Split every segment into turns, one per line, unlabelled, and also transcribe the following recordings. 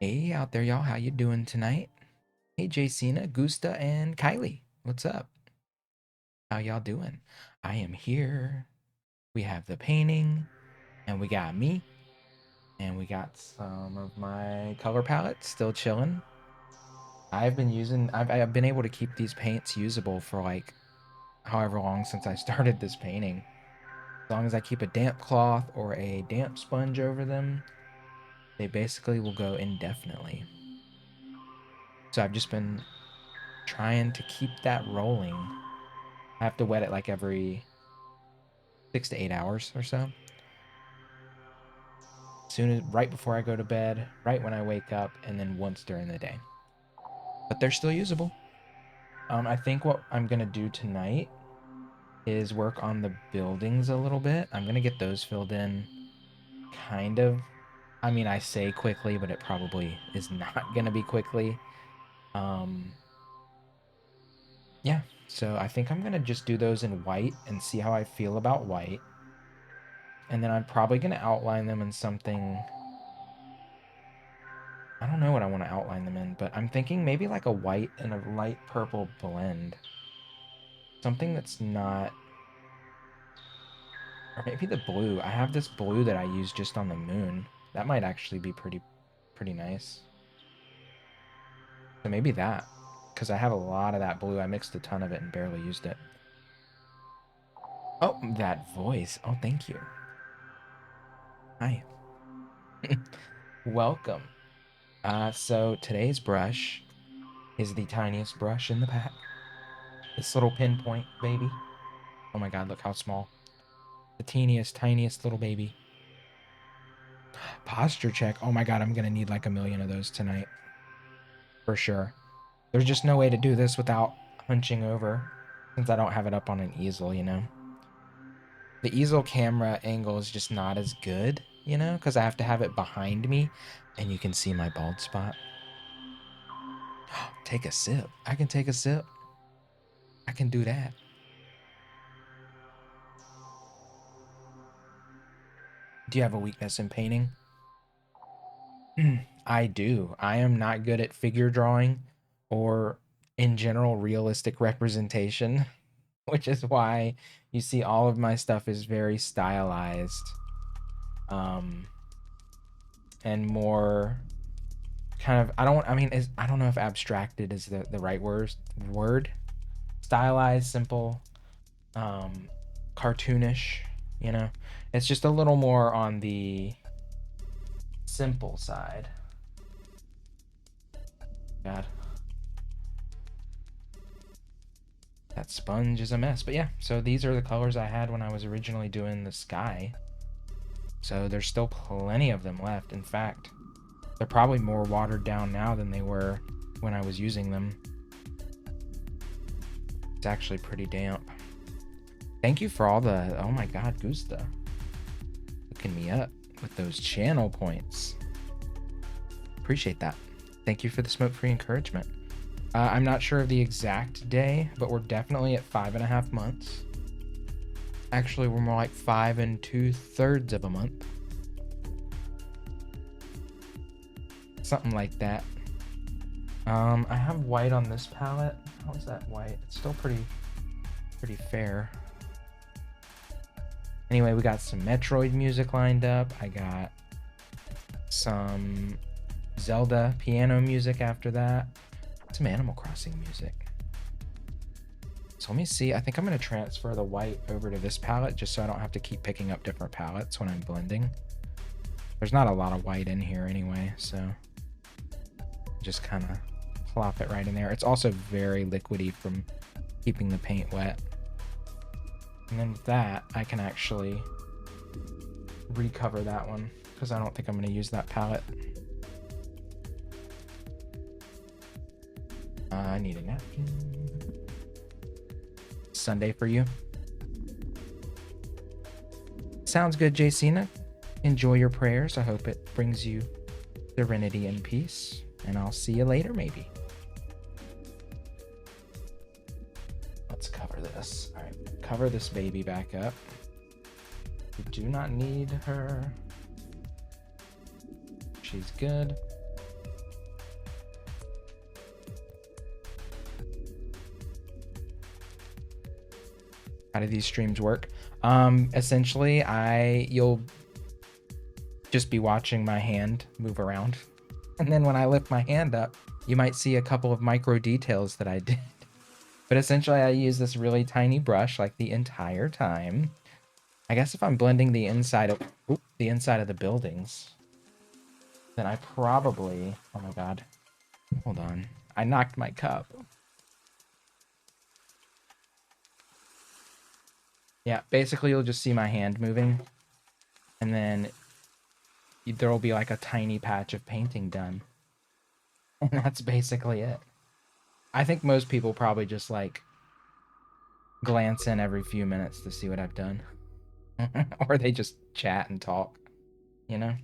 Hey out there, y'all. How you doing tonight? Hey, Jacina, Gusta, and Kylie. What's up? How y'all doing? I am here. We have the painting, and we got me, and we got some of my color palettes still chilling. I've been able to keep these paints usable for like however long since I started this painting. As long as I keep a damp cloth or a damp sponge over them, they basically will go indefinitely. So I've just been trying to keep that rolling. I have to wet it like every 6 to 8 hours or so. Soon as right before I go to bed, right when I wake up, and then once during the day. But they're still usable. I think what I'm gonna do tonight is work on the buildings a little bit. I'm gonna get those filled in kind of. I mean, I say quickly, but it probably is not gonna be quickly. Um, yeah, so I think I'm gonna just do those in white and see how I feel about white. And then I'm probably gonna outline them in something. I don't know what I want to outline them in, but I'm thinking maybe like a white and a light purple blend. Something that's not... Or maybe the blue. I have this blue that I use just on the moon. That might actually be pretty nice. So maybe that. Because I have a lot of that blue. I mixed a ton of it and barely used it. Oh, that voice. Oh, thank you. Hi. Welcome. So today's brush is the tiniest brush in the pack. This little pinpoint baby. Oh my god, look how small. The teeniest, tiniest little baby. Posture check. Oh my god, I'm gonna need like a million of those tonight. For sure. There's just no way to do this without hunching over, since I don't have it up on an easel, you know? The easel camera angle is just not as good, you know? Because I have to have it behind me, and you can see my bald spot. Take a sip. I can take a sip. I can do that. Do you have a weakness in painting? I do. I am not good at figure drawing or, in general, realistic representation, which is why you see all of my stuff is very stylized, um, and more kind of. I don't know if abstracted is the right word. Stylized, simple, um, cartoonish. You know, it's just a little more on the simple side. God. That sponge is a mess. But yeah, so these are the colors I had when I was originally doing the sky. So there's still plenty of them left. In fact, they're probably more watered down now than they were when I was using them. It's actually pretty damp. Thank you for all the... Oh my god, Gusta. Hooking me up with those channel points. Appreciate that. Thank you for the smoke-free encouragement. I'm not sure of the exact day, but we're definitely at 5.5 months. Actually, we're more like 5 2/3 of a month. Something like that. I have white on this palette. How is that white? It's still pretty fair. Anyway, we got some Metroid music lined up. I got some Zelda piano music after that. Some Animal Crossing music. So let me see. I think I'm going to transfer the white over to this palette just so I don't have to keep picking up different palettes when I'm blending. There's not a lot of white in here anyway, so just kind of plop it right in there. It's also very liquidy from keeping the paint wet. And then with that, I can actually recover that one because I don't think I'm going to use that palette. I need a napkin. Sunday for you. Sounds good, Jacina. Enjoy your prayers. I hope it brings you serenity and peace. And I'll see you later, maybe. Let's cover this. All right, cover this baby back up. We do not need her. She's good. How do these streams work? Essentially, you'll just be watching my hand move around. And then when I lift my hand up, you might see a couple of micro details that I did. But essentially, I use this really tiny brush like the entire time. I guess if I'm blending the inside of the buildings, then I probably, oh my god, hold on. I knocked my cup. Yeah, basically you'll just see my hand moving, and then there will be like a tiny patch of painting done. And that's basically it. I think most people probably just like glance in every few minutes to see what I've done. Or they just chat and talk, you know?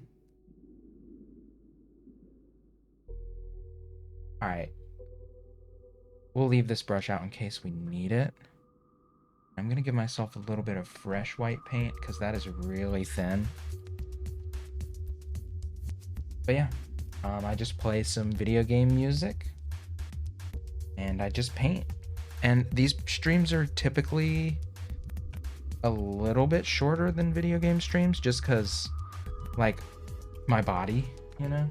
Alright. We'll leave this brush out in case we need it. I'm gonna give myself a little bit of fresh white paint because that is really thin. But yeah, I just play some video game music and I just paint. And these streams are typically a little bit shorter than video game streams just because, like, my body, you know?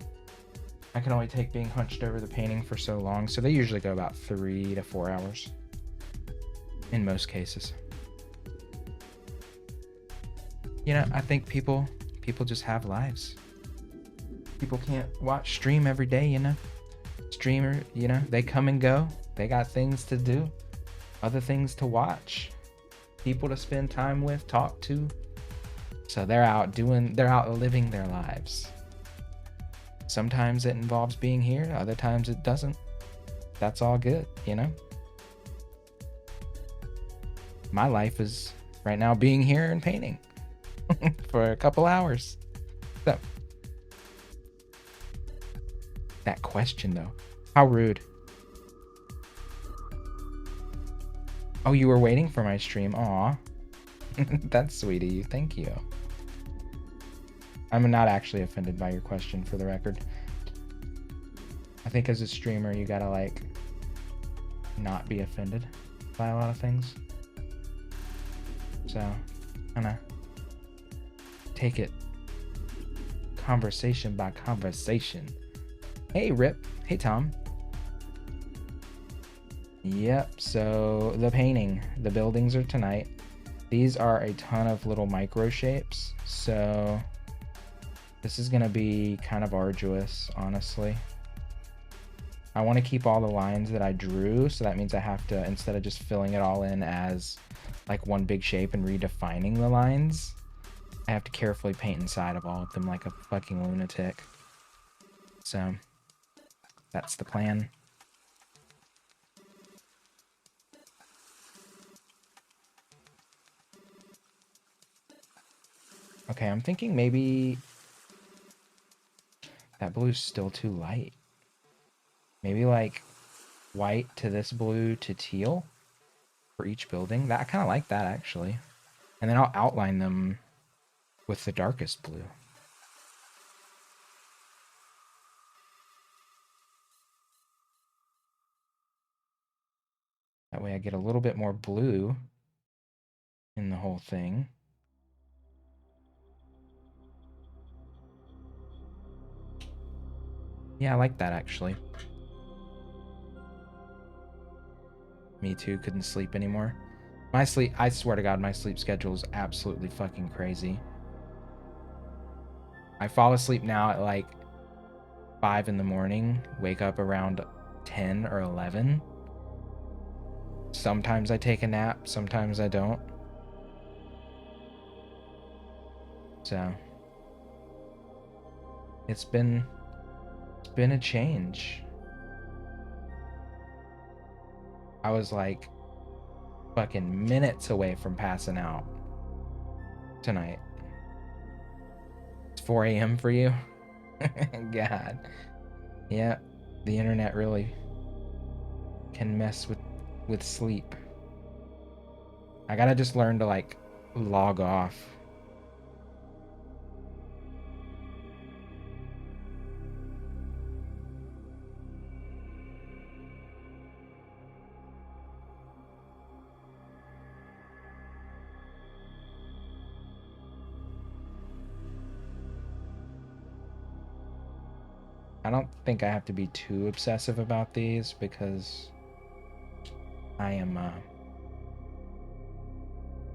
I can only take being hunched over the painting for so long, so they usually go about 3 to 4 hours in most cases. You know, I think people just have lives. People can't watch stream every day, you know? Streamer, you know, they come and go. They got things to do, other things to watch, people to spend time with, talk to. So they're out living their lives. Sometimes it involves being here, other times it doesn't. That's all good, you know? My life is right now being here and painting for a couple hours. So, that question though, how rude. Oh, you were waiting for my stream. Aw. That's sweet of you. Thank you. I'm not actually offended by your question, for the record. I think as a streamer, you gotta, like, not be offended by a lot of things. So, kinda take it conversation by conversation. Hey, Rip. Hey, Tom. Yep, so the painting. The buildings are tonight. These are a ton of little micro shapes, so this is gonna be kind of arduous, honestly. I want to keep all the lines that I drew, so that means I have to, instead of just filling it all in as like one big shape and redefining the lines, I have to carefully paint inside of all of them like a fucking lunatic. So that's the plan. Okay, I'm thinking maybe that blue's still too light. Maybe like white to this blue to teal for each building. That I kind of like that, actually. And then I'll outline them with the darkest blue. That way I get a little bit more blue in the whole thing. Yeah, I like that, actually. Me too, couldn't sleep anymore. I swear to God, my sleep schedule is absolutely fucking crazy. I fall asleep now at like 5 in the morning, wake up around 10 or 11. Sometimes I take a nap, sometimes I don't. So it's been a change. I was like fucking minutes away from passing out tonight. It's 4 a.m. for you? God. Yeah, the internet really can mess with sleep. I gotta just learn to like log off. I don't think I have to be too obsessive about these because I am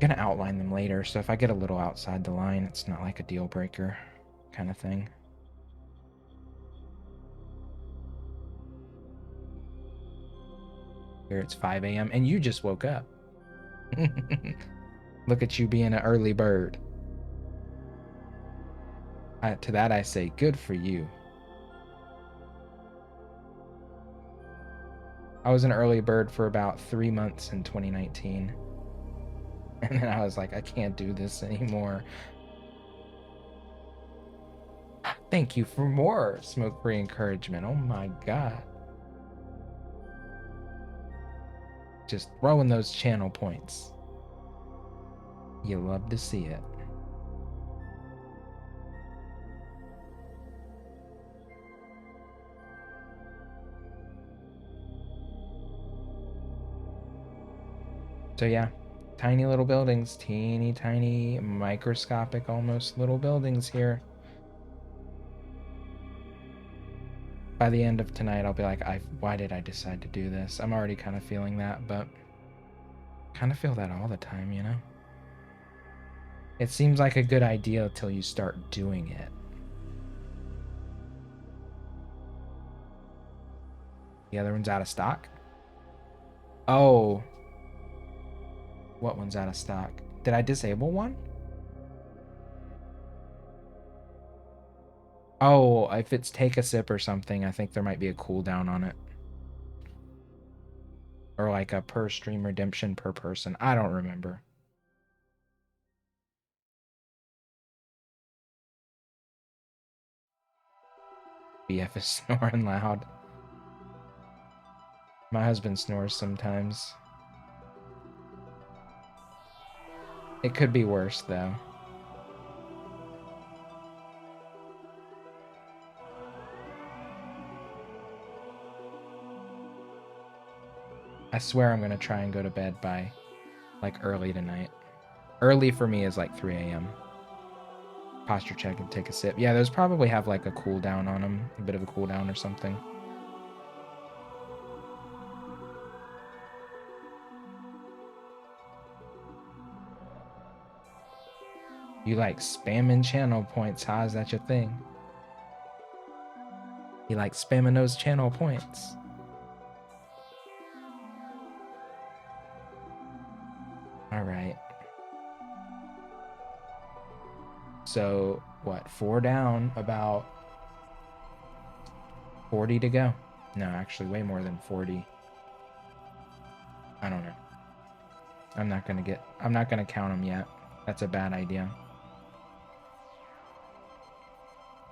gonna outline them later. So if I get a little outside the line, it's not like a deal breaker kind of thing. Here it's 5 a.m. and you just woke up. Look at you being an early bird. To that I say, good for you. I was an early bird for about 3 months in 2019. And then I was like, I can't do this anymore. Thank you for more smoke-free encouragement. Oh my God. Just throwing those channel points. You love to see it. So yeah, tiny little buildings, teeny tiny, microscopic almost little buildings here. By the end of tonight, I'll be like, why did I decide to do this? I'm already kind of feeling that, but kind of feel that all the time, you know? It seems like a good idea until you start doing it. The other one's out of stock? Oh. What one's out of stock? Did I disable one? Oh, if it's take a sip or something, I think there might be a cooldown on it. Or like a per stream redemption per person. I don't remember. BF is snoring loud. My husband snores sometimes. It could be worse, though. I swear I'm going to try and go to bed by, like, early tonight. Early for me is, like, 3 a.m. Posture check and take a sip. Yeah, those probably have, like, a cooldown on them. A bit of a cooldown or something. You like spamming channel points, huh? Is that your thing? You like spamming those channel points? All right. So, what? 4 down, about 40 to go. No, actually, way more than 40. I don't know. I'm not going to count them yet. That's a bad idea.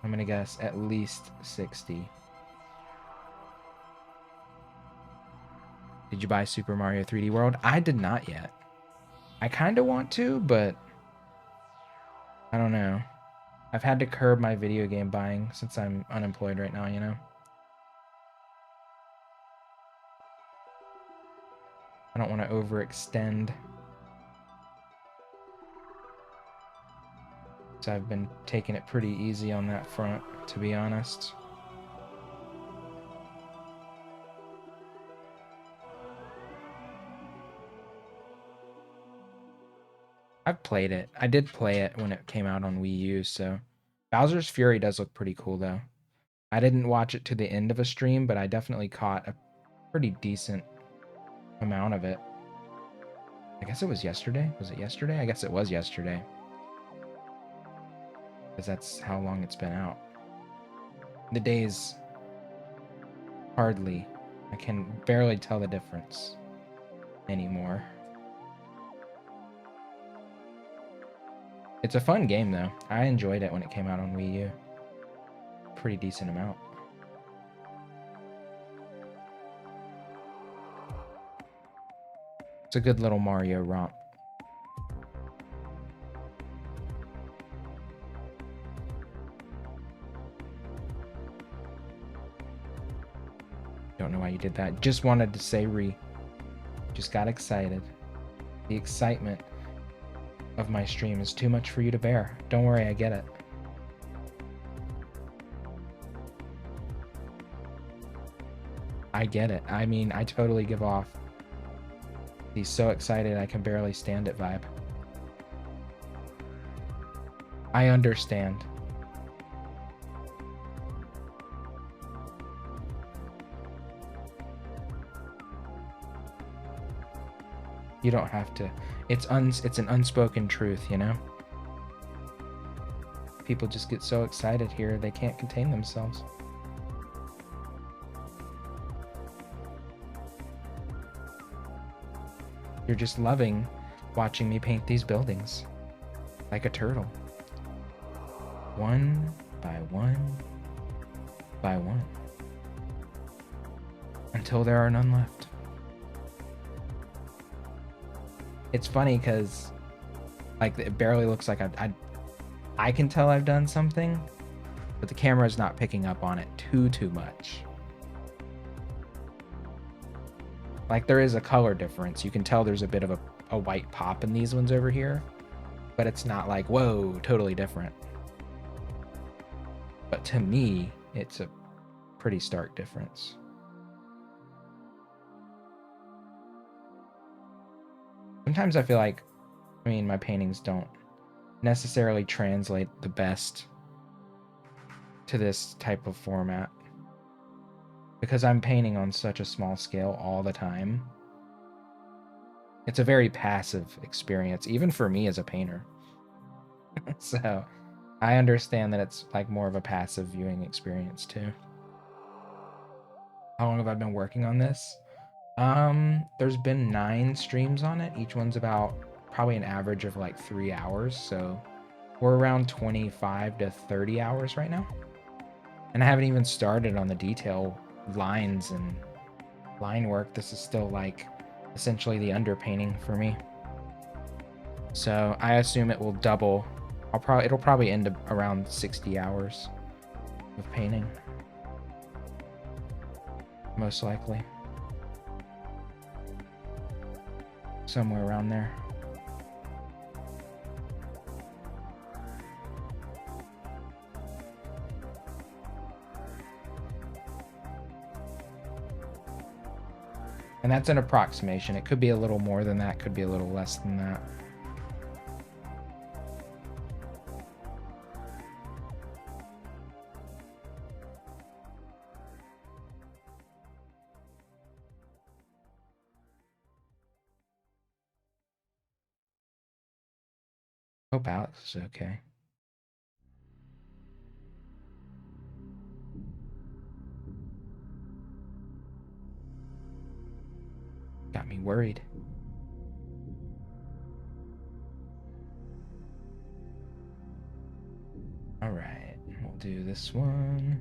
I'm going to guess at least 60. Did you buy Super Mario 3D World? I did not yet. I kind of want to, but I don't know. I've had to curb my video game buying since I'm unemployed right now, you know? I don't want to overextend. So I've been taking it pretty easy on that front, to be honest. I've played it. I did play it when it came out on Wii U, so Bowser's Fury does look pretty cool, though. I didn't watch it to the end of a stream, but I definitely caught a pretty decent amount of it. I guess it was yesterday. Was it yesterday? I guess it was yesterday. Because that's how long it's been out. The days, hardly. I can barely tell the difference anymore. It's a fun game, though. I enjoyed it when it came out on Wii U. Pretty decent amount. It's a good little Mario romp. Don't know why you did that. Just wanted to say just got excited. The excitement of my stream is too much for you to bear. Don't worry, I get it. I get it. I mean, I totally give off he's so excited I can barely stand it vibe. I understand. You don't have to. It's an unspoken truth, you know? People just get so excited here they can't contain themselves. You're just loving watching me paint these buildings like a turtle. One by one by one. Until there are none left. It's funny because like it barely looks like I can tell I've done something, but the camera is not picking up on it too much. Like there is a color difference. You can tell there's a bit of a white pop in these ones over here, but it's not like, whoa, totally different. But to me, it's a pretty stark difference. Sometimes I feel like, I mean, my paintings don't necessarily translate the best to this type of format because I'm painting on such a small scale all the time. It's a very passive experience, even for me as a painter. So I understand that it's like more of a passive viewing experience too. How long have I been working on this? There's been 9 streams on it. Each one's about probably an average of like 3 hours. So we're around 25 to 30 hours right now. And I haven't even started on the detail lines and line work. This is still like essentially the underpainting for me. So I assume it will double. It'll probably end up around 60 hours of painting. Most likely. Somewhere around there. And that's an approximation. It could be a little more than that, could be a little less than that. Hope Alex is okay. Got me worried. All right, we'll do this one.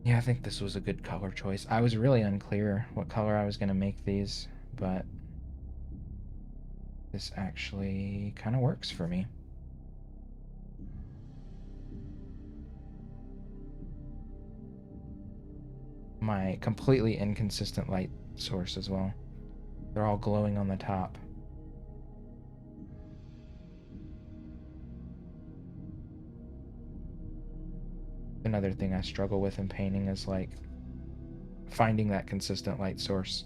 Yeah, I think this was a good color choice. I was really unclear what color I was going to make these, but this actually kind of works for me. My completely inconsistent light source as well. They're all glowing on the top. Another thing I struggle with in painting is like finding that consistent light source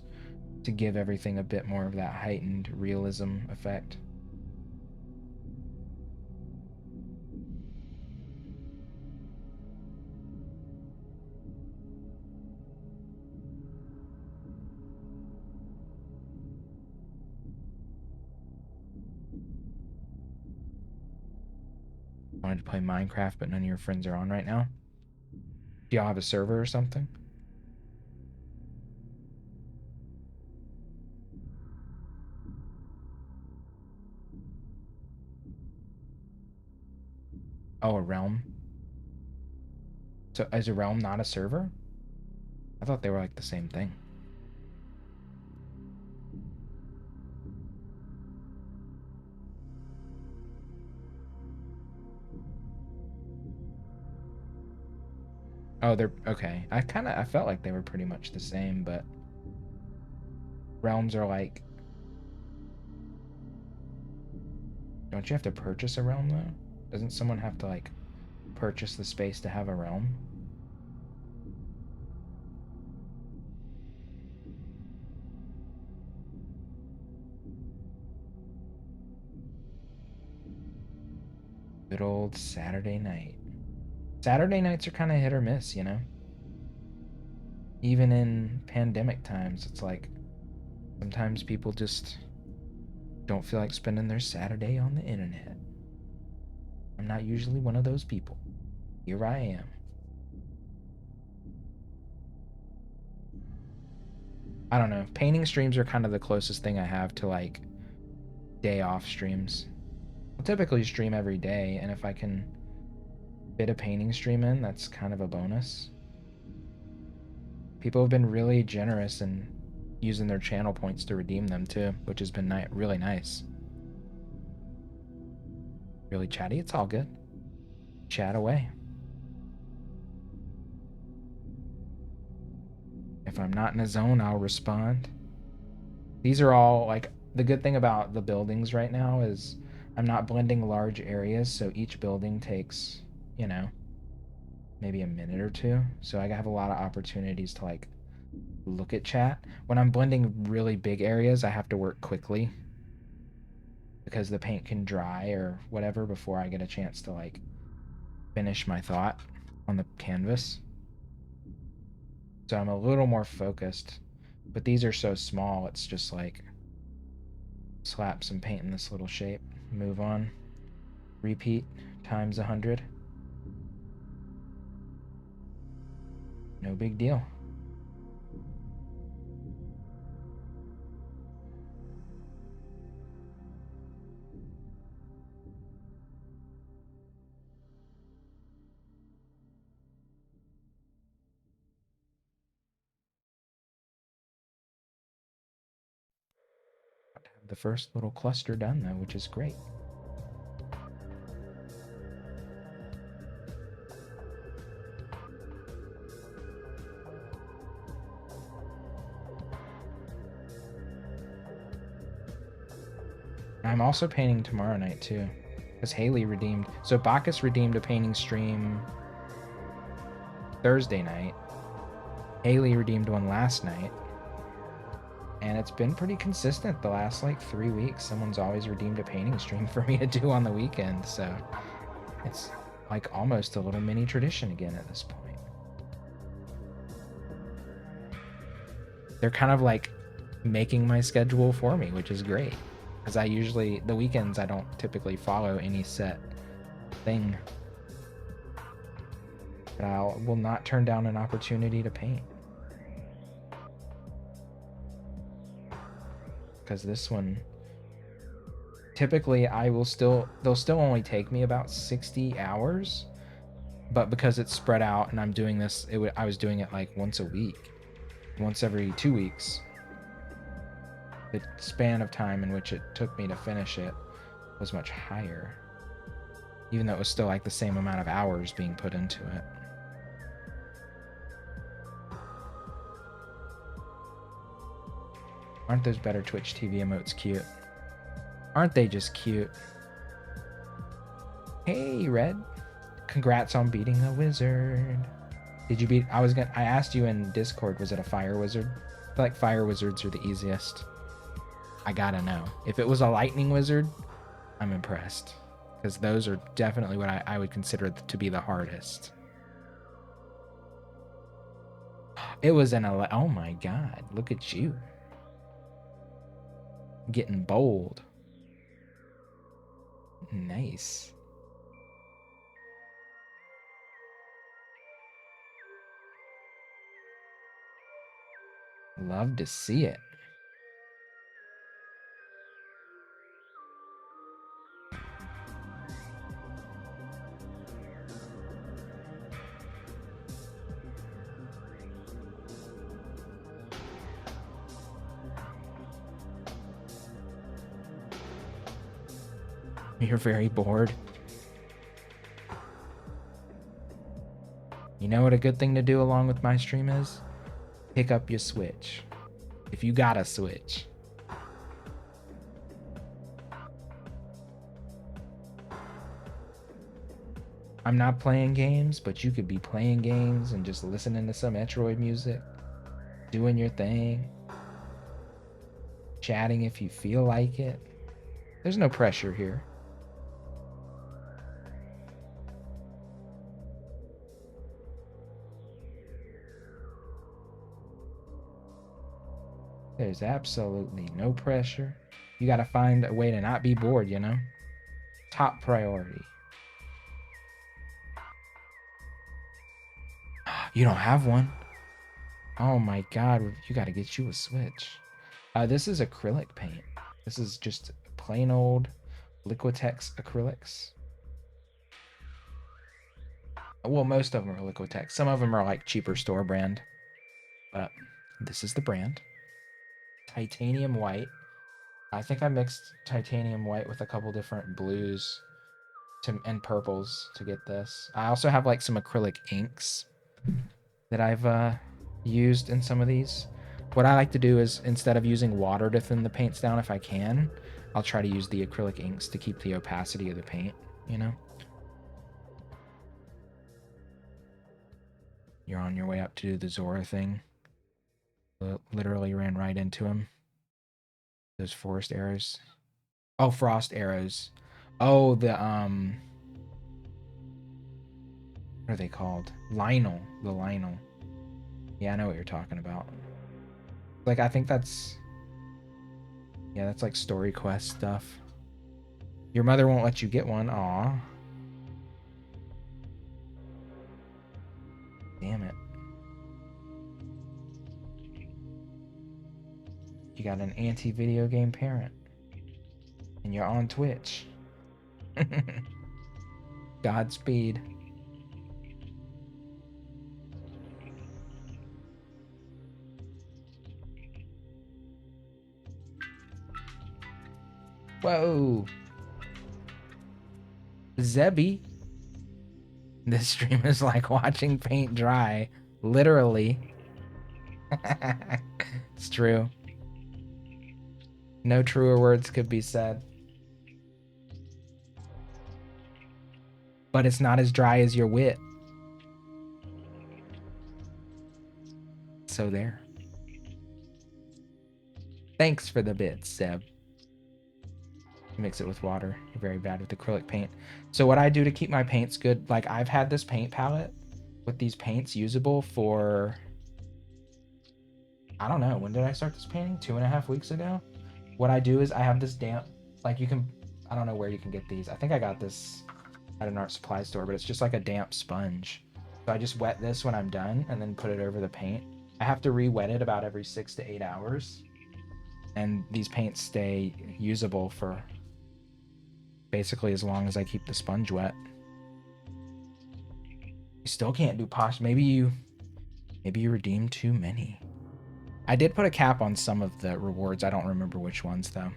to give everything a bit more of that heightened realism effect. Wanted to play Minecraft, but none of your friends are on right now. Do y'all have a server or something? Oh, a realm. So is a realm not a server? I thought they were like the same thing. Oh, they're okay. I felt like they were pretty much the same, but realms are like, don't you have to purchase a realm though? Doesn't someone have to like purchase the space to have a realm? Good old Saturday night. Saturday nights are kind of hit or miss, you know? Even in pandemic times, it's like sometimes people just don't feel like spending their Saturday on the internet. I'm not usually one of those people. Here I am. I don't know. Painting streams are kind of the closest thing I have to like day off streams. I'll typically stream every day, and if I can fit a painting stream in, that's kind of a bonus. People have been really generous in using their channel points to redeem them too, which has been really nice. Really chatty? It's all good. Chat away. If I'm not in a zone, I'll respond. These are all like the good thing about the buildings right now is I'm not blending large areas, so each building takes, you know, maybe a minute or two. So I have a lot of opportunities to like look at chat. When I'm blending really big areas, I have to work quickly because the paint can dry or whatever before I get a chance to like finish my thought on the canvas. So I'm a little more focused. But these are so small, it's just like slap some paint in this little shape, move on, repeat times 100. No big deal. Have the first little cluster done though, which is great. I'm also painting tomorrow night too, because Haley redeemed. So Bacchus redeemed a painting stream Thursday night. Haley redeemed one last night. And it's been pretty consistent the last like 3 weeks. Someone's always redeemed a painting stream for me to do on the weekend. So it's like almost a little mini tradition again at this point. They're kind of like making my schedule for me, which is great. Because I usually, the weekends, I don't typically follow any set thing. But I will not turn down an opportunity to paint. Because this one, typically they'll still only take me about 60 hours. But because it's spread out and I'm doing this, I was doing it like once a week, once every 2 weeks. The span of time in which it took me to finish it was much higher, even though it was still like the same amount of hours being put into it. Aren't those better Twitch TV emotes cute? Aren't they just cute? Hey, Red. Congrats on beating a wizard. Did you beat... I asked you in Discord, was it a fire wizard? I feel like fire wizards are the easiest. I gotta know. If it was a lightning wizard, I'm impressed. Because those are definitely what I would consider to be the hardest. It was oh my god, look at you. Getting bold. Nice. Love to see it. You're very bored. You know what a good thing to do along with my stream is? Pick up your Switch. If you got a Switch. I'm not playing games, but you could be playing games and just listening to some Metroid music, doing your thing, chatting if you feel like it. There's no pressure here. There's absolutely no pressure. You got to find a way to not be bored, you know? Top priority. You don't have one? Oh my god, you got to get you a Switch. This is acrylic paint. This is just plain old Liquitex acrylics. Well, most of them are Liquitex. Some of them are like cheaper store brand. But this is the brand. Titanium white. I think I mixed titanium white with a couple different blues and purples to get this. I also have like some acrylic inks that I've used in some of these. What I like to do is, instead of using water to thin the paints down if I can, I'll try to use the acrylic inks to keep the opacity of the paint, you know? You're on your way up to do the Zora thing. Literally ran right into him. Those forest arrows. Oh, frost arrows. Oh, the what are they called? Lionel. The Lionel. Yeah, I know what you're talking about. Like, I think that's... Yeah, that's like story quest stuff. Your mother won't let you get one. Aw. Damn it. You got an anti-video game parent. And you're on Twitch. Godspeed. Whoa. Zebby. This stream is like watching paint dry. Literally. It's true. No truer words could be said. But it's not as dry as your wit. So there. Thanks for the bits, Seb. Mix it with water. You're very bad with acrylic paint. So what I do to keep my paints good, like I've had this paint palette with these paints usable for, I don't know, when did I start this painting? 2.5 weeks ago? What I do is I have this damp, like you can, I don't know where you can get these. I think I got this at an art supply store, but it's just like a damp sponge. So I just wet this when I'm done and then put it over the paint. I have to re-wet it about every 6 to 8 hours. And these paints stay usable for basically as long as I keep the sponge wet. You still can't do posh. Maybe you redeemed too many. I did put a cap on some of the rewards. I don't remember which ones though.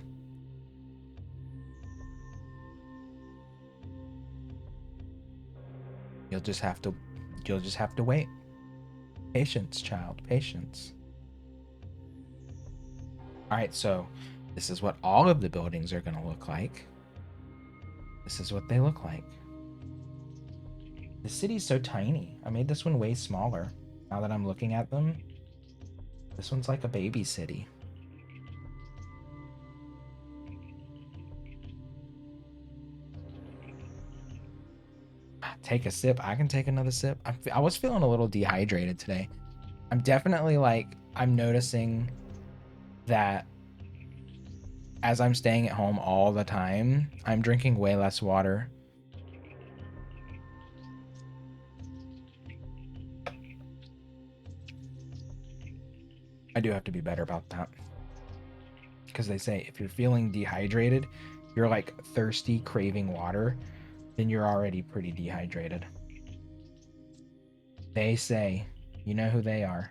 You'll just have to wait. Patience, child, patience. All right, so this is what all of the buildings are going to look like. This is what they look like. The city's so tiny. I made this one way smaller. Now that I'm looking at them, this one's like a baby city. Take a sip. I can take another sip. I was feeling a little dehydrated today. I'm definitely like, I'm noticing that as I'm staying at home all the time, I'm drinking way less water. I do have to be better about that. Because they say if you're feeling dehydrated, you're like thirsty, craving water, then you're already pretty dehydrated. They say, you know who they are.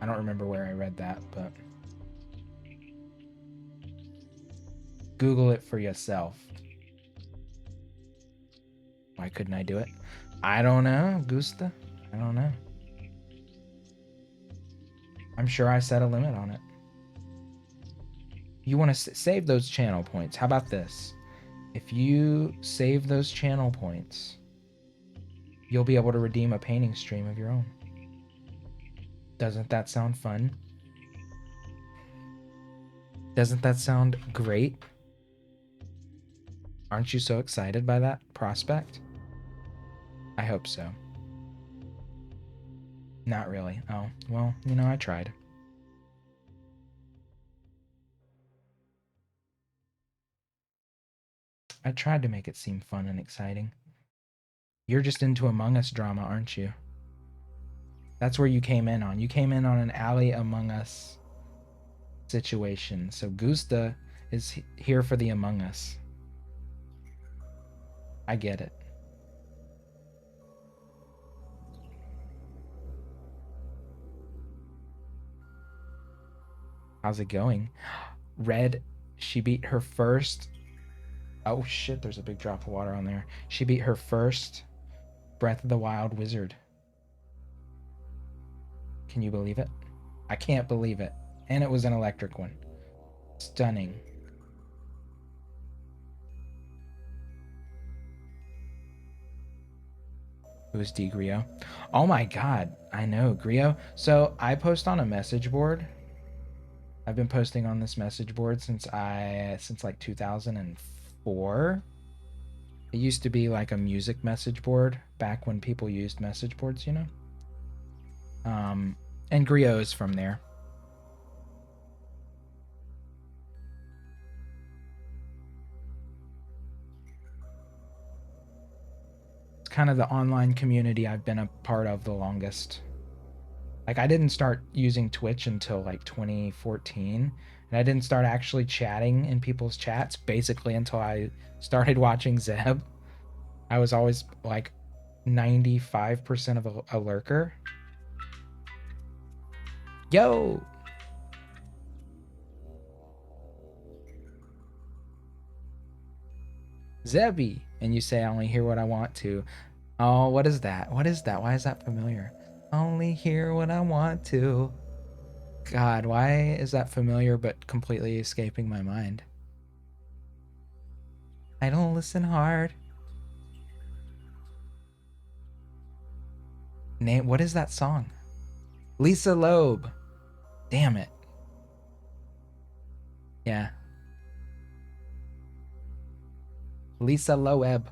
I don't remember where I read that, but Google it for yourself. Why couldn't I do it? I don't know, Gusta. I don't know. I'm sure I set a limit on it. You want to save those channel points. How about this? If you save those channel points, you'll be able to redeem a painting stream of your own. Doesn't that sound fun? Doesn't that sound great? Aren't you so excited by that prospect? I hope so. Not really. Oh, well, you know, I tried. I tried to make it seem fun and exciting. You're just into Among Us drama, aren't you? That's where you came in on. You came in on an alley Among Us situation. So Gusta is here for the Among Us. I get it. How's it going? Red, she beat her first. Oh shit, there's a big drop of water on there. She beat her first Breath of the Wild wizard. Can you believe it? I can't believe it. And it was an electric one. Stunning. It was D Grio. Oh my god, I know, Grio. So I post on a message board. I've been posting on this message board since like 2004. It used to be like a music message board back when people used message boards, you know? And Grio is from there. It's kind of the online community I've been a part of the longest. Like I didn't start using Twitch until like 2014, and I didn't start actually chatting in people's chats basically until I started watching Zeb. I was always like 95% of a lurker. Yo! Zebby! And you say, I only hear what I want to. Oh, what is that? What is that? Why is that familiar? Only hear what I want to. God, why is that familiar but completely escaping my mind? I don't listen hard. Name, what is that song? Lisa Loeb. Damn it. Yeah. Lisa Loeb.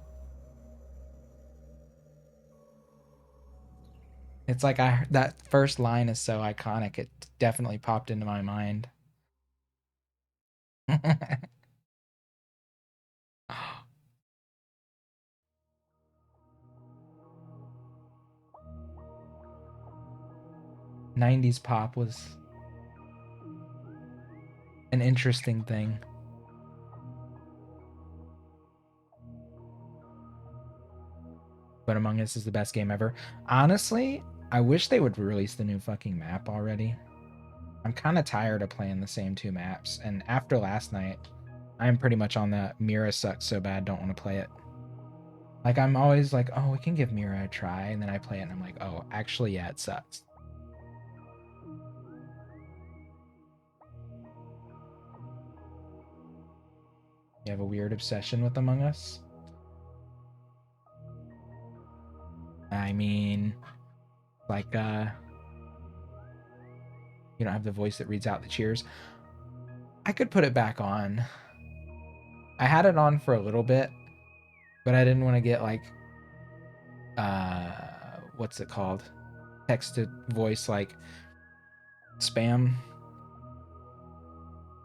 It's like that first line is so iconic. It definitely popped into my mind. 90s pop was an interesting thing. But Among Us is the best game ever. Honestly, I wish they would release the new fucking map already. I'm kind of tired of playing the same two maps, and after last night, I'm pretty much on that Mira sucks so bad, don't want to play it. Like, I'm always like, oh, we can give Mira a try, and then I play it, and I'm like, oh, actually, yeah, it sucks. You have a weird obsession with Among Us? I mean, like, you don't have the voice that reads out the cheers. I could put it back on. I had it on for a little bit, but I didn't want to get like what's it called? Text to voice like spam.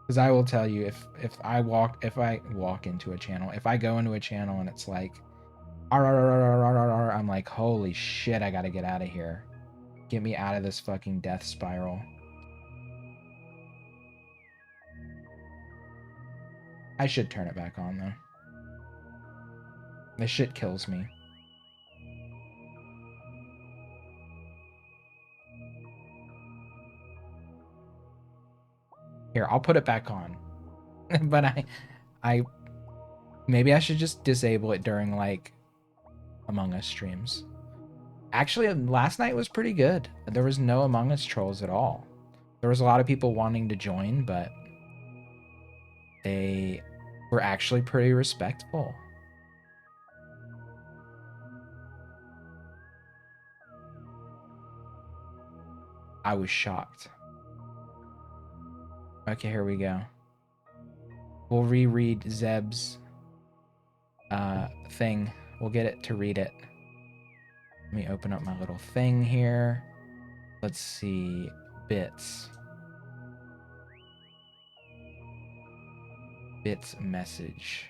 Because I will tell you if I walk into a channel, if I go into a channel and it's like I'm like, holy shit, I gotta get out of here. Get me out of this fucking death spiral. I should turn it back on though. This shit kills me. Here, I'll put it back on. But Maybe I should just disable it during like Among Us streams. Actually, last night was pretty good. There was no Among Us trolls at all. There was a lot of people wanting to join, but they were actually pretty respectful. I was shocked. Okay, here we go. We'll reread Zeb's thing. We'll get it to read it. Let me open up my little thing here. Let's see. Bits. Bits message.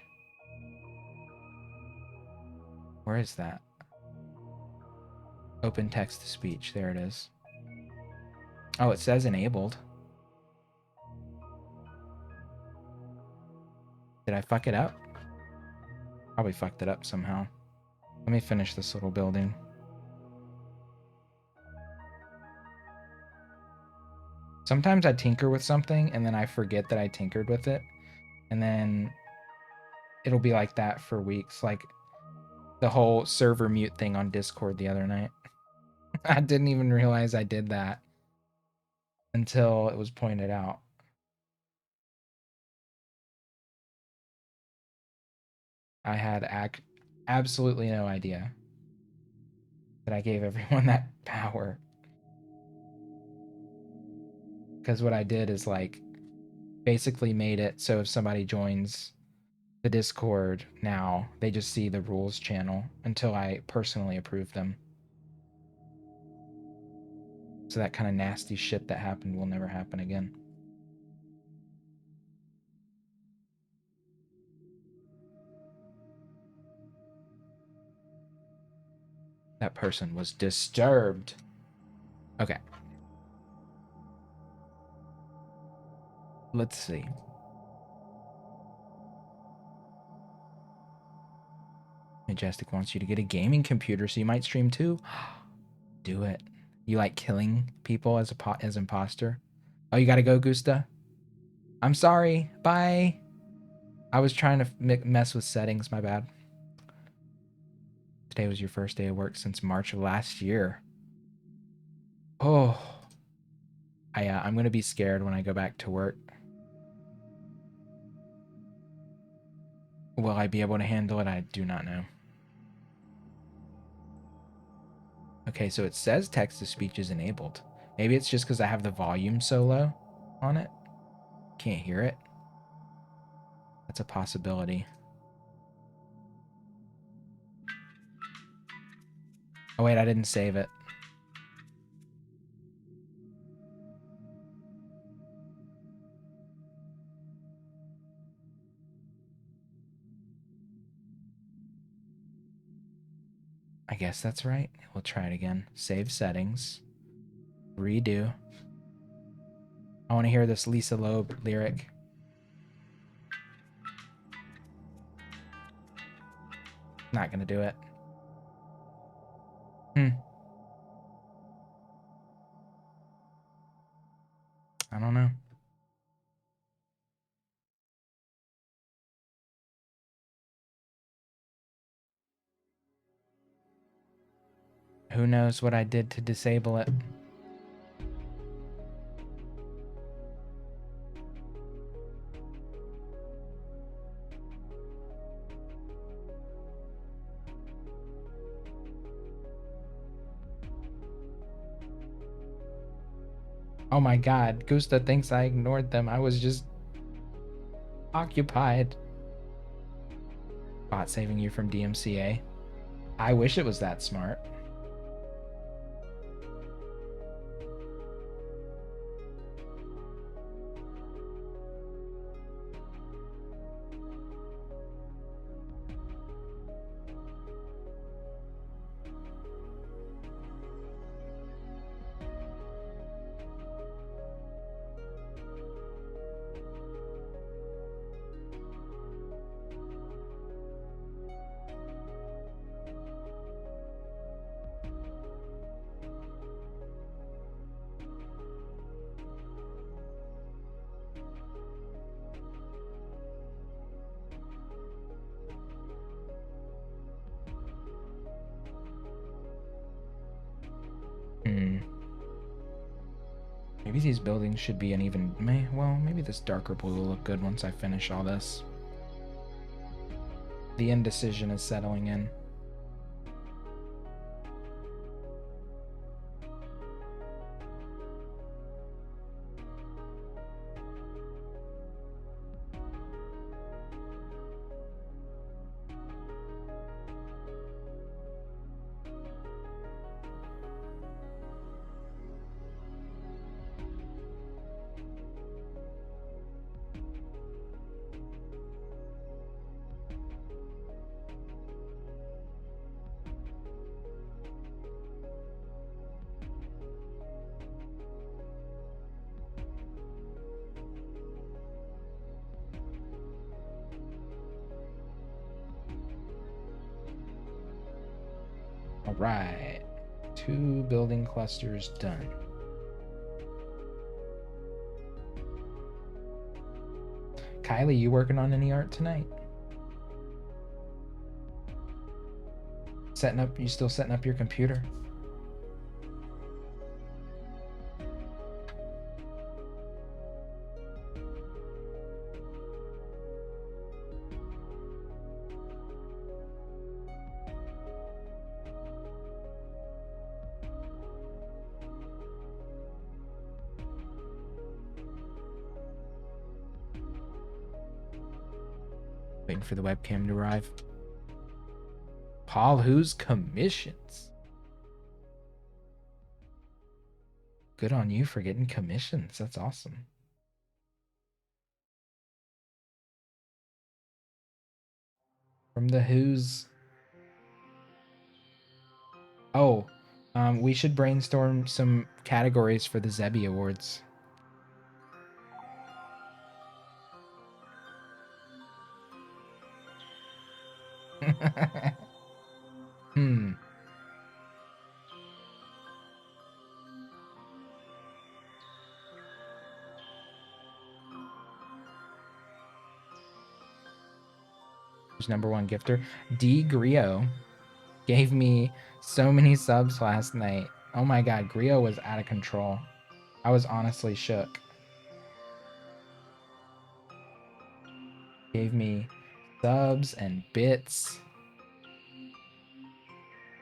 Where is that? Open text to speech. There it is. Oh, it says enabled. Did I fuck it up? Probably fucked it up somehow. Let me finish this little building. Sometimes I tinker with something and then I forget that I tinkered with it. And then it'll be like that for weeks. Like the whole server mute thing on Discord the other night. I didn't even realize I did that until it was pointed out. I had absolutely no idea that I gave everyone that power. Because what I did is like basically made it so if somebody joins the Discord now, they just see the rules channel until I personally approve them. So that kind of nasty shit that happened will never happen again. That person was disturbed. Okay. Let's see. Majestic wants you to get a gaming computer so you might stream too. Do it. You like killing people as imposter? Oh, you gotta go, Gusta? I'm sorry. Bye. I was trying to mess with settings. My bad. Today was your first day of work since March of last year. Oh. I'm gonna be scared when I go back to work. Will I be able to handle it? I do not know. Okay, so it says text-to-speech is enabled. Maybe it's just because I have the volume so low on it. Can't hear it. That's a possibility. Oh wait, I didn't save it. I guess that's right. We'll try it again. Save settings. Redo. I want to hear this Lisa Loeb lyric. Not gonna do it. I don't know. Who knows what I did to disable it? Oh my god, Gusta thinks I ignored them. I was just occupied. Bot saving you from DMCA. I wish it was that smart. Maybe these buildings should be an even... Well, maybe this darker blue will look good once I finish all this. The indecision is settling in. All right, 2 building clusters done. Kylie, you working on any art tonight? You still setting up your computer? Waiting for the webcam to arrive. Paul, who's commissions? Good on you for getting commissions. That's awesome. From the who's. Oh, we should brainstorm some categories for the Zebby Awards. Hmm. Who's #1 gifter? D Grio gave me so many subs last night. Oh my god, Grio was out of control. I was honestly shook. Gave me subs and bits.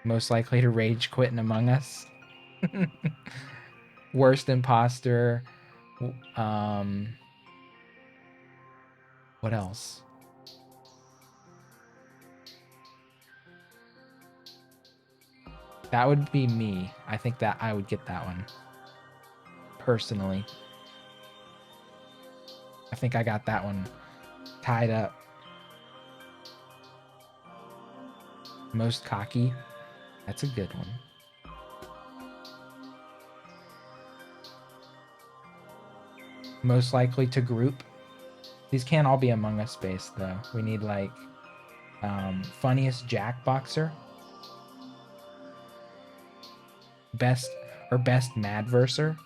Most likely to rage quit in Among Us. Worst imposter. What else? That would be me. I think that I would get that one. Personally. I think I got that one tied up. Most cocky. That's a good one. Most likely to group. These can't all be Among Us based though. We need like funniest Jackboxer. Best Madverser.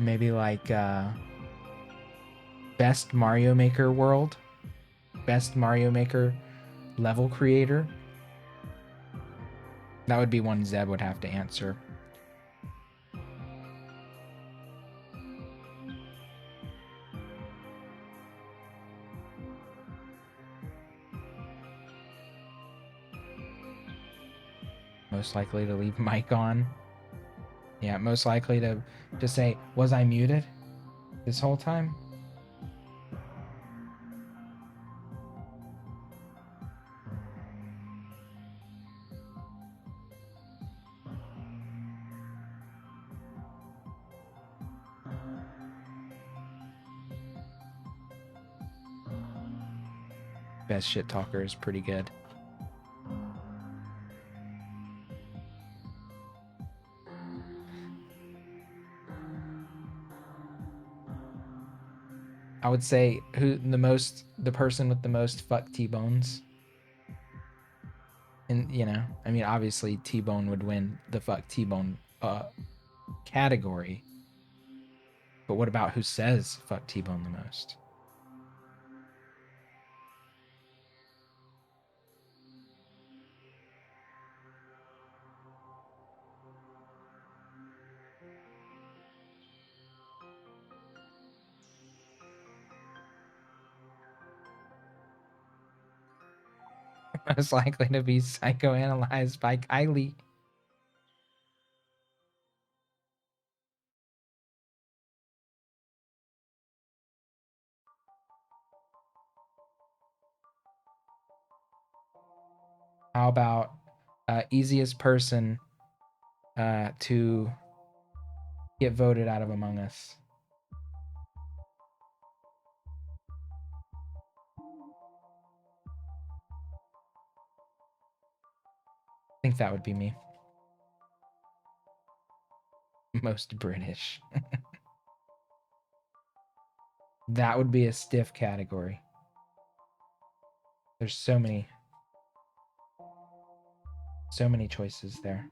Maybe like best Mario Maker world. Best Mario Maker level creator. That would be one Zeb would have to answer. Most likely to leave mic on. Yeah, most likely to just say, was I muted this whole time? Best shit talker is pretty good. I would say the person with the most fuck T-bones. And I mean, obviously T-bone would win the fuck T-bone category. But what about who says fuck T-bone the most? Most likely to be psychoanalyzed by Kylie. How about easiest person to get voted out of Among Us? I think that would be me. Most British. That would be a stiff category. There's so many choices there.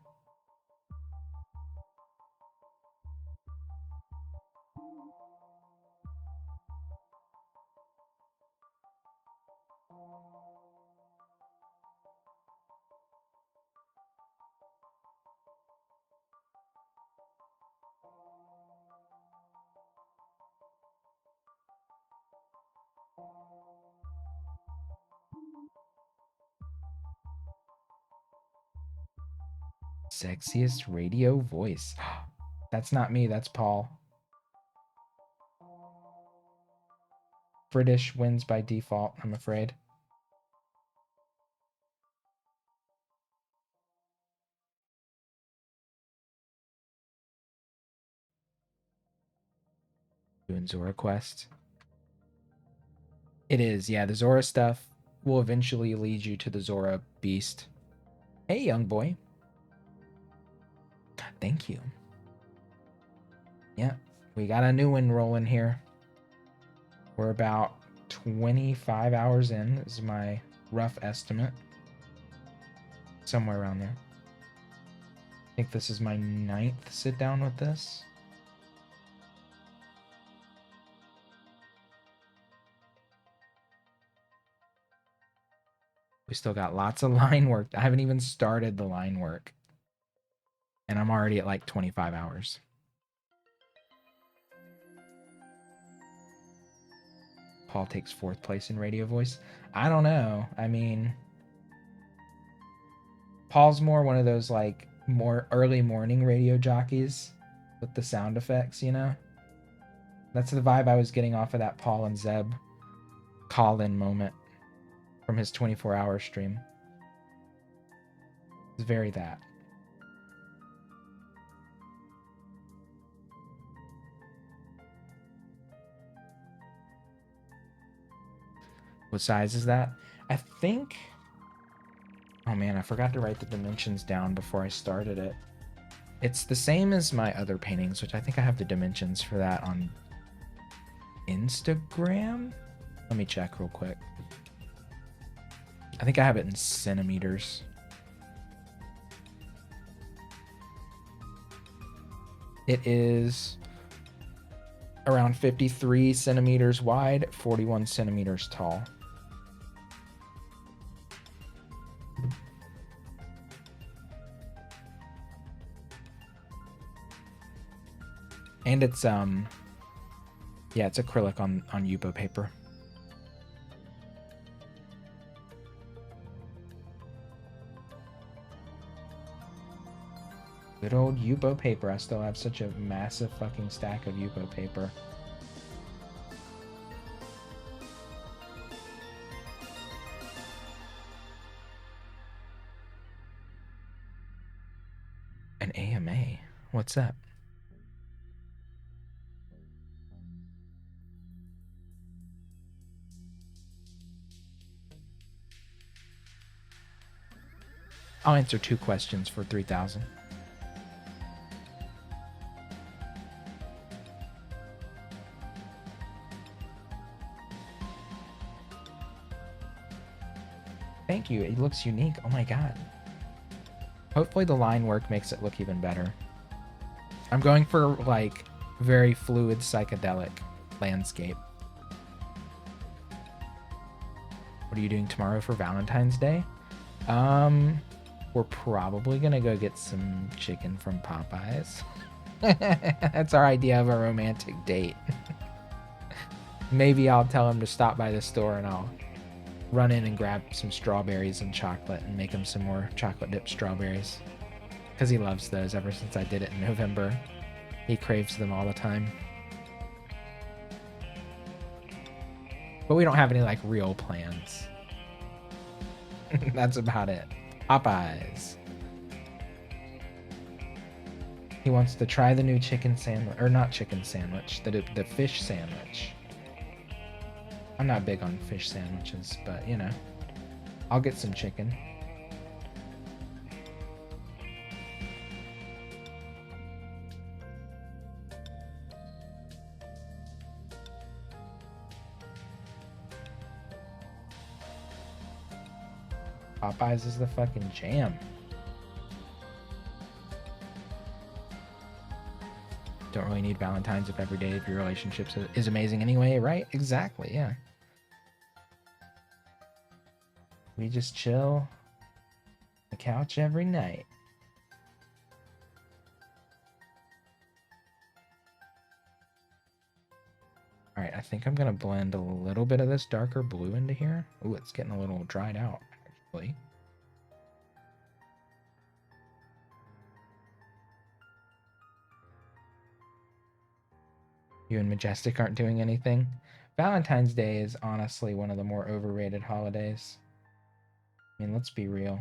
Sexiest radio voice. That's not me, that's Paul. British wins by default, I'm afraid. Doing Zora Quest. It is, yeah. The Zora stuff will eventually lead you to the Zora Beast. Hey, young boy. Thank you. Yeah, we got a new one rolling here. We're about 25 hours in, is my rough estimate. Somewhere around there. I think this is my 9th sit down with this. We still got lots of line work. I haven't even started the line work. And I'm already at like 25 hours. Paul takes 4th place in radio voice. I don't know. I mean, Paul's more one of those like more early morning radio jockeys with the sound effects, you know? That's the vibe I was getting off of that Paul and Zeb call-in moment from his 24-hour stream. It's very that. What size is that? I think... Oh man, I forgot to write the dimensions down before I started it. It's the same as my other paintings, which I think I have the dimensions for that on Instagram? Let me check real quick. I think I have it in centimeters. It is around 53 centimeters wide, 41 centimeters tall. And it's yeah, it's acrylic on Yupo paper. Good old Yupo paper. I still have such a massive fucking stack of Yupo paper. An AMA? What's that? I'll answer 2 questions for 3,000. Thank you. It looks unique. Oh my god. Hopefully the line work makes it look even better. I'm going for like very fluid psychedelic landscape. What are you doing tomorrow for Valentine's Day? We're probably gonna go get some chicken from Popeyes. That's our idea of a romantic date. Maybe I'll tell him to stop by the store and I'll run in and grab some strawberries and chocolate and make him some more chocolate dipped strawberries. Because he loves those ever since I did it in November. He craves them all the time. But we don't have any like real plans. That's about it. Popeyes. He wants to try the new chicken sandwich, or not chicken sandwich, the fish sandwich. I'm not big on fish sandwiches, but you know, I'll get some chicken. Popeyes is the fucking jam. Don't really need Valentine's if every day of your relationships is amazing anyway, right? Exactly, yeah. We just chill on the couch every night. All right, I think I'm gonna blend a little bit of this darker blue into here. Ooh, it's getting a little dried out, actually. You and Majestic aren't doing anything. Valentine's Day is honestly one of the more overrated holidays. I mean, let's be real.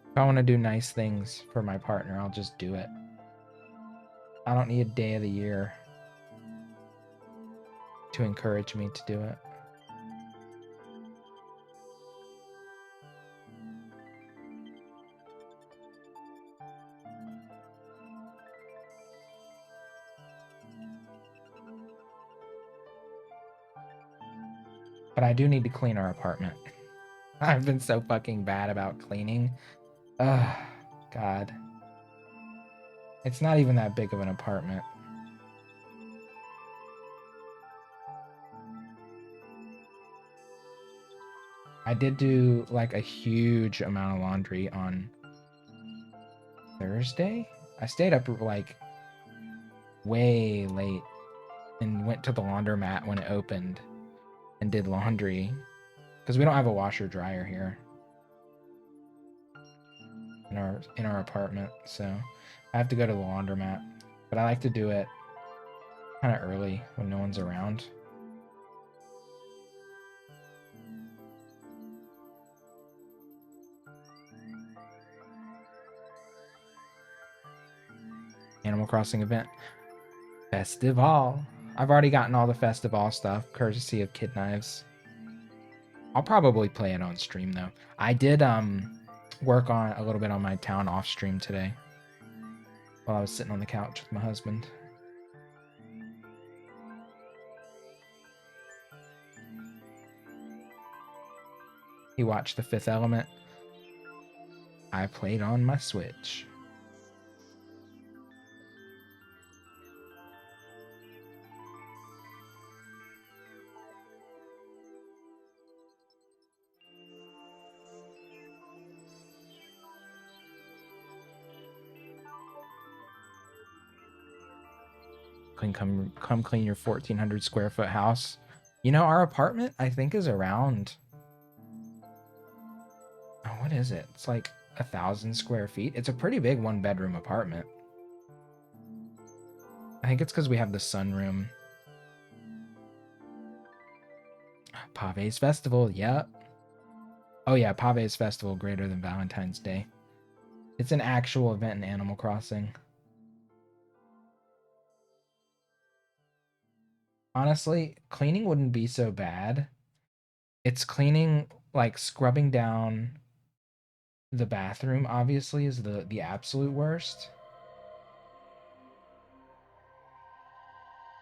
If I want to do nice things for my partner, I'll just do it. I don't need a day of the year to encourage me to do it. But I do need to clean our apartment. I've been so fucking bad about cleaning. Ugh, God. It's not even that big of an apartment. I did do like a huge amount of laundry on Thursday. I stayed up like way late and went to the laundromat when it opened and did laundry because we don't have a washer dryer here in our apartment, so I have to go to the laundromat. But I like to do it kind of early when no one's around. Animal Crossing event. Festival. I've already gotten all the Festival stuff, courtesy of Kid Knives. I'll probably play it on stream though. I did work on a little bit on my town off stream today while I was sitting on the couch with my husband. He watched The Fifth Element. I played on my Switch. Come clean your 1,400 square foot house. You know, our apartment, I think, is around... Oh, what is it? It's like 1,000 square feet. It's a pretty big one-bedroom apartment. I think it's because we have the sunroom. Pave's Festival, yep. Oh yeah, Pave's Festival greater than Valentine's Day. It's an actual event in Animal Crossing. Honestly, cleaning wouldn't be so bad. It's cleaning, like scrubbing down the bathroom, obviously, is the absolute worst.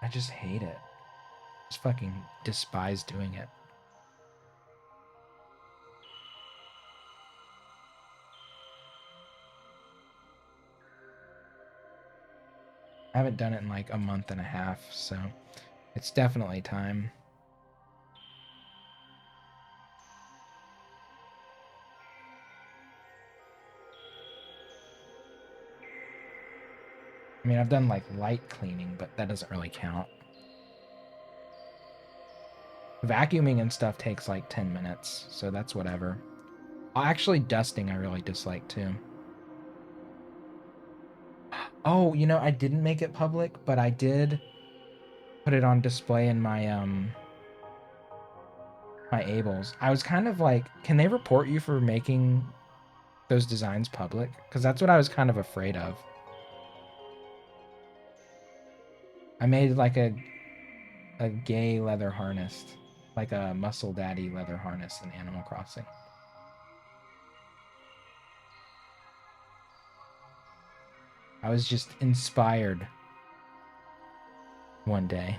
I just hate it. Just fucking despise doing it. I haven't done it in like a month and a half, so it's definitely time. I mean, I've done like light cleaning, but that doesn't really count. Vacuuming and stuff takes like 10 minutes, so that's whatever. Actually, dusting I really dislike too. Oh, you know, I didn't make it public, but I did put it on display in my Ables. I was kind of like, can they report you for making those designs public? Because that's what I was kind of afraid of. I made like a gay leather harness, like a muscle daddy leather harness in Animal Crossing. I was just inspired one day.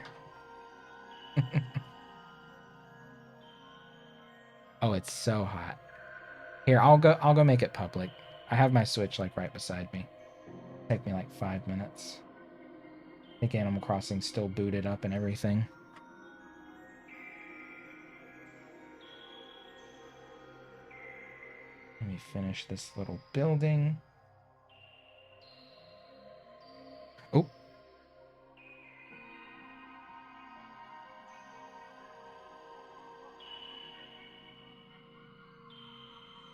Oh, it's so hot. Here, I'll go make it public. I have my Switch like right beside me. Take me like 5 minutes. I think Animal Crossing's still booted up and everything. Let me finish this little building. Oh.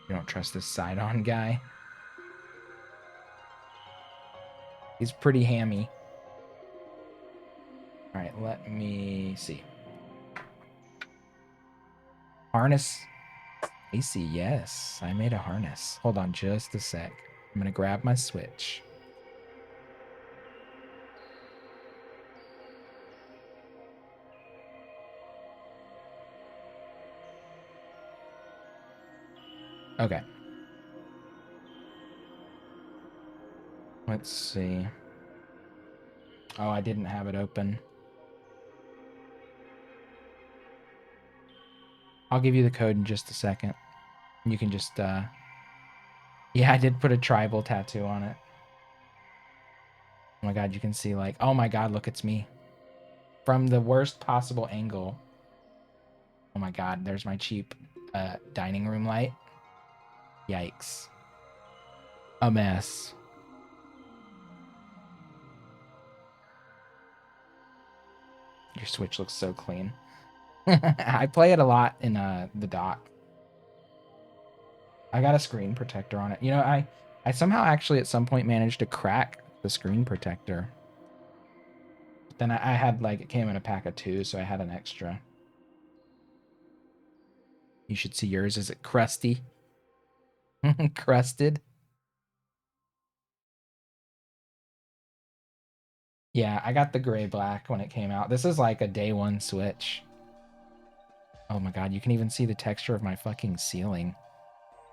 You don't trust this side-on guy. He's pretty hammy. All right, let me see. Harness. AC, yes. I made a harness. Hold on just a sec. I'm going to grab my Switch. Okay. Let's see. Oh, I didn't have it open. I'll give you the code in just a second. You can just, yeah, I did put a tribal tattoo on it. Oh my god, you can see like, oh my god, look, it's me. From the worst possible angle. Oh my god, there's my cheap dining room light. Yikes. A mess. Your Switch looks so clean. I play it a lot in the dock. I got a screen protector on it. You know, I somehow actually at some point managed to crack the screen protector. But then I had like, it came in a pack of 2, so I had an extra. You should see yours. Is it crusty? Crusted? Yeah, I got the gray black when it came out. This is like a day one Switch. Oh my god, you can even see the texture of my fucking ceiling.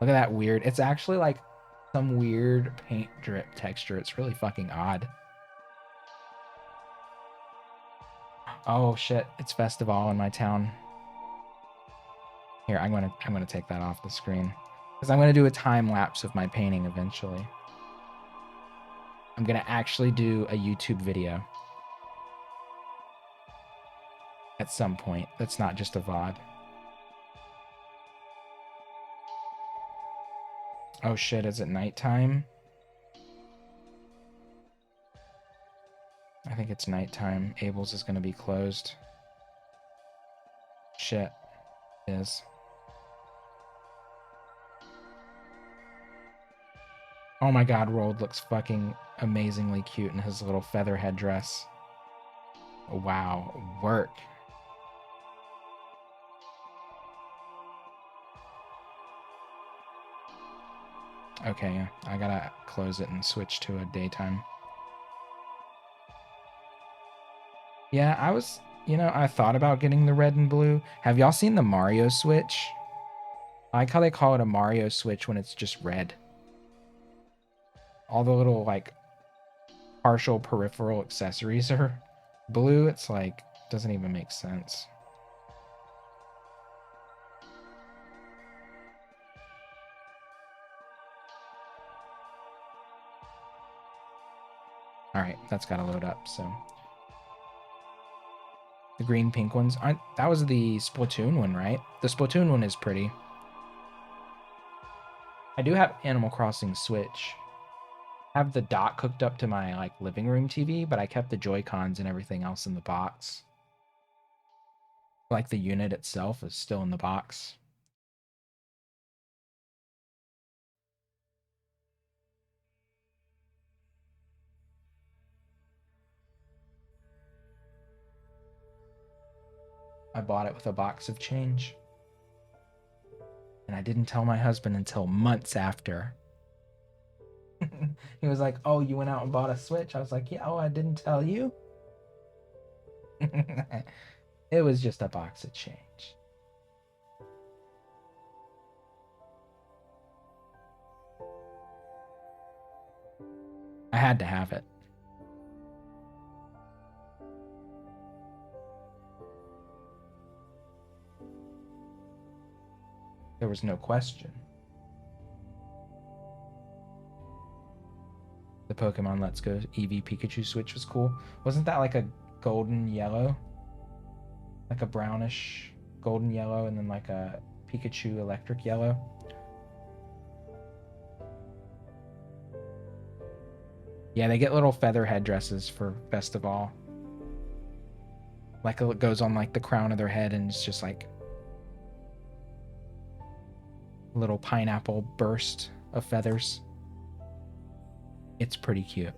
Look at that weird. It's actually like some weird paint drip texture. It's really fucking odd. Oh shit, it's festival in my town. Here, I'm gonna take that off the screen. Because I'm gonna do a time lapse of my painting eventually. I'm gonna actually do a YouTube video. At some point. That's not just a VOD. Oh shit, is it nighttime? I think it's nighttime. Abel's is gonna be closed. Shit. It is. Oh my god, Rold looks fucking amazingly cute in his little feather headdress. Wow, work. Okay, I gotta close it and switch to a daytime. Yeah, You know, I thought about getting the red and blue. Have y'all seen the Mario Switch? I like how they call it a Mario Switch when it's just red. All the little, like, partial peripheral accessories are blue. It's like, doesn't even make sense. All right, that's got to load up, so. The green pink ones aren't. That was the Splatoon one, right? The Splatoon one is pretty. I do have Animal Crossing Switch. I have the dock hooked up to my like living room TV, but I kept the Joy-Cons and everything else in the box. Like the unit itself is still in the box. I bought it with a box of change. And I didn't tell my husband until months after. He was like, "Oh, you went out and bought a Switch?" I was like, "Yeah, oh, I didn't tell you." It was just a box of change. I had to have it. There was no question. The Pokemon Let's Go Eevee Pikachu Switch was cool. Wasn't that like a golden yellow? Like a brownish golden yellow and then like a Pikachu electric yellow? Yeah, they get little feather headdresses for Best of All. Like it goes on like the crown of their head and it's just like a little pineapple burst of feathers. It's pretty cute.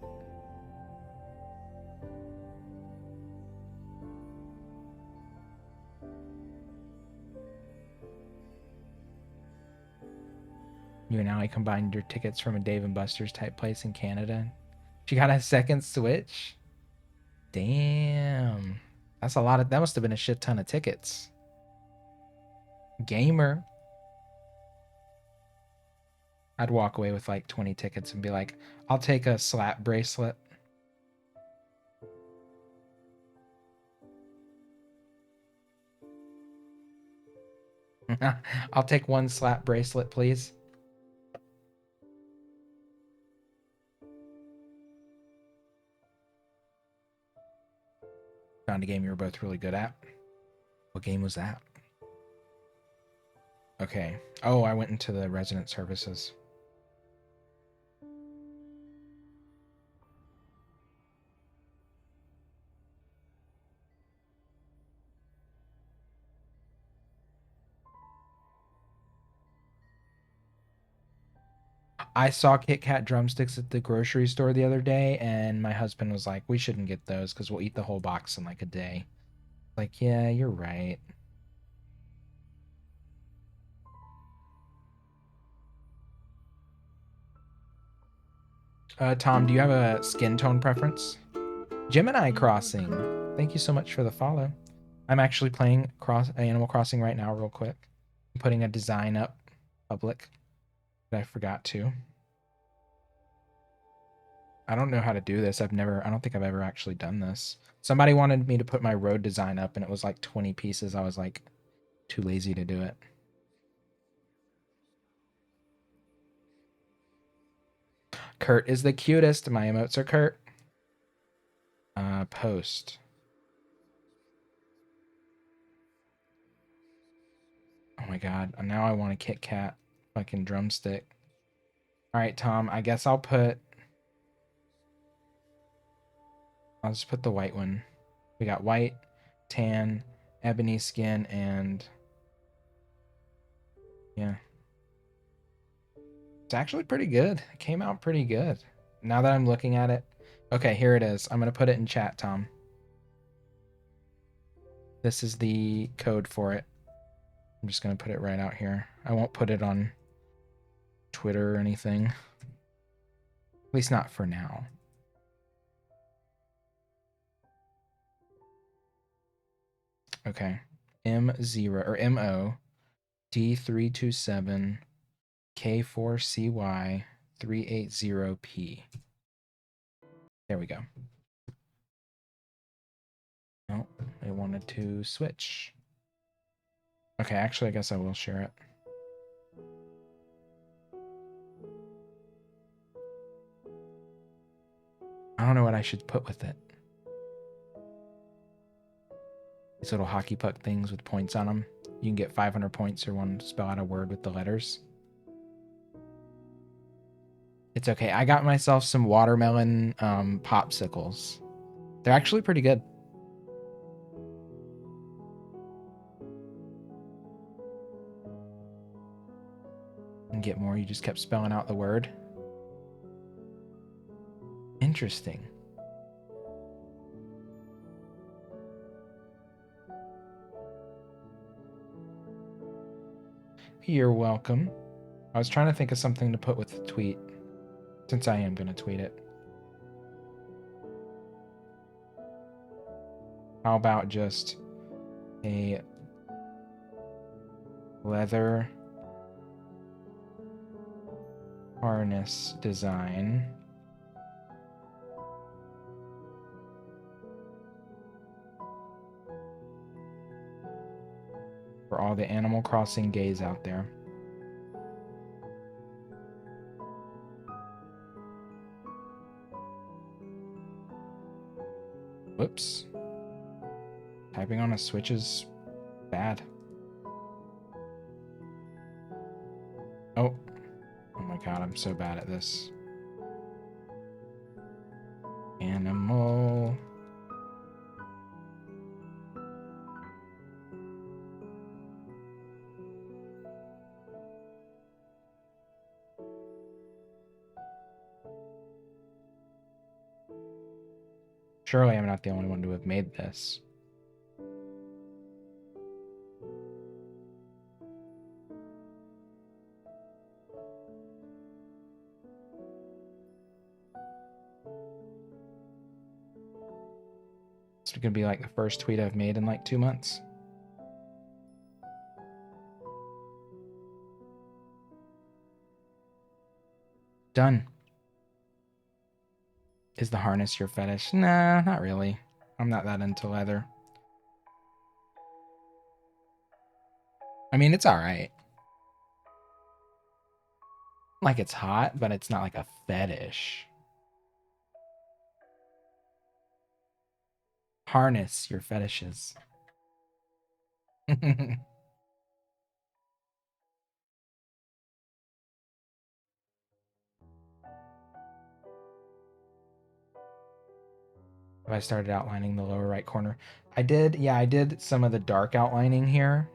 You and Allie combined your tickets from a Dave and Buster's type place in Canada. She got a second Switch? Damn. That's a lot of, that must have been a shit ton of tickets. Gamer. I'd walk away with like 20 tickets and be like, I'll take a slap bracelet. I'll take one slap bracelet, please. Found a game you were both really good at. What game was that? Okay. Oh, I went into the resident services. I saw Kit Kat drumsticks at the grocery store the other day, and my husband was like, "We shouldn't get those because we'll eat the whole box in like a day." Like, yeah, you're right. Tom, do you have a skin tone preference? Gemini Crossing. Thank you so much for the follow. I'm actually playing Animal Crossing right now, real quick. I'm putting a design up public that I forgot to. I don't know how to do this. I don't think I've ever actually done this. Somebody wanted me to put my road design up and it was like 20 pieces. I was like too lazy to do it. Kurt is the cutest. My emotes are Kurt. Post. Oh my god. Now I want a Kit Kat fucking drumstick. Alright, Tom. I guess I'll just put the white one. We got white, tan, ebony skin, and yeah. It's actually pretty good. It came out pretty good. Now that I'm looking at it. Okay, here it is. I'm going to put it in chat, Tom. This is the code for it. I'm just going to put it right out here. I won't put it on Twitter or anything. At least not for now. Okay. M0 or MO D327 K4CY 380P. There we go. Oh, they wanted to switch. Okay, actually, I guess I will share it. I don't know what I should put with it. These little hockey puck things with points on them. You can get 500 points or one spell out a word with the letters. It's okay. I got myself some watermelon popsicles. They're actually pretty good. And get more. You just kept spelling out the word. Interesting. You're welcome. I was trying to think of something to put with the tweet, since I am going to tweet it. How about just a leather harness design for all the Animal Crossing gays out there. Whoops. Typing on a Switch is bad. Oh. Oh my god, I'm so bad at this. Animal. Surely I'm not the only one to have made this. It's gonna be like the first tweet I've made in like 2 months. Done. Is the harness your fetish? Nah, not really. I'm not that into leather. I mean, it's alright. Like, it's hot, but it's not like a fetish. Harness your fetishes. Have I started outlining the lower right corner? I did, yeah, I did some of the dark outlining here.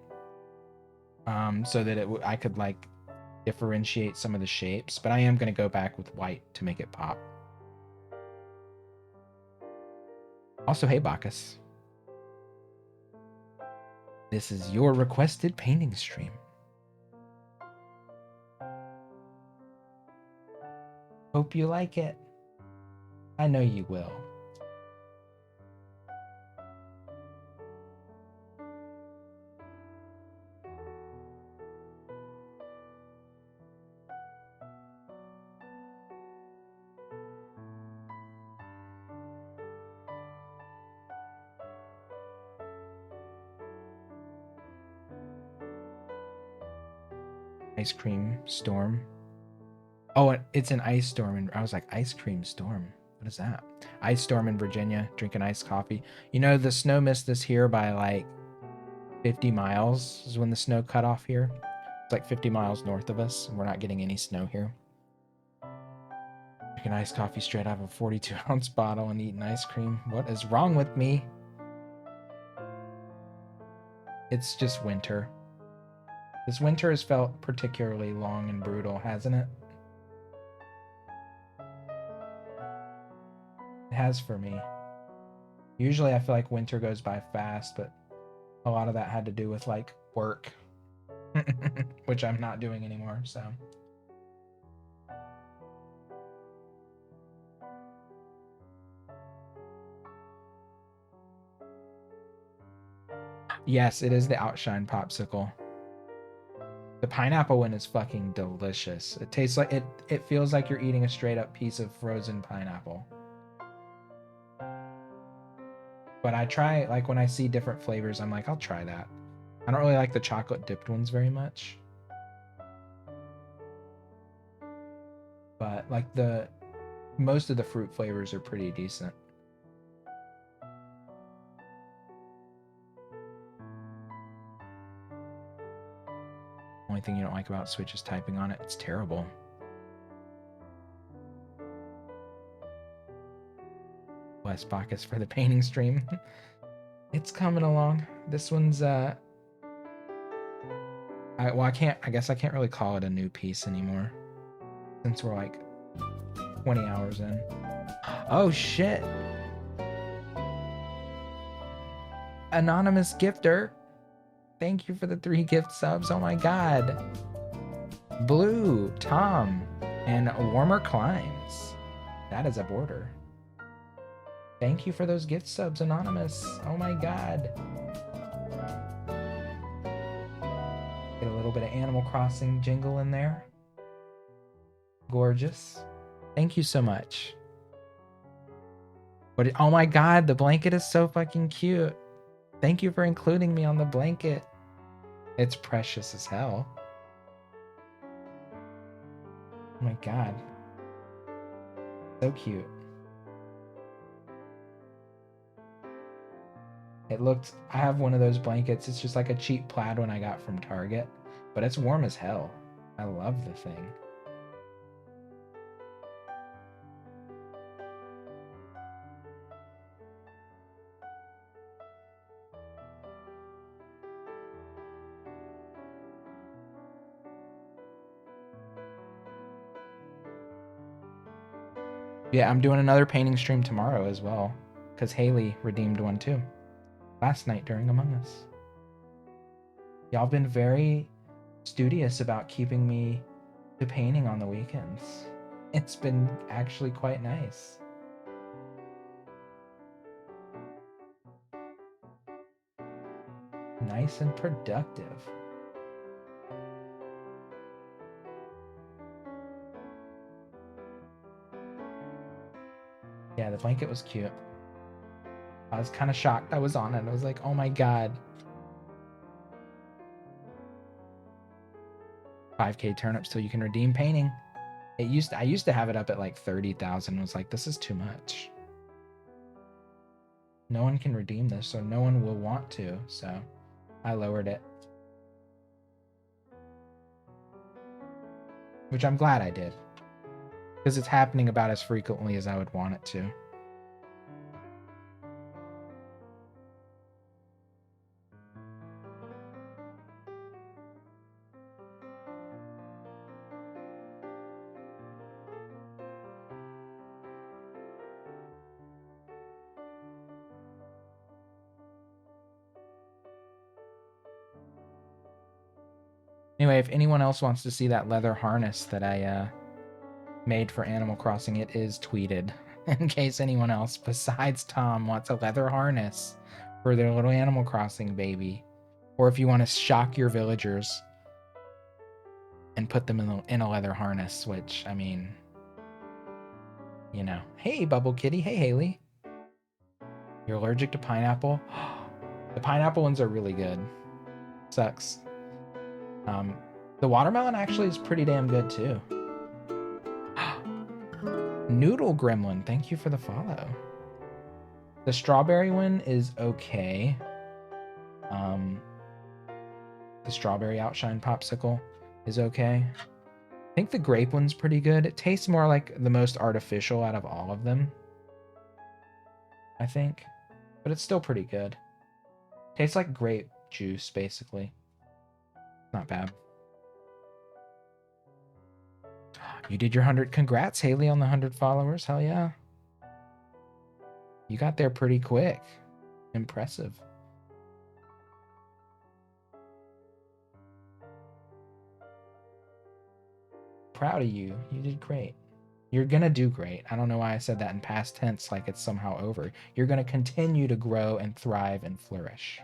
So that I could like differentiate some of the shapes, but I am going to go back with white to make it pop. Also, hey Bacchus. This is your requested painting stream. Hope you like it. I know you will. Ice cream storm. Oh, it's an ice storm. And I was like, ice cream storm. What is that? Ice storm in Virginia, drinking iced coffee. You know, the snow missed us here by like 50 miles is when the snow cut off here. It's like 50 miles north of us, and we're not getting any snow here. Drinking iced coffee straight out of a 42-ounce bottle and eating ice cream. What is wrong with me? It's just winter. This winter has felt particularly long and brutal, hasn't it? It has for me. Usually I feel like winter goes by fast, but a lot of that had to do with like work, which I'm not doing anymore, so. Yes, it is the Outshine popsicle. The pineapple one is fucking delicious. It tastes like it feels like you're eating a straight up piece of frozen pineapple. But I try, like, when I see different flavors, I'm like, I'll try that. I don't really like the chocolate dipped ones very much. But like most of the fruit flavors are pretty decent. Only thing you don't like about Switch is typing on it. It's terrible. Less pockets for the painting stream. It's coming along. This one's I guess I can't really call it a new piece anymore, since we're like 20 hours in. Oh shit. Anonymous gifter. Thank you for the 3 gift subs. Oh my god. Blue, Tom, and Warmer Climes. That is a border. Thank you for those gift subs, Anonymous. Oh my god. Get a little bit of Animal Crossing jingle in there. Gorgeous. Thank you so much. Oh my god, the blanket is so fucking cute. Thank you for including me on the blanket. It's precious as hell. Oh my god. So cute. I have one of those blankets. It's just like a cheap plaid one I got from Target, but it's warm as hell. I love the thing. Yeah, I'm doing another painting stream tomorrow as well, because Haley redeemed one too last night during Among Us. Y'all been very studious about keeping me to painting on the weekends. It's been actually quite nice. Nice and productive. Yeah, the blanket was cute. I was kind of shocked I was on it. I was like, oh my god. 5K turnips till you can redeem painting. I used to have it up at like 30,000 and was like, this is too much. No one can redeem this, so no one will want to, so I lowered it. Which I'm glad I did, because it's happening about as frequently as I would want it to. Anyway, if anyone else wants to see that leather harness that I made for Animal Crossing, it is tweeted. In case anyone else besides Tom wants a leather harness for their little Animal Crossing baby. Or if you want to shock your villagers and put them in a leather harness, which, I mean, you know. Hey, Bubble Kitty. Hey, Haley. You're allergic to pineapple? The pineapple ones are really good. Sucks. The watermelon actually is pretty damn good too. Noodle Gremlin, thank you for the follow. The strawberry one is okay. The strawberry Outshine popsicle is okay. I think the grape one's pretty good. It tastes more like the most artificial out of all of them, I think. But it's still pretty good. Tastes like grape juice, basically. Not bad. You did your 100. Congrats, Haley, on the 100 followers. Hell yeah. You got there pretty quick. Impressive. Proud of you. You did great. You're gonna do great. I don't know why I said that in past tense like it's somehow over. You're gonna continue to grow and thrive and flourish.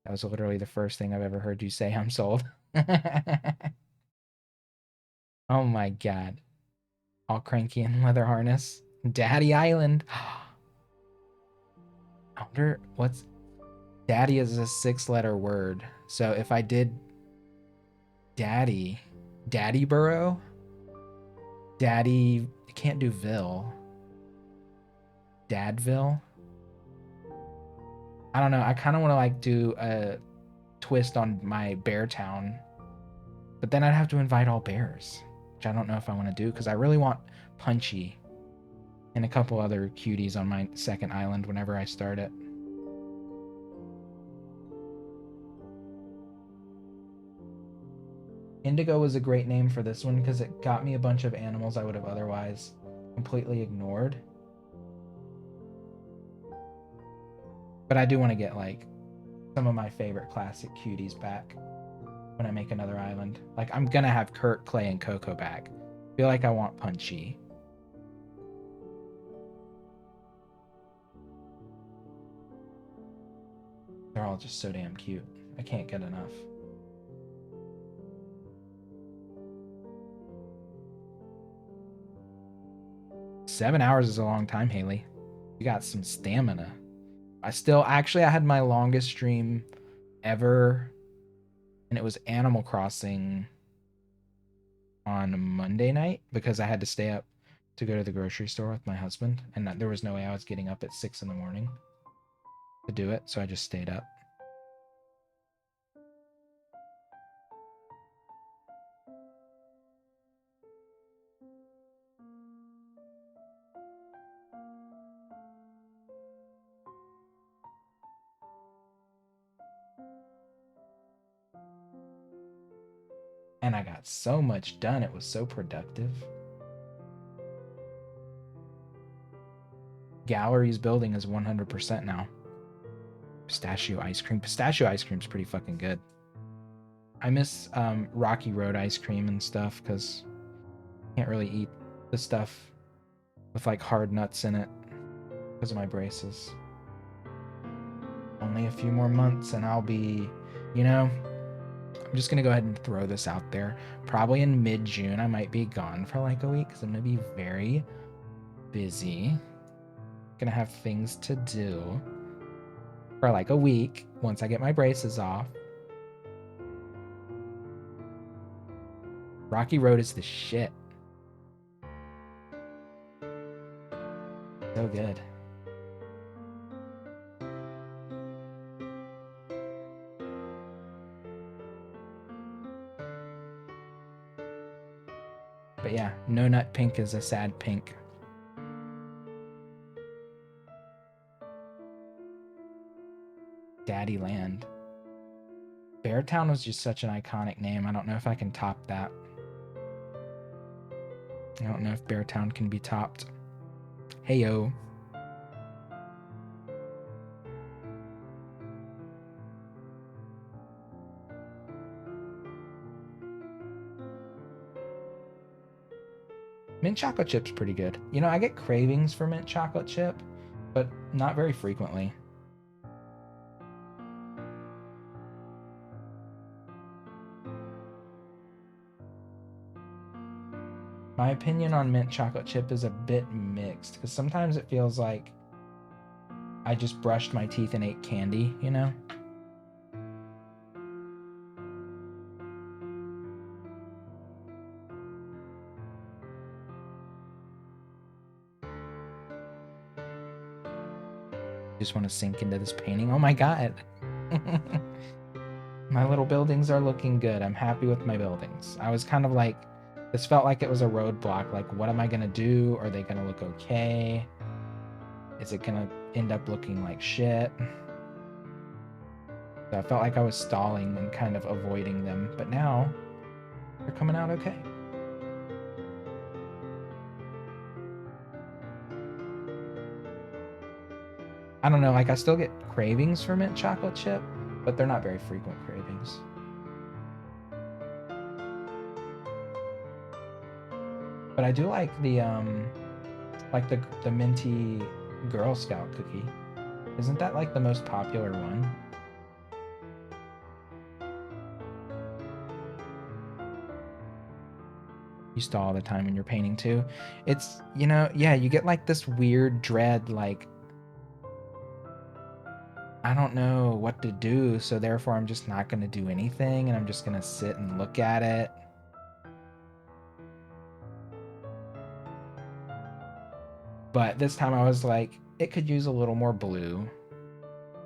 That was literally the first thing I've ever heard you say. I'm sold. Oh my god. All cranky in leather harness. Daddy Island. I wonder what's daddy is a 6-letter word. So if I did daddy, daddy burrow, daddy, I can't do Ville. Dadville. I don't know. I kind of want to like do a twist on my bear town, but then I'd have to invite all bears, which I don't know if I want to do because I really want Punchy and a couple other cuties on my second island whenever I start it. Indigo was a great name for this one because it got me a bunch of animals I would have otherwise completely ignored. But I do want to get like some of my favorite classic cuties back when I make another island. Like I'm gonna have Kurt, Clay, and Coco back. I feel like I want Punchy. They're all just so damn cute. I can't get enough. Seven hours is a long time, Haley. You got some stamina. I had my longest stream ever, and it was Animal Crossing on Monday night because I had to stay up to go to the grocery store with my husband, and there was no way I was getting up at 6 in the morning to do it, so I just stayed up. And I got so much done. It was so productive. Gallery's building is 100% now. Pistachio ice cream. Pistachio ice cream's pretty fucking good. I miss Rocky Road ice cream and stuff because I can't really eat the stuff with like hard nuts in it because of my braces. Only a few more months and I'll be, I'm just going to go ahead and throw this out there. Probably in mid-June, I might be gone for like a week because I'm going to be very busy. Going to have things to do for like a week once I get my braces off. Rocky Road is the shit. So good. But yeah, No Nut Pink is a sad pink. Daddy Land. Beartown was just such an iconic name. I don't know if I can top that. I don't know if Beartown can be topped. Hey yo. Mint chocolate chip's pretty good. I get cravings for mint chocolate chip, but not very frequently. My opinion on mint chocolate chip is a bit mixed because sometimes it feels like I just brushed my teeth and ate candy, Just want to sink into this painting. Oh my god. My little buildings are looking good. I'm happy with my buildings. I was kind of like, this felt like it was a roadblock. Like, what am I going to do? Are they going to look okay? Is it going to end up looking like shit? So I felt like I was stalling and kind of avoiding them. But now, they're coming out okay. I don't know, like I still get cravings for mint chocolate chip, but they're not very frequent cravings. But I do like the minty Girl Scout cookie. Isn't that like the most popular one? Used to all the time when you're painting too. It's, you know, yeah, you get like this weird dread, like, I don't know what to do, so therefore I'm just not going to do anything and I'm just going to sit and look at it. But this time I was like, it could use a little more blue.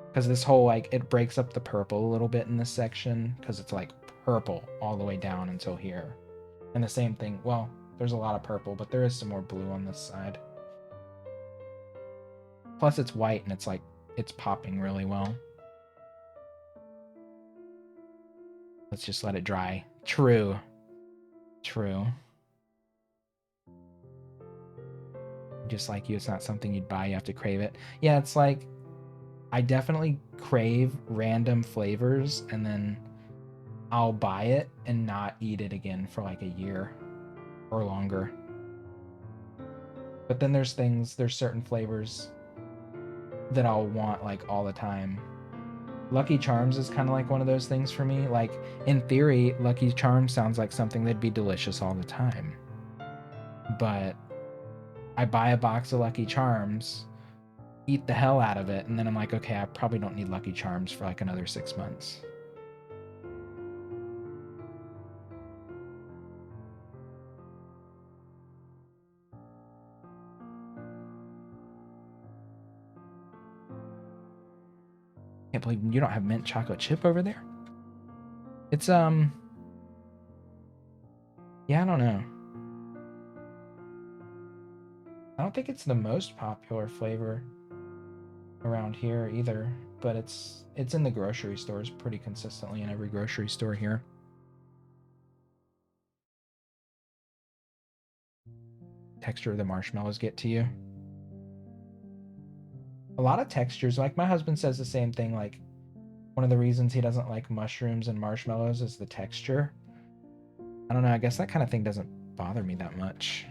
Because this whole, like, it breaks up the purple a little bit in this section. Because it's, like, purple all the way down until here. And the same thing, well, there's a lot of purple, but there is some more blue on this side. Plus it's white and it's, like, it's popping really well. Let's just let it dry. True. True. Just like you, it's not something you'd buy, you have to crave it. Yeah, it's like, I definitely crave random flavors and then I'll buy it and not eat it again for like a year or longer. But then there's certain flavors that I'll want like all the time. Lucky Charms is kind of like one of those things for me. Like, in theory, Lucky Charms sounds like something that'd be delicious all the time. But I buy a box of Lucky Charms, eat the hell out of it, and then I'm like, okay, I probably don't need Lucky Charms for like another 6 months. Can't believe you don't have mint chocolate chip over there. It's yeah, I don't know. I don't think it's the most popular flavor around here either, but it's in the grocery stores pretty consistently in every grocery store here. Texture of the marshmallows get to you. A lot of textures, like my husband says the same thing, like one of the reasons he doesn't like mushrooms and marshmallows is the texture. I don't know, I guess that kind of thing doesn't bother me that much.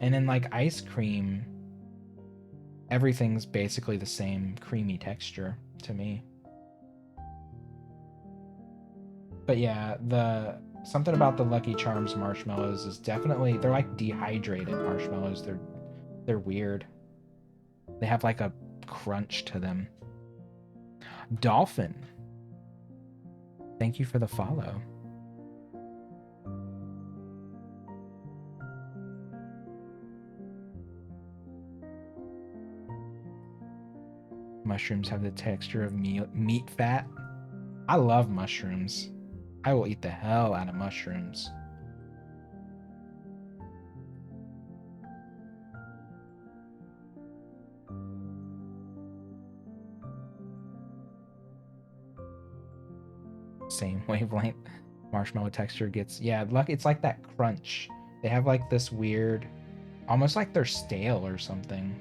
And in like ice cream, everything's basically the same creamy texture to me. But yeah, the something about the Lucky Charms marshmallows is definitely, they're like dehydrated marshmallows. They're weird. They have like a crunch to them. Dolphin, thank you for the follow. Mushrooms have the texture of meat fat. I love mushrooms. I will eat the hell out of mushrooms. Same wavelength. Marshmallow texture gets, yeah, it's like that crunch. They have like this weird, almost like they're stale or something.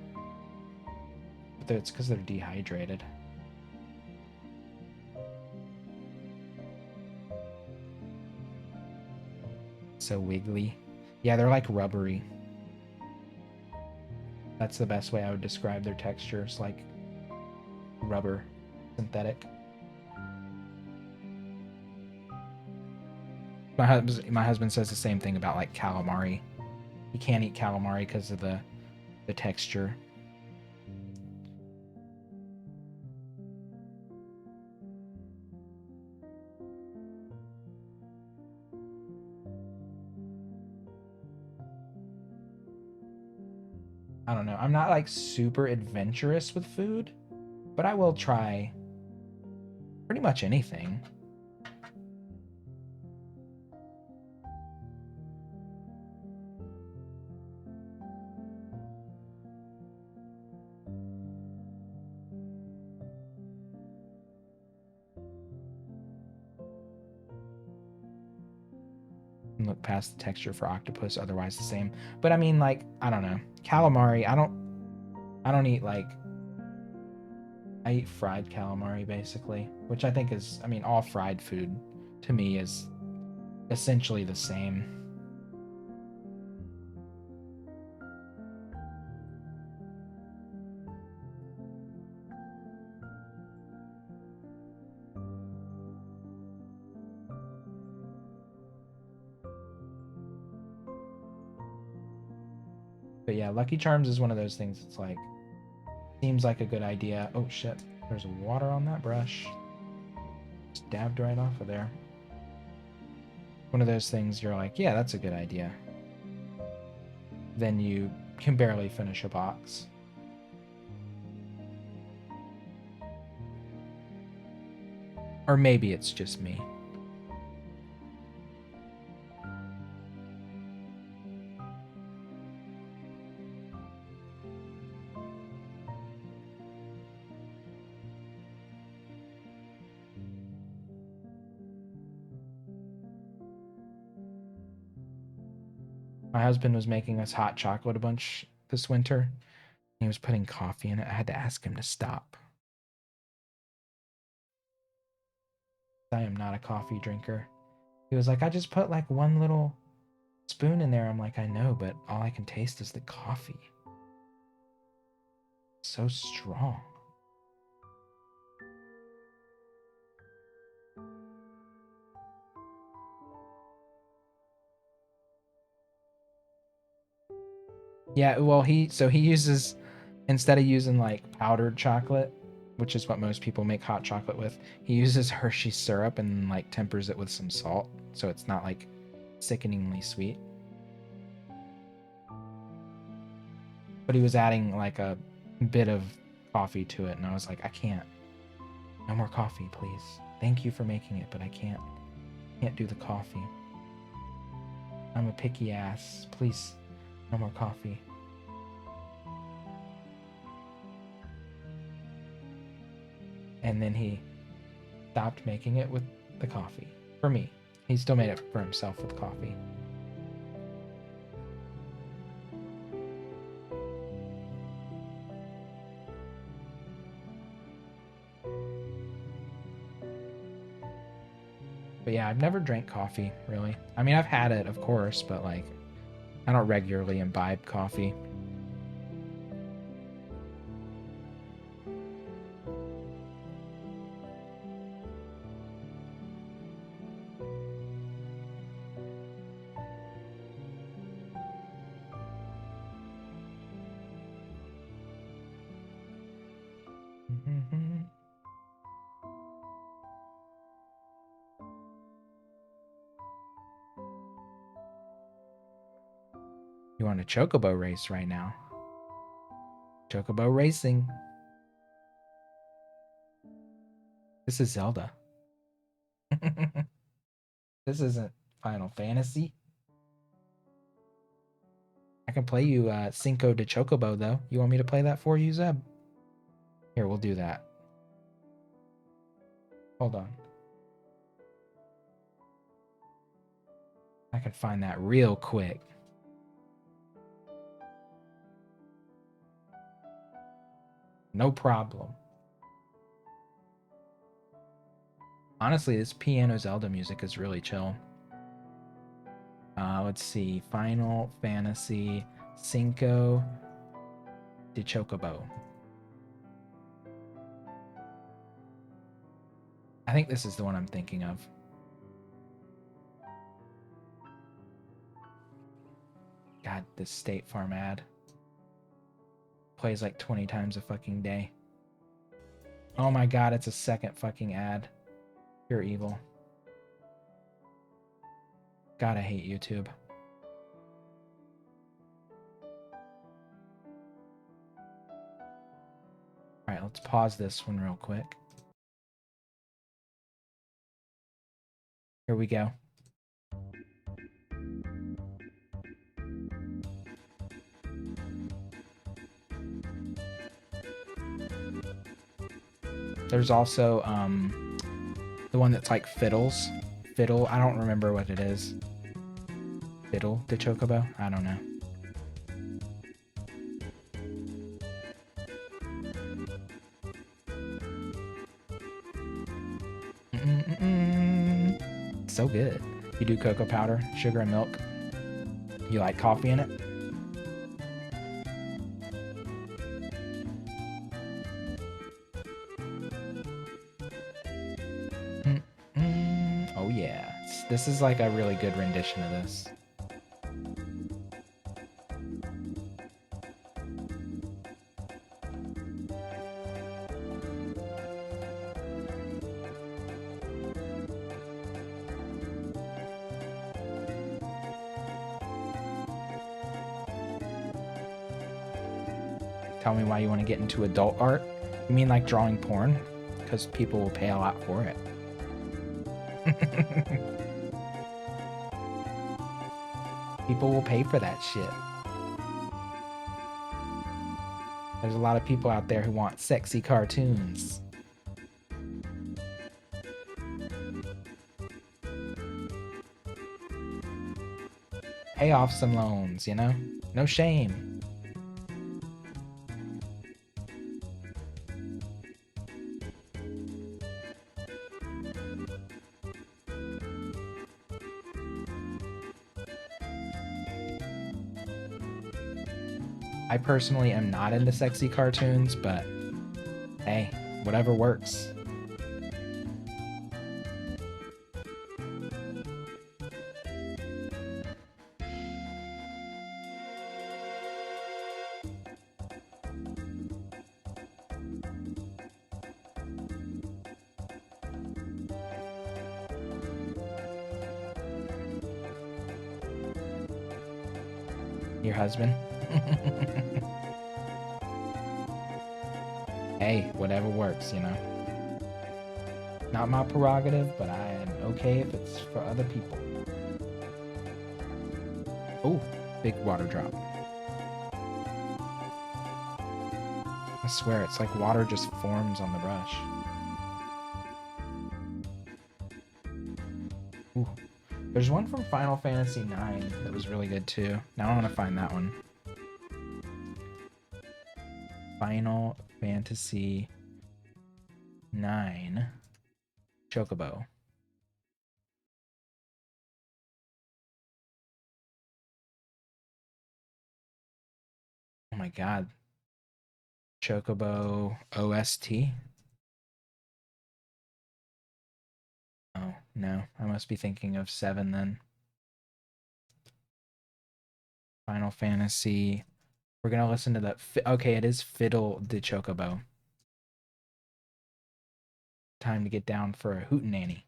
But it's because they're dehydrated. So wiggly. Yeah, they're like rubbery. That's the best way I would describe their texture. It's like rubber, synthetic. My husband says the same thing about like calamari. He can't eat calamari because of the texture. I don't know. I'm not like super adventurous with food, but I will try pretty much anything. And look past the texture for octopus, otherwise the same. But I mean, like, I don't know. Calamari, I don't eat like, I eat fried calamari basically, which I think is, I mean, all fried food to me is essentially the same. But yeah, Lucky Charms is one of those things. It's like, seems like a good idea. Oh shit, there's water on that brush. Just dabbed right off of there. One of those things you're like, yeah, that's a good idea. Then you can barely finish a box. Or maybe it's just me. My husband was making us hot chocolate a bunch this winter. He was putting coffee in it. I had to ask him to stop. I am not a coffee drinker. He was like, I just put like one little spoon in there. I'm like, I know, but all I can taste is the coffee. So strong. Yeah, well, he uses, instead of using like powdered chocolate, which is what most people make hot chocolate with, he uses Hershey syrup and like tempers it with some salt, so it's not like sickeningly sweet. But he was adding like a bit of coffee to it, and I was like, I can't. No more coffee, please. Thank you for making it, but I can't do the coffee. I'm a picky ass. Please, no more coffee. And then he stopped making it with the coffee. For me. He still made it for himself with coffee. But yeah, I've never drank coffee, really. I mean, I've had it, of course, but like, I don't regularly imbibe coffee. You want a chocobo race right now? Chocobo racing. This is Zelda. This isn't Final Fantasy. I can play you Cinco de Chocobo, though. You want me to play that for you, Zeb? Here, we'll do that. Hold on. I can find that real quick. No problem. Honestly, this piano Zelda music is really chill. Let's see. Final Fantasy Cinco de Chocobo. I think this is the one I'm thinking of. God, this State Farm ad plays like 20 times a fucking day. Oh my god, it's a second fucking ad. Pure evil. God, I hate YouTube. Alright, let's pause this one real quick. Here we go. There's also the one that's like fiddles. Fiddle, I don't remember what it is. Fiddle de Chocobo? I don't know. So good. You do cocoa powder, sugar, and milk. You like coffee in it? Oh yeah. This is like a really good rendition of this. Tell me why you want to get into adult art. You mean like drawing porn? Because people will pay a lot for it. People will pay for that shit. There's a lot of people out there who want sexy cartoons. Pay off some loans, you know? No shame. I personally am not into sexy cartoons, but hey, whatever works. Your husband? Hey, whatever works, you know? Not my prerogative, but I am okay if it's for other people. Oh, big water drop. I swear, it's like water just forms on the brush. Ooh. There's one from Final Fantasy IX that was really good too. Now I want to find that one. Final Fantasy IX Chocobo. Oh my god. Chocobo OST? Oh, no. I must be thinking of 7 then. Final Fantasy. We're gonna listen to that. Okay, it is Fiddle de Chocobo. Time to get down for a hootenanny.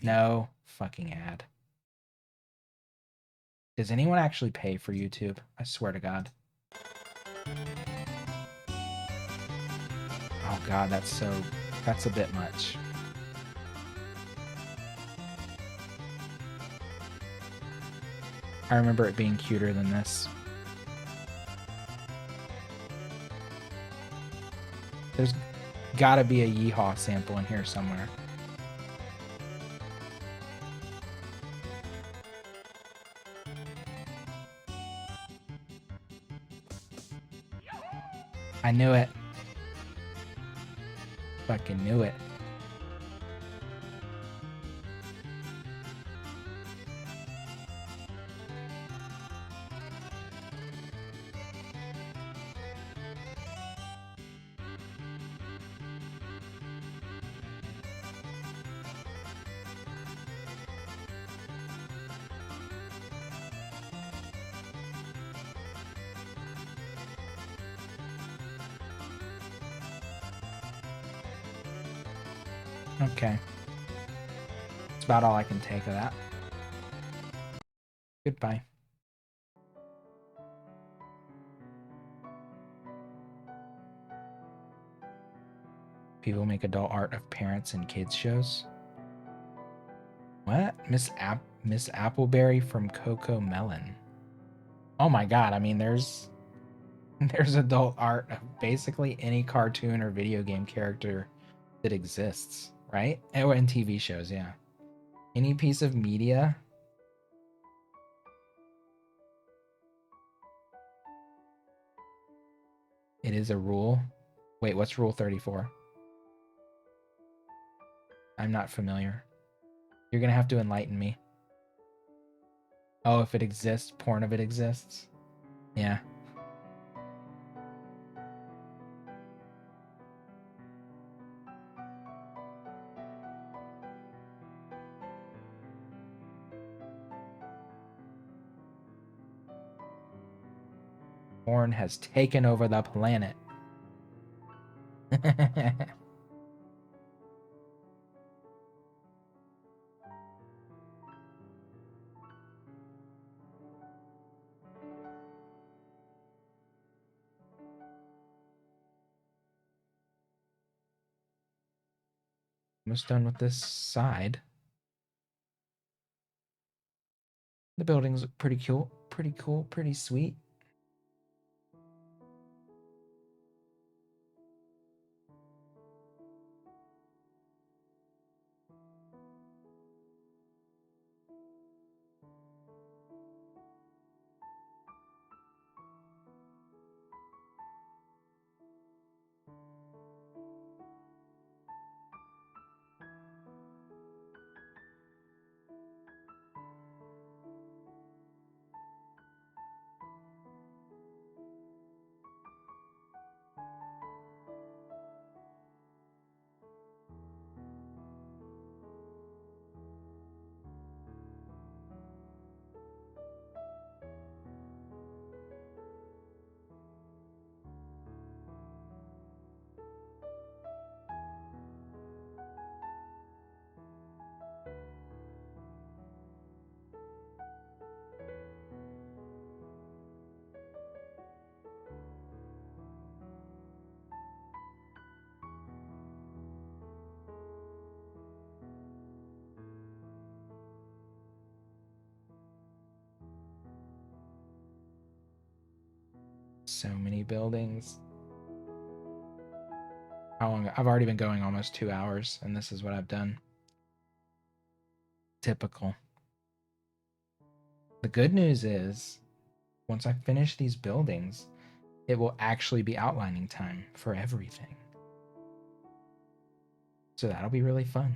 No fucking ad. Does anyone actually pay for YouTube? I swear to God. Oh God, that's a bit much. I remember it being cuter than this. There's gotta be a Yeehaw sample in here somewhere. I knew it. Fucking knew it. Okay. That's about all I can take of that. Goodbye. People make adult art of parents and kids shows. What? Miss Appleberry from Coco Melon. Oh my god, I mean there's adult art of basically any cartoon or video game character that exists, right? Oh, and TV shows, yeah. Any piece of media. It is a rule. Wait, what's rule 34? I'm not familiar. You're gonna have to enlighten me. Oh, if it exists, porn of it exists. Yeah. Porn has taken over the planet. Almost done with this side. The buildings look pretty cool, pretty sweet. So many buildings. How long? I've already been going almost 2 hours, and this is what I've done. Typical. The good news is, once I finish these buildings, it will actually be outlining time for everything. So that'll be really fun.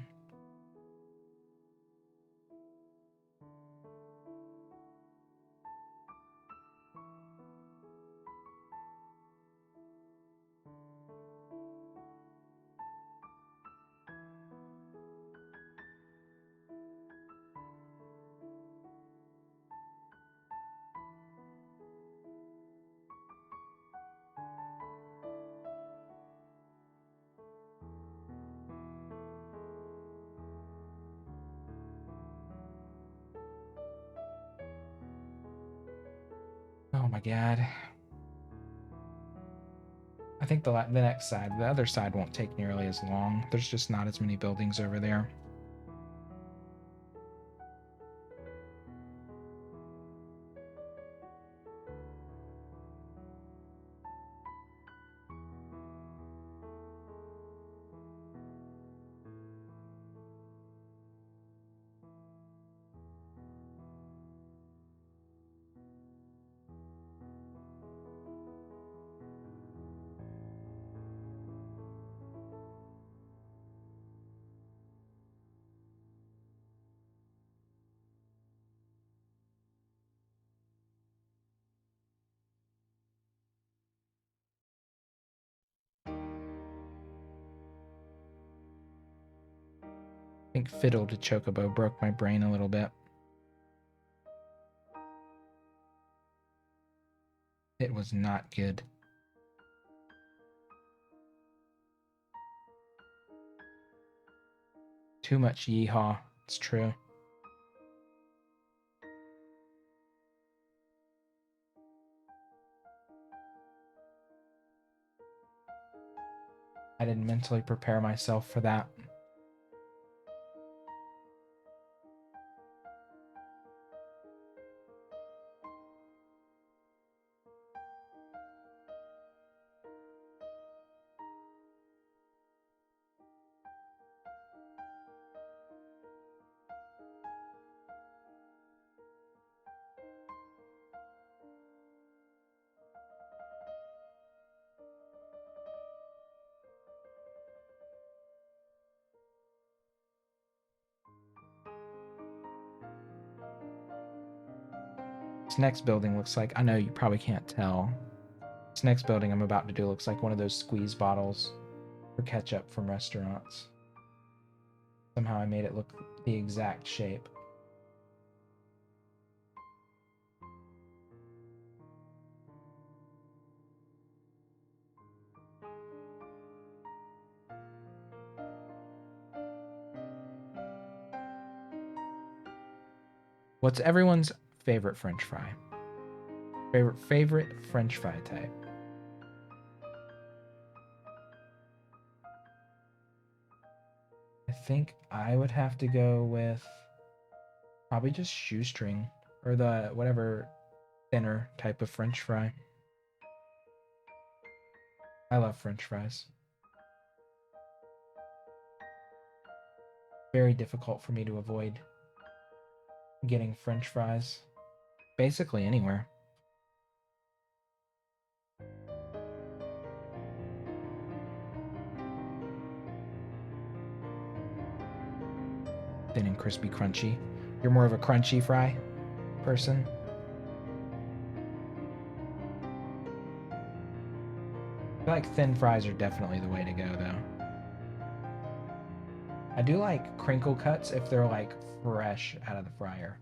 Oh my god. I think the next side, the other side won't take nearly as long. There's just not as many buildings over there. I think Fiddle to Chocobo broke my brain a little bit. It was not good. Too much yeehaw. It's true. I didn't mentally prepare myself for that. This next building looks like, I know you probably can't tell. This next building I'm about to do looks like one of those squeeze bottles for ketchup from restaurants. Somehow I made it look the exact shape. What's everyone's favorite French fry? Favorite French fry type? I I think I would have to go with probably just shoestring or the whatever thinner type of French fry. I love French fries. Very difficult for me to avoid getting French fries basically anywhere. Thin and crispy, crunchy. You're more of a crunchy fry person. I feel like thin fries are definitely the way to go, though. I do like crinkle cuts if they're like fresh out of the fryer.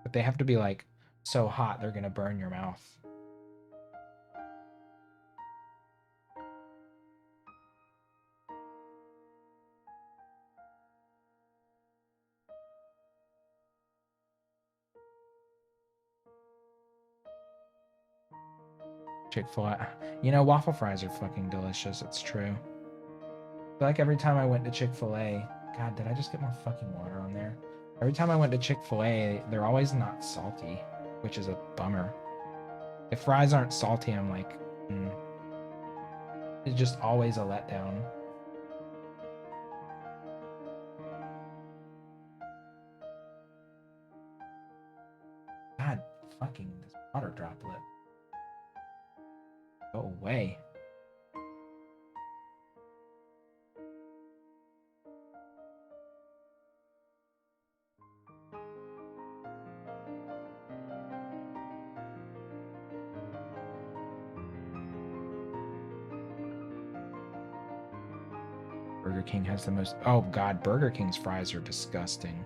But they have to be like so hot they're gonna burn your mouth. Chick-fil-A. You know, waffle fries are fucking delicious. It's true. I feel like every time I went to Chick-fil-A, God, did I just get more fucking water on there? Every time I went to Chick-fil-A, they're always not salty, which is a bummer. If fries aren't salty, I'm like, it's just always a letdown. God, fucking this water droplet. Go away. Burger King has the most... Oh, God, Burger King's fries are disgusting.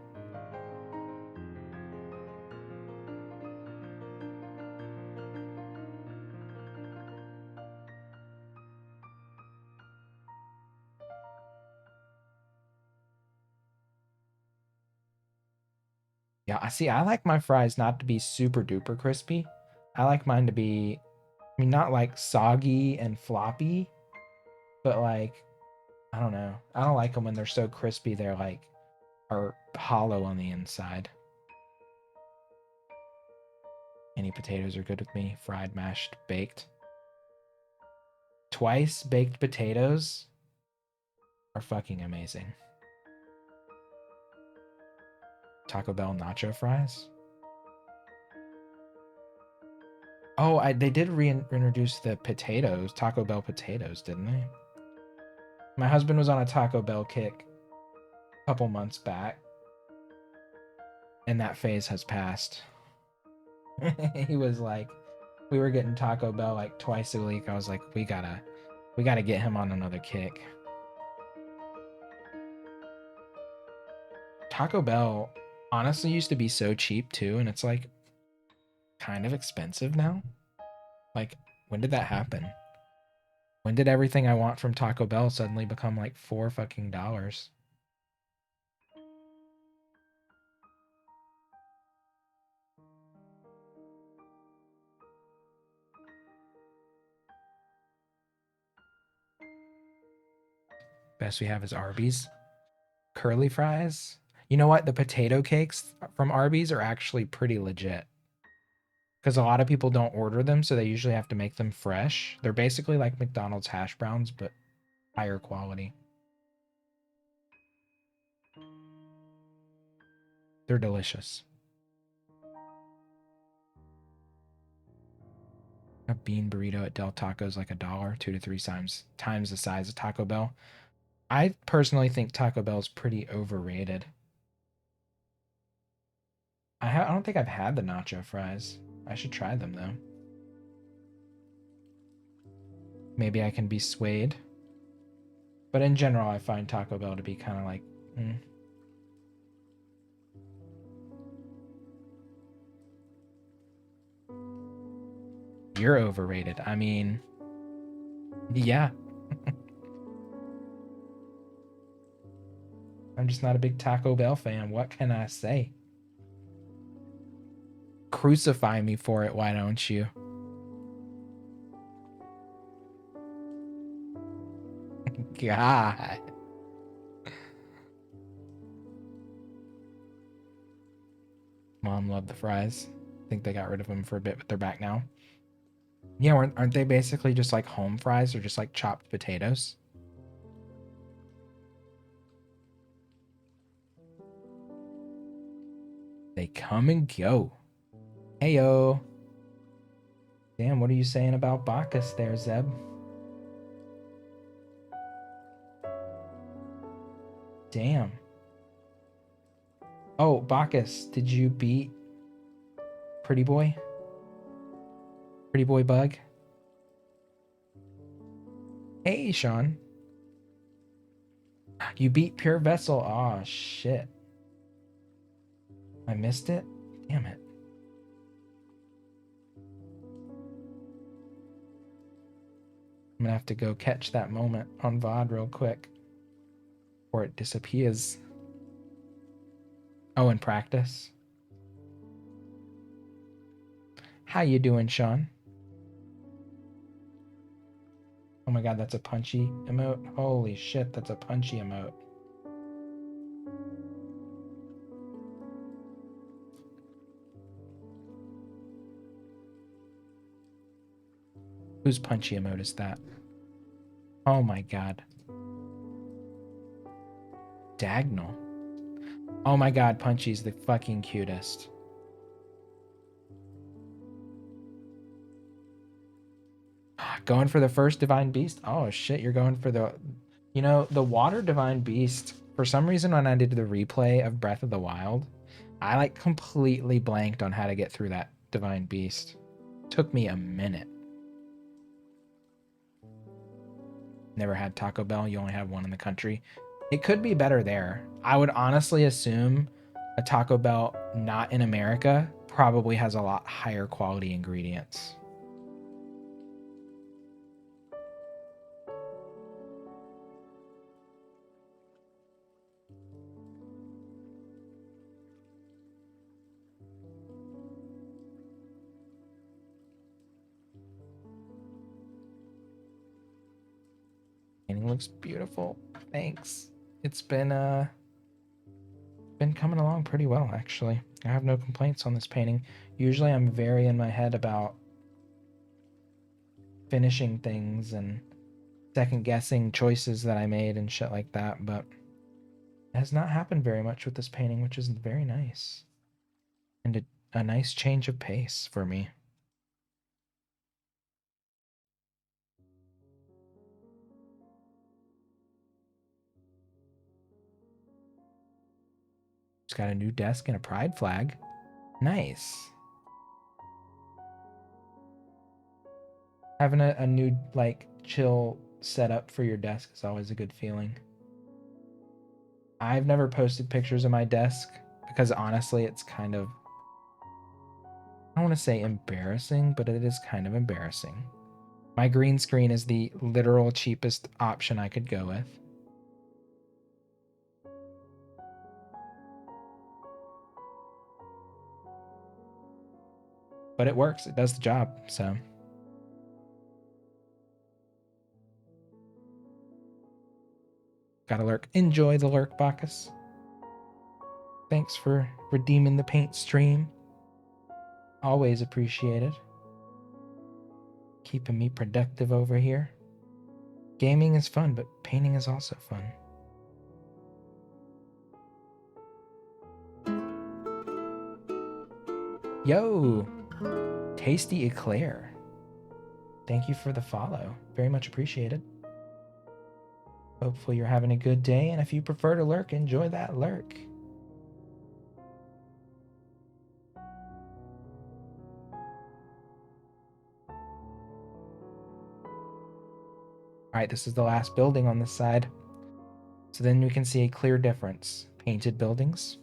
Yeah, I see. I like my fries not to be super duper crispy. I like mine to be, I mean, not like soggy and floppy, but like, I don't know. I don't like them when they're so crispy they're like, are hollow on the inside. Any potatoes are good with me. Fried, mashed, baked. Twice baked potatoes are fucking amazing. Taco Bell nacho fries. Oh, they did reintroduce the potatoes, Taco Bell potatoes, didn't they? My husband was on a Taco Bell kick a couple months back, and that phase has passed. He was like, we were getting Taco Bell like twice a week. I was like, we gotta get him on another kick. Taco Bell honestly used to be so cheap too, and it's like kind of expensive now. Like, when did that happen? When did everything I want from Taco Bell suddenly become like $4 fucking dollars? Best we have is Arby's. Curly fries. You know what? The potato cakes from Arby's are actually pretty legit. Because a lot of people don't order them, so they usually have to make them fresh. They're basically like McDonald's hash browns, but higher quality. They're delicious. A bean burrito at Del Taco is like $1, 2 to 3 times the size of Taco Bell. I personally think Taco Bell is pretty overrated. I don't think I've had the nacho fries. I should try them though. Maybe I can be swayed. But in general, I find Taco Bell to be kind of like, You're overrated. I mean, yeah. I'm just not a big Taco Bell fan. What can I say? Crucify me for it, why don't you? God. Mom loved the fries. I think they got rid of them for a bit, but they're back now. Yeah, aren't they basically just like home fries or just like chopped potatoes? They come and go. Heyo. Damn, what are you saying about Bacchus there, Zeb? Damn. Oh, Bacchus, did you beat Pretty Boy? Pretty Boy Bug? Hey, Sean. You beat Pure Vessel. Aw, shit. I missed it? Damn it. I'm gonna have to go catch that moment on VOD real quick. Or it disappears. Oh, in practice? How you doing, Sean? Oh my god, that's a punchy emote? Holy shit, that's a punchy emote. Whose punchy emote is that? Oh my god. Dagnall. Oh my god, Punchy's the fucking cutest. Going for the first Divine Beast? Oh shit, you're going for the... You know, the Water Divine Beast, for some reason when I did the replay of Breath of the Wild, I like completely blanked on how to get through that Divine Beast. Took me a minute. Never had Taco Bell, you only have one in the country. It could be better there. I would honestly assume a Taco Bell not in America probably has a lot higher quality ingredients. Painting looks beautiful. Thanks. It's been coming along pretty well, actually. I have no complaints on this painting. Usually I'm very in my head about finishing things and second guessing choices that I made and shit like that, but it has not happened very much with this painting, which is very nice. And a nice change of pace for me. It's got a new desk and a pride flag. Nice. Having a new, like, chill setup for your desk is always a good feeling. I've never posted pictures of my desk because honestly, it's kind of, I don't want to say embarrassing, but it is kind of embarrassing. My green screen is the literal cheapest option I could go with. But it works. It does the job, so. Gotta lurk. Enjoy the lurk, Bacchus. Thanks for redeeming the paint stream. Always appreciated. Keeping me productive over here. Gaming is fun, but painting is also fun. Yo! Tasty Eclair. Thank you for the follow. Very much appreciated. Hopefully you're having a good day, and if you prefer to lurk, enjoy that lurk. Alright, this is the last building on this side. So then we can see a clear difference. Painted buildings,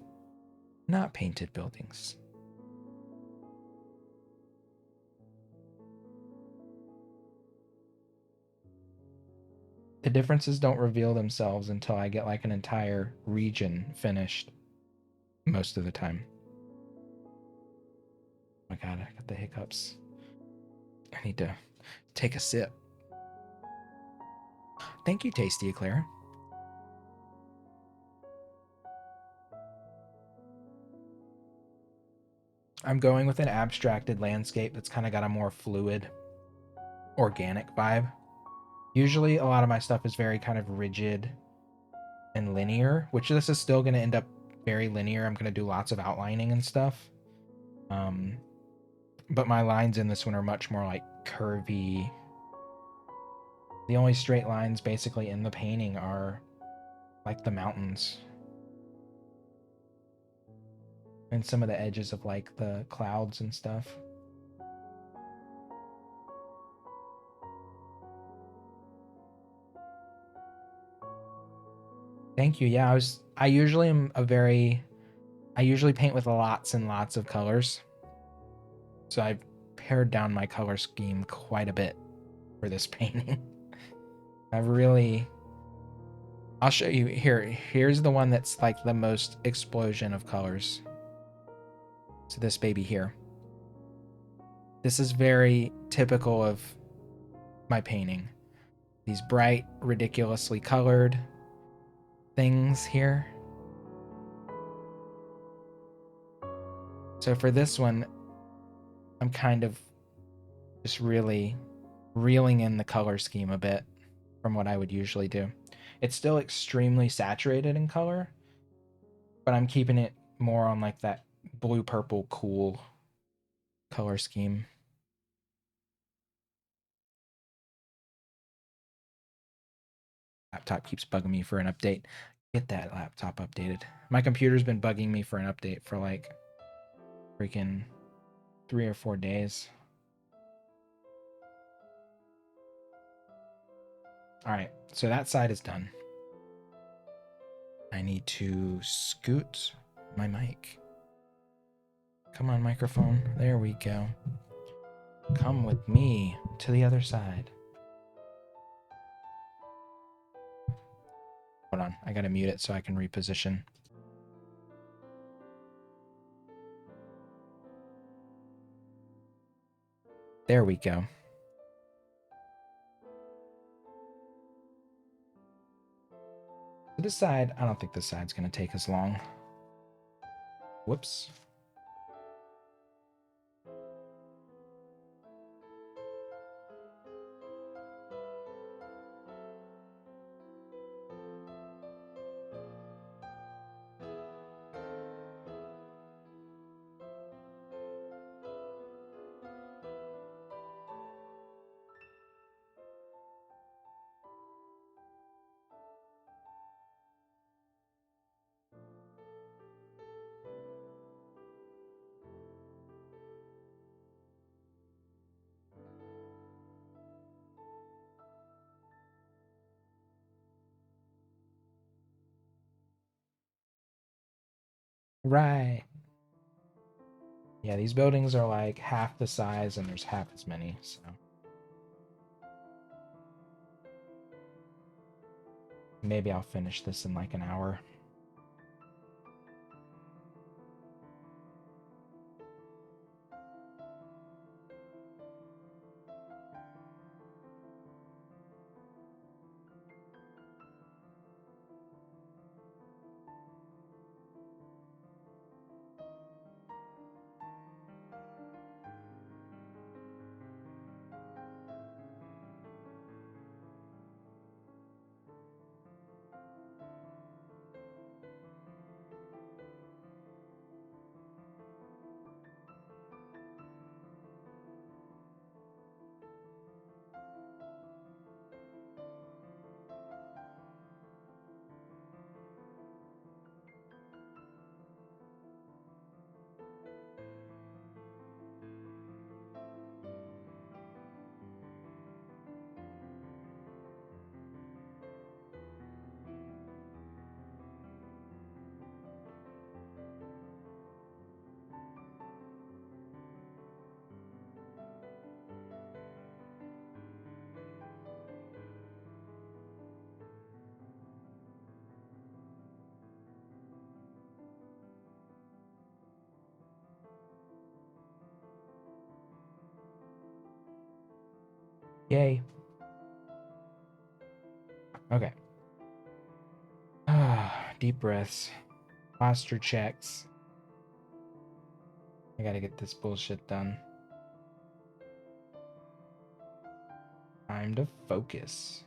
not painted buildings. The differences don't reveal themselves until I get like an entire region finished most of the time. Oh my god, I got the hiccups. I need to take a sip. Thank you, Tasty Eclair. I'm going with an abstracted landscape that's kind of got a more fluid, organic vibe. Usually, a lot of my stuff is very kind of rigid and linear, which this is still going to end up very linear. I'm going to do lots of outlining and stuff. But my lines in this one are much more like curvy. The only straight lines basically in the painting are like the mountains and some of the edges of like the clouds and stuff. Thank you. Yeah, I usually am I usually paint with lots and lots of colors. So I've pared down my color scheme quite a bit for this painting. I'll show you here. Here's the one that's like the most explosion of colors. So this baby here. This is very typical of my painting. These bright, ridiculously colored things here. So for this one, I'm kind of just really reeling in the color scheme a bit from what I would usually do. It's still extremely saturated in color, but I'm keeping it more on like that blue purple cool color scheme. Laptop keeps bugging me for an update. Get that laptop updated. My computer's been bugging me for an update for like freaking 3 or 4 days. All right, so that side is done. I need to scoot my mic. Come on, microphone. There we go. Come with me to the other side. Hold on, I gotta mute it so I can reposition. There we go. So this side, I don't think this side's gonna take as long. Whoops. Right. Yeah, these buildings are like half the size and there's half as many, so. Maybe I'll finish this in like an hour. Yay. Okay. Deep breaths. Posture checks. I gotta get this bullshit done. Time to focus.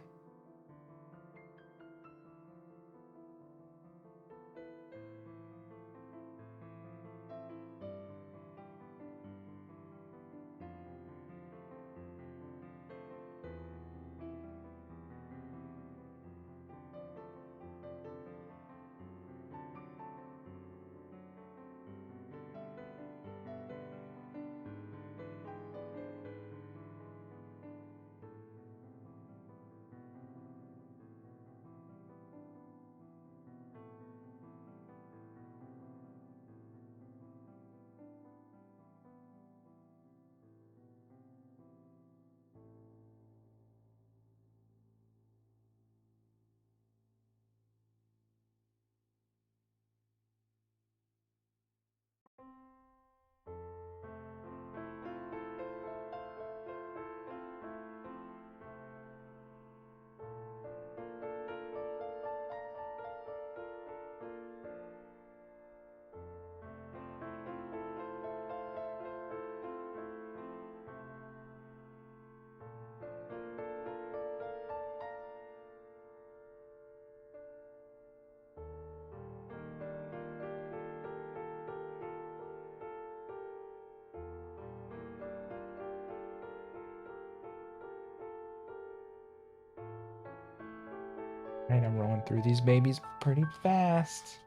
Right, I'm rolling through these babies pretty fast.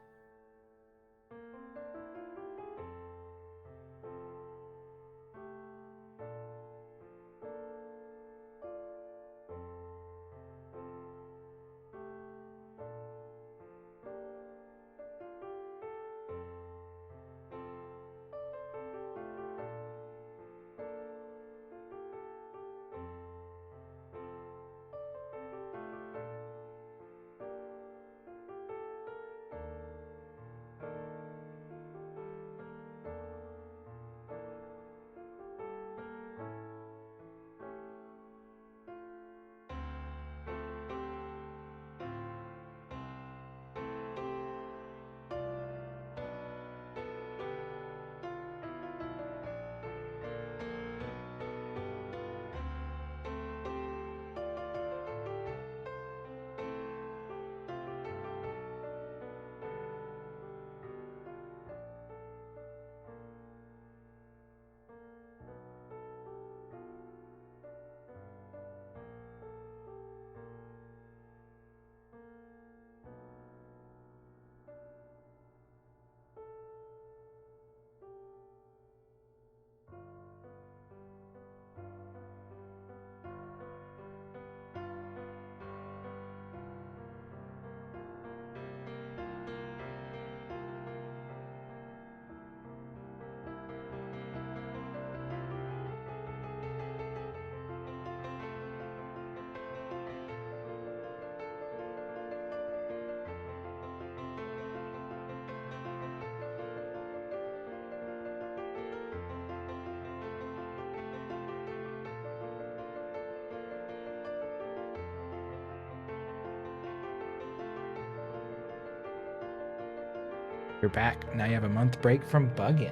You're back. Now you have a month break from bugging.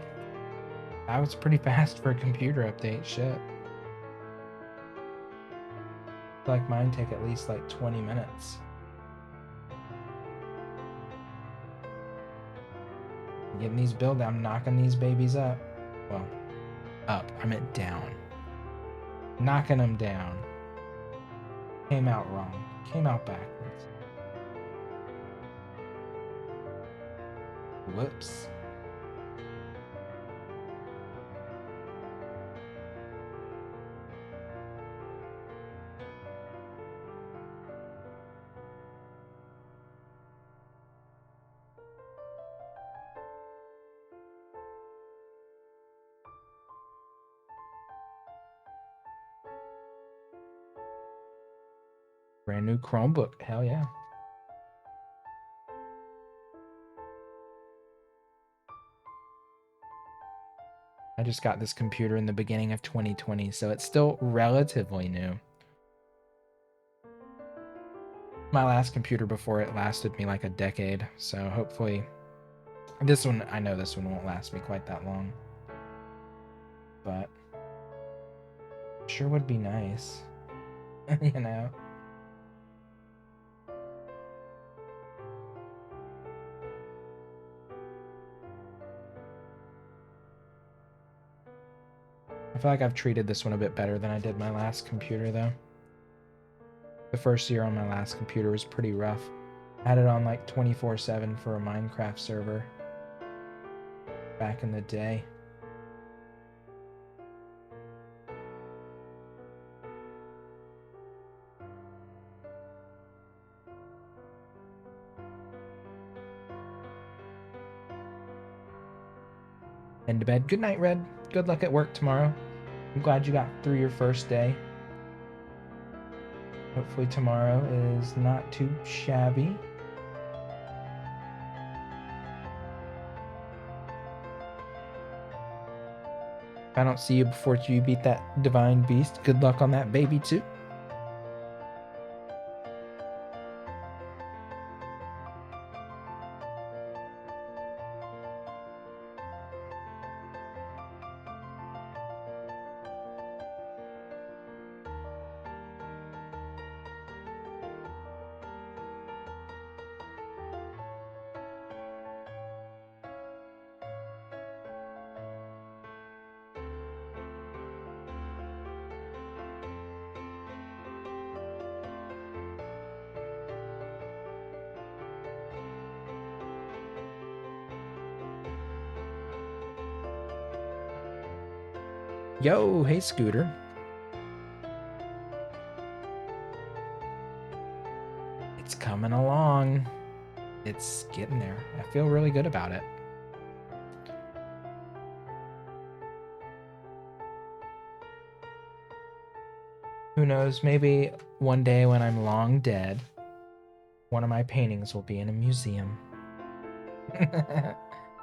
That was pretty fast for a computer update. Shit. Like mine take at least like 20 minutes. Getting these build, I'm knocking these babies up. Well, up. I meant down. Knocking them down. Came out wrong. Came out backwards. Whoops. Brand new Chromebook. Hell yeah. I just got this computer in the beginning of 2020, so it's still relatively new. My last computer before it lasted me like a decade, so hopefully this one, I know this one won't last me quite that long. but sure would be nice, you know? I feel like I've treated this one a bit better than I did my last computer, though. The first year on my last computer was pretty rough. I had it on like 24/7 for a Minecraft server back in the day. And to bed. Good night, Red. Good luck at work tomorrow. I'm glad you got through your first day. Hopefully tomorrow is not too shabby. If I don't see you before you beat that divine beast, good luck on that baby too. Yo, hey Scooter. It's coming along. It's getting there. I feel really good about it. Who knows, maybe one day when I'm long dead, one of my paintings will be in a museum.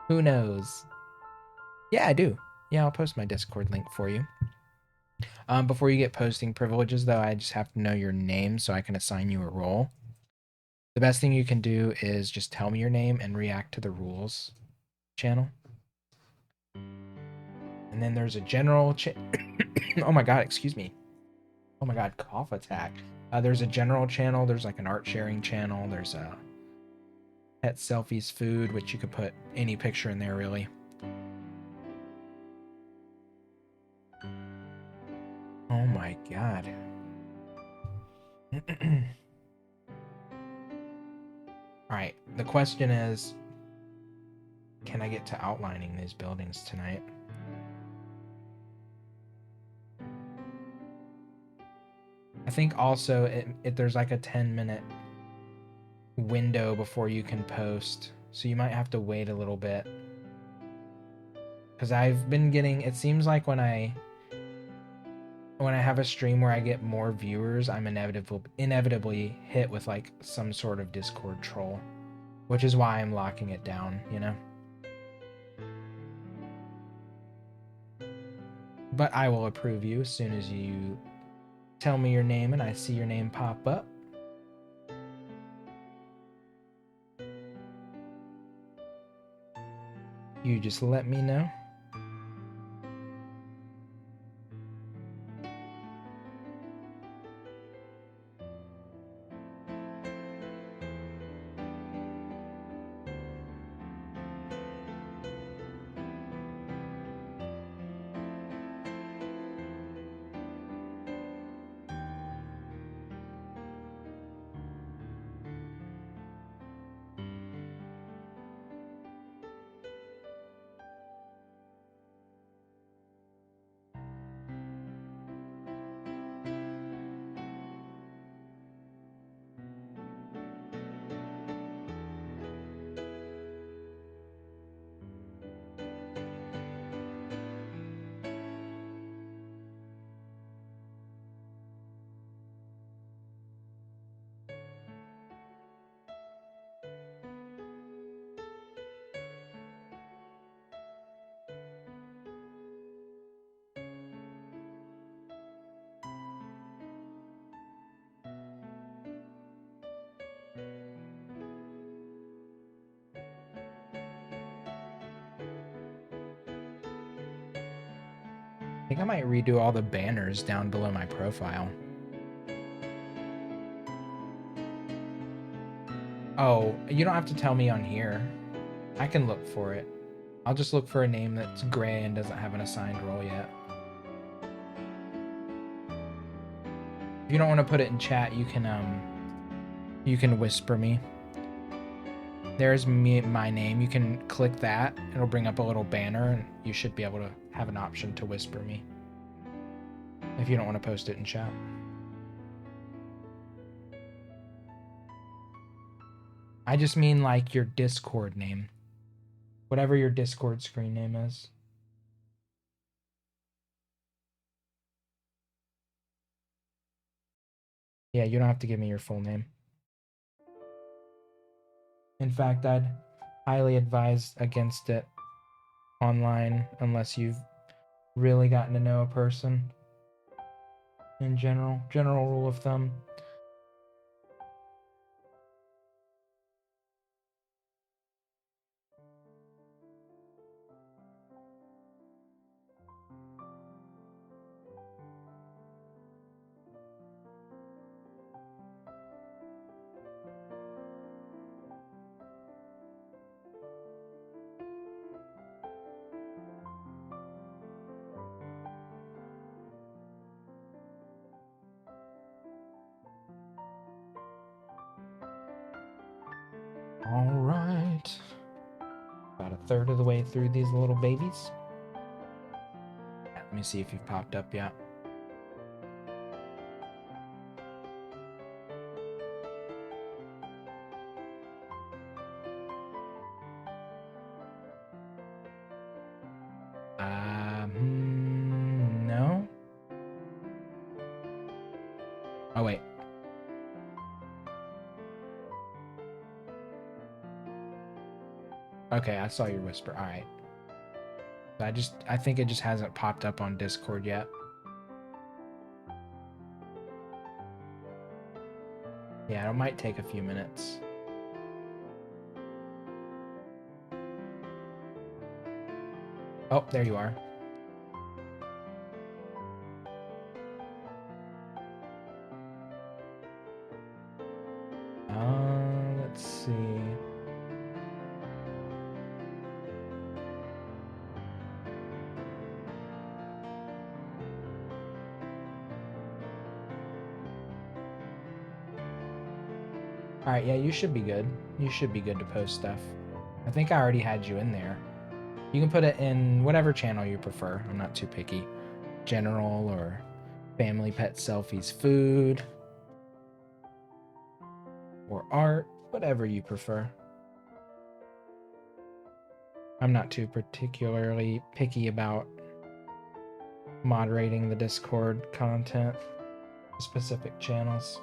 Who knows? Yeah, I do. Yeah, I'll post my Discord link for you. Before you get posting privileges, though, I just have to know your name so I can assign you a role. The best thing you can do is just tell me your name and react to the rules channel. And then there's a general oh my god, excuse me. Oh my god, cough attack. There's a general channel, there's like an art sharing channel, there's a pet selfies food, which you could put any picture in there really. Oh my god. Alright, the question is, can I get to outlining these buildings tonight? I think also there's like a 10-minute window before you can post, so you might have to wait a little bit. Because I've been getting, it seems like when I have a stream where I get more viewers, I'm inevitably hit with like some sort of Discord troll, which is why I'm locking it down, you know? But I will approve you as soon as you tell me your name and I see your name pop up. You just let me know. I think I might redo all the banners down below my profile. Oh, you don't have to tell me on here. I can look for it. I'll just look for a name that's gray and doesn't have an assigned role yet. If you don't want to put it in chat, you can whisper me. There's my name. You can click that. It'll bring up a little banner, and you should be able to have an option to whisper me. If you don't want to post it in chat. I just mean like your Discord name. Whatever your Discord screen name is. Yeah, you don't have to give me your full name. In fact, I'd highly advise against it online unless you've really gotten to know a person. In general rule of thumb. All right. About a third of the way through these little babies. Let me see if you've popped up yet. No. Oh, wait. Okay, I saw your whisper. All right. I think it just hasn't popped up on Discord yet. Yeah, it might take a few minutes. Oh, there you are. Let's see. All right, yeah, you should be good. You should be good to post stuff. I think I already had you in there. You can put it in whatever channel you prefer. I'm not too picky. General or family, pet, selfies, food, or art, whatever you prefer. I'm not too particularly picky about moderating the Discord content, specific channels.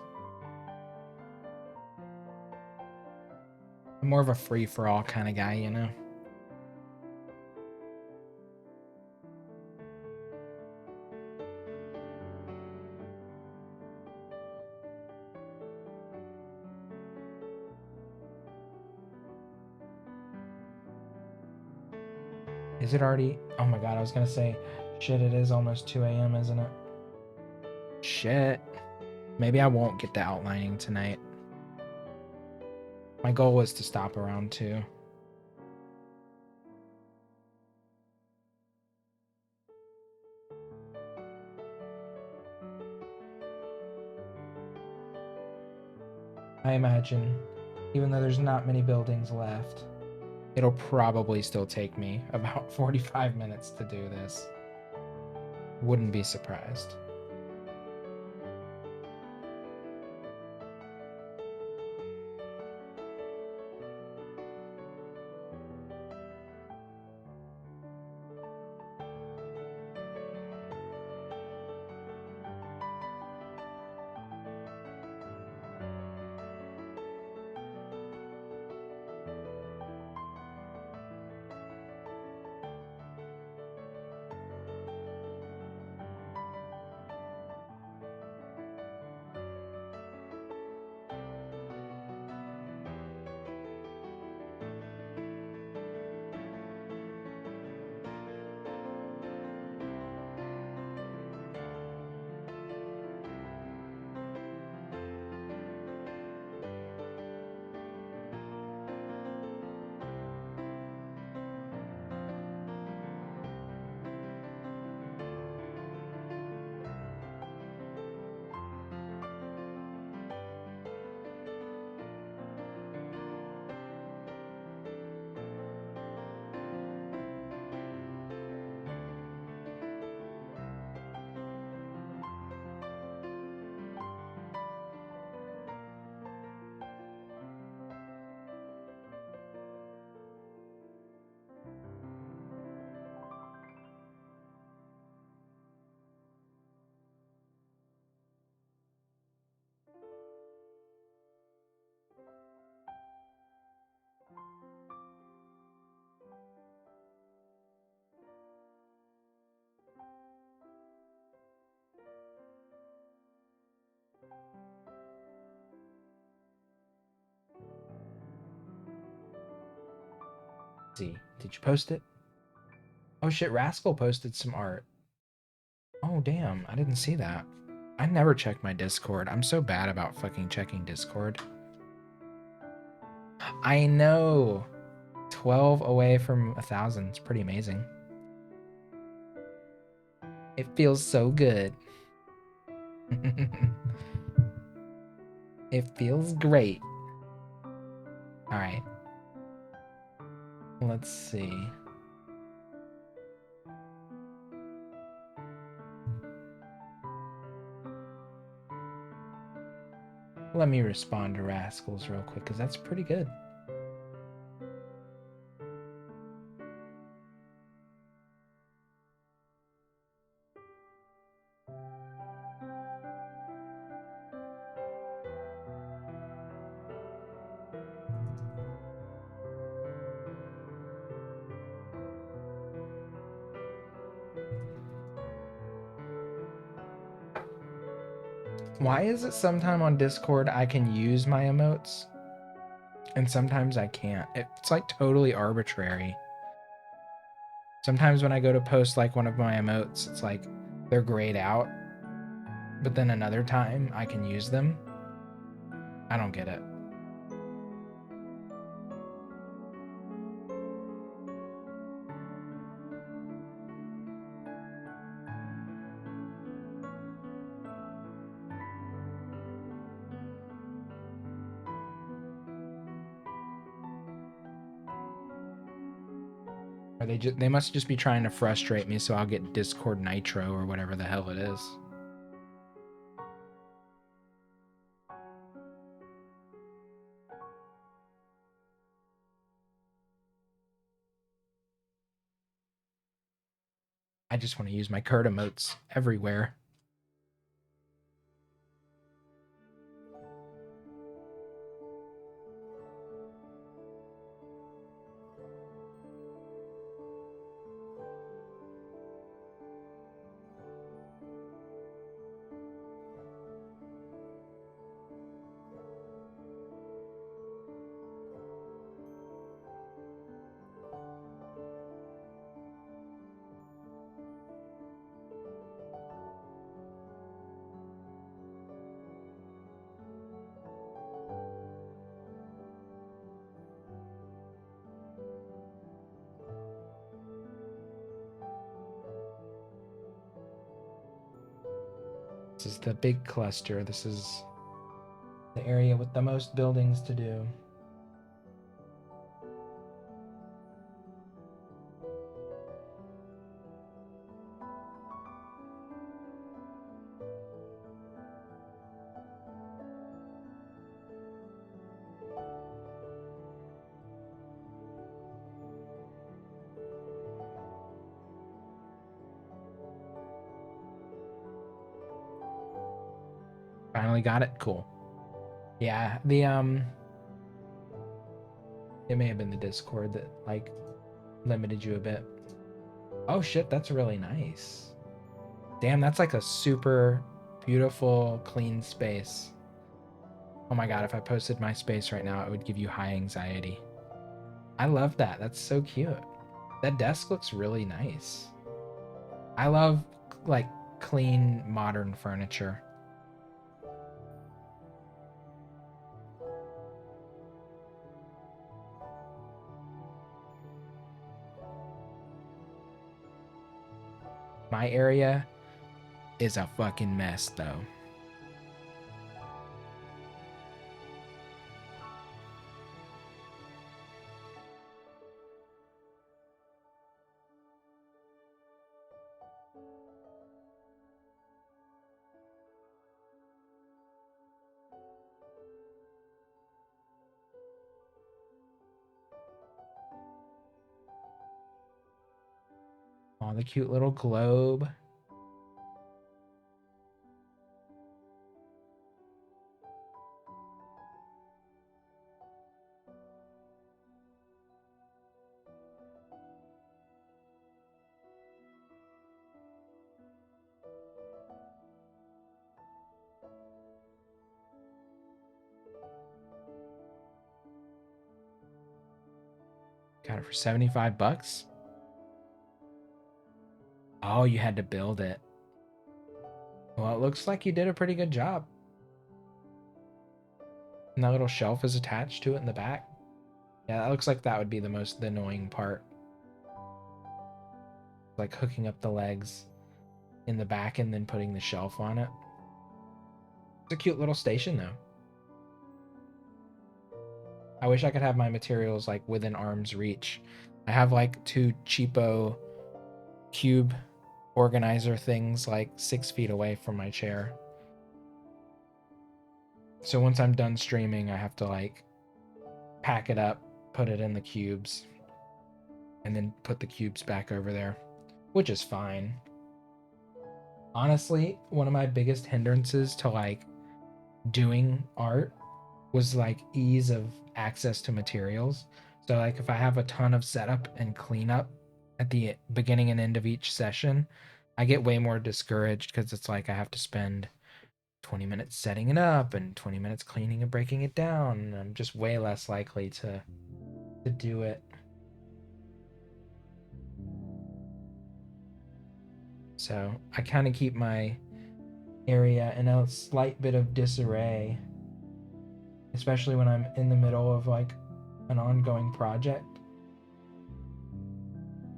I'm more of a free-for-all kind of guy, you know? Is it already? Oh my god, I was gonna say, shit, it is almost 2 a.m., isn't it? Shit. Maybe I won't get the outlining tonight. My goal was to stop around 2. I imagine, even though there's not many buildings left, it'll probably still take me about 45 minutes to do this. Wouldn't be surprised. Z, did you post it? Oh shit, Rascal posted some art. Oh damn, I didn't see that. I never check my Discord. I'm so bad about fucking checking Discord. I know. 12 away from 1,000. It's pretty amazing. It feels so good. It feels great. All right. Let's see. Let me respond to Rascals real quick, because that's pretty good. Why is it sometime on Discord I can use my emotes and sometimes I can't? It's like totally arbitrary. Sometimes when I go to post like one of my emotes, it's like they're grayed out, but then another time I can use them. I don't get it. Or they must just be trying to frustrate me so I'll get Discord Nitro or whatever the hell it is. I just want to use my Kurt emotes everywhere. This is the big cluster. This is the area with the most buildings to do. Finally got it. Cool. Yeah, it may have been the Discord that like limited you a bit. Oh shit, that's really nice. Damn, that's like a super beautiful, clean space. Oh my god, if I posted my space right now, it would give you high anxiety. I love that. That's so cute. That desk looks really nice. I love like clean, modern furniture. My area is a fucking mess though. Oh, the cute little globe. Got it for 75 bucks. Oh, you had to build it. Well, it looks like you did a pretty good job. And that little shelf is attached to it in the back. Yeah, that looks like that would be the annoying part. Like hooking up the legs in the back and then putting the shelf on it. It's a cute little station though. I wish I could have my materials like within arm's reach. I have like 2 cheapo cube organizer things like 6 feet away from my chair. So once I'm done streaming, I have to like pack it up, put it in the cubes, and then put the cubes back over there, which is fine. Honestly, one of my biggest hindrances to like doing art was like ease of access to materials. So like if I have a ton of setup and cleanup at the beginning and end of each session, I get way more discouraged because it's like I have to spend 20 minutes setting it up and 20 minutes cleaning and breaking it down. And I'm just way less likely to do it. So I kind of keep my area in a slight bit of disarray, especially when I'm in the middle of like an ongoing project.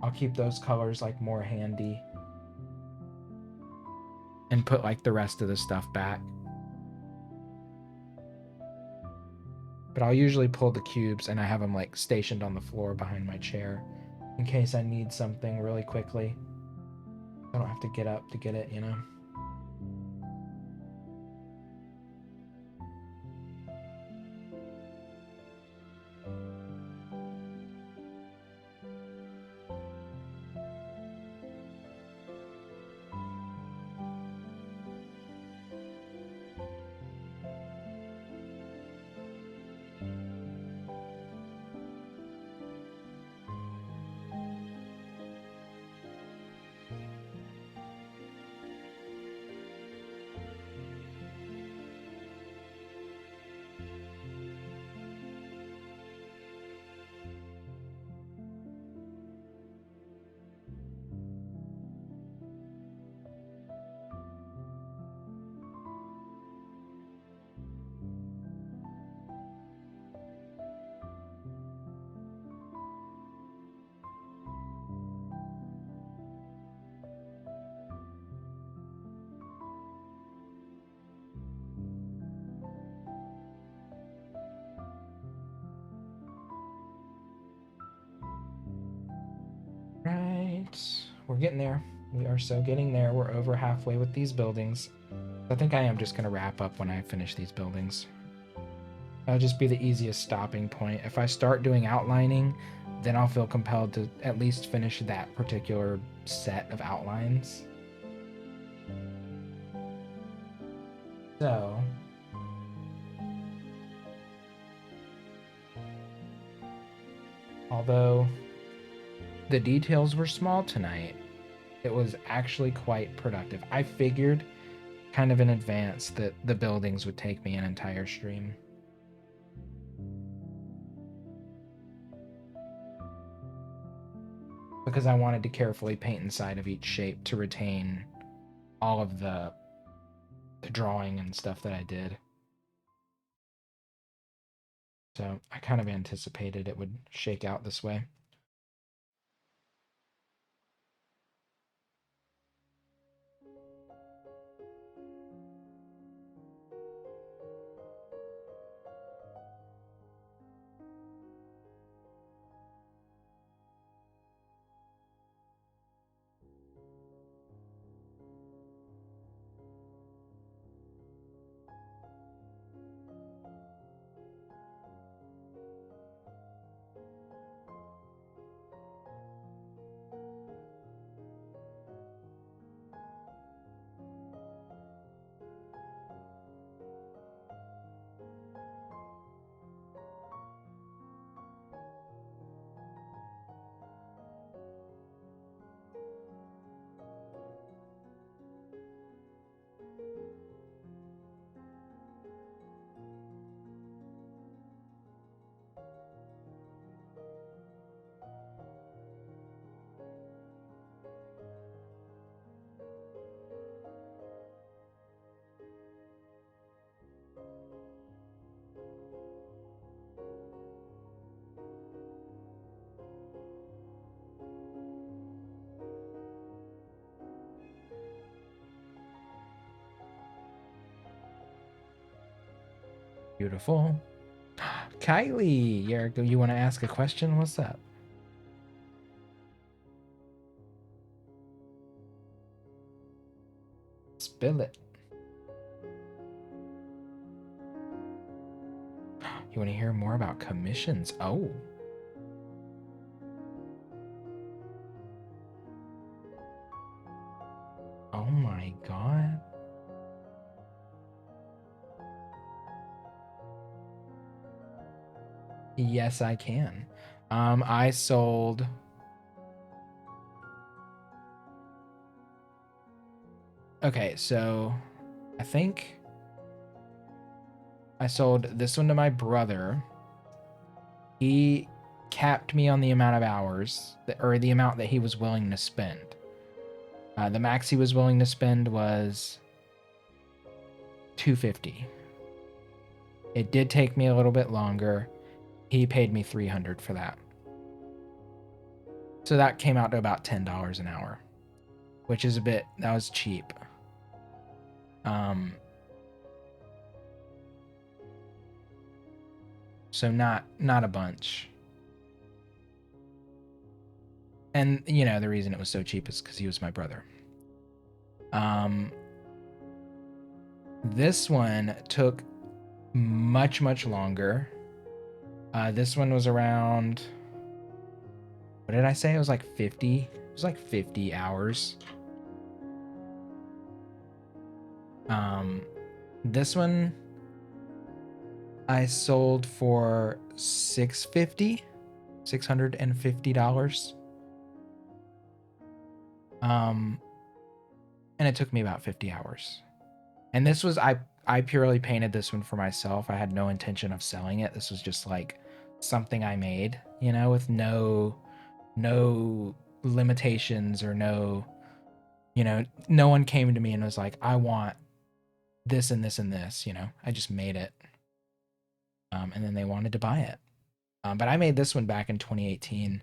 I'll keep those colors like more handy and put like the rest of the stuff back. But I'll usually pull the cubes and I have them like stationed on the floor behind my chair in case I need something really quickly. I don't have to get up to get it, you know? Right. We're getting there. We are so getting there. We're over halfway with these buildings. I think I am just going to wrap up when I finish these buildings. That'll just be the easiest stopping point. If I start doing outlining, then I'll feel compelled to at least finish that particular set of outlines. So, although the details were small tonight, it was actually quite productive. I figured kind of in advance that the buildings would take me an entire stream. Because I wanted to carefully paint inside of each shape to retain all of the drawing and stuff that I did. So I kind of anticipated it would shake out this way. Beautiful. Kylie, you want to ask a question? What's up? Spill it. You want to hear more about commissions? Oh. Oh my god. Yes, I can. I sold... Okay, so I think I sold this one to my brother. He capped me on the amount of hours, or the amount that he was willing to spend. The max he was willing to spend was $250. It did take me a little bit longer. He paid me $300 for that. So that came out to about $10 an hour, which is that was cheap. So not a bunch. And the reason it was so cheap is because he was my brother. This one took much longer. This one was around, what did I say? It was like 50. It was like 50 hours. This one I sold for $650. And it took me about 50 hours. And this was, I purely painted this one for myself. I had no intention of selling it. This was just like something I made, with no limitations or no one came to me and was like, I want this and this and this, I just made it. And then they wanted to buy it. But I made this one back in 2018.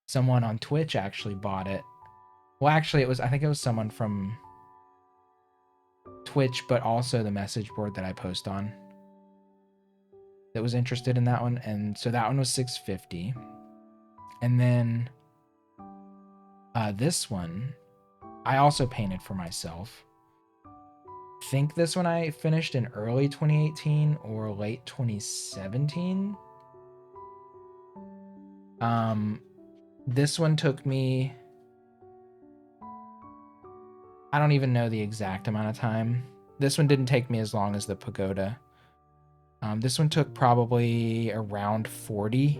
Someone on Twitch actually bought it. Well, actually, I think it was someone from Twitch, but also the message board that I post on that was interested in that one. And so that one was $650. And then this one, I also painted for myself. I think this one I finished in early 2018 or late 2017. This one took me, I don't even know the exact amount of time. This one didn't take me as long as the pagoda. This one took probably around 40,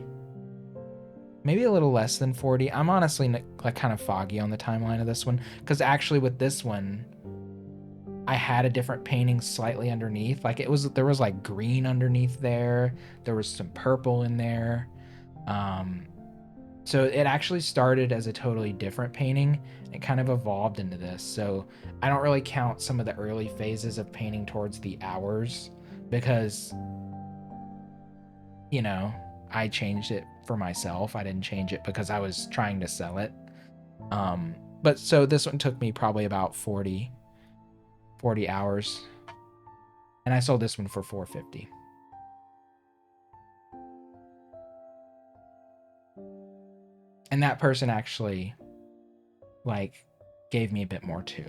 maybe a little less than 40. I'm honestly like kind of foggy on the timeline of this one, because actually with this one, I had a different painting slightly underneath. Like there was like green underneath there. There was some purple in there. So it actually started as a totally different painting. It kind of evolved into this. So I don't really count some of the early phases of painting towards the hours because, I changed it for myself. I didn't change it because I was trying to sell it. But so this one took me probably about 40 hours. And I sold this one for $450. And that person actually gave me a bit more too.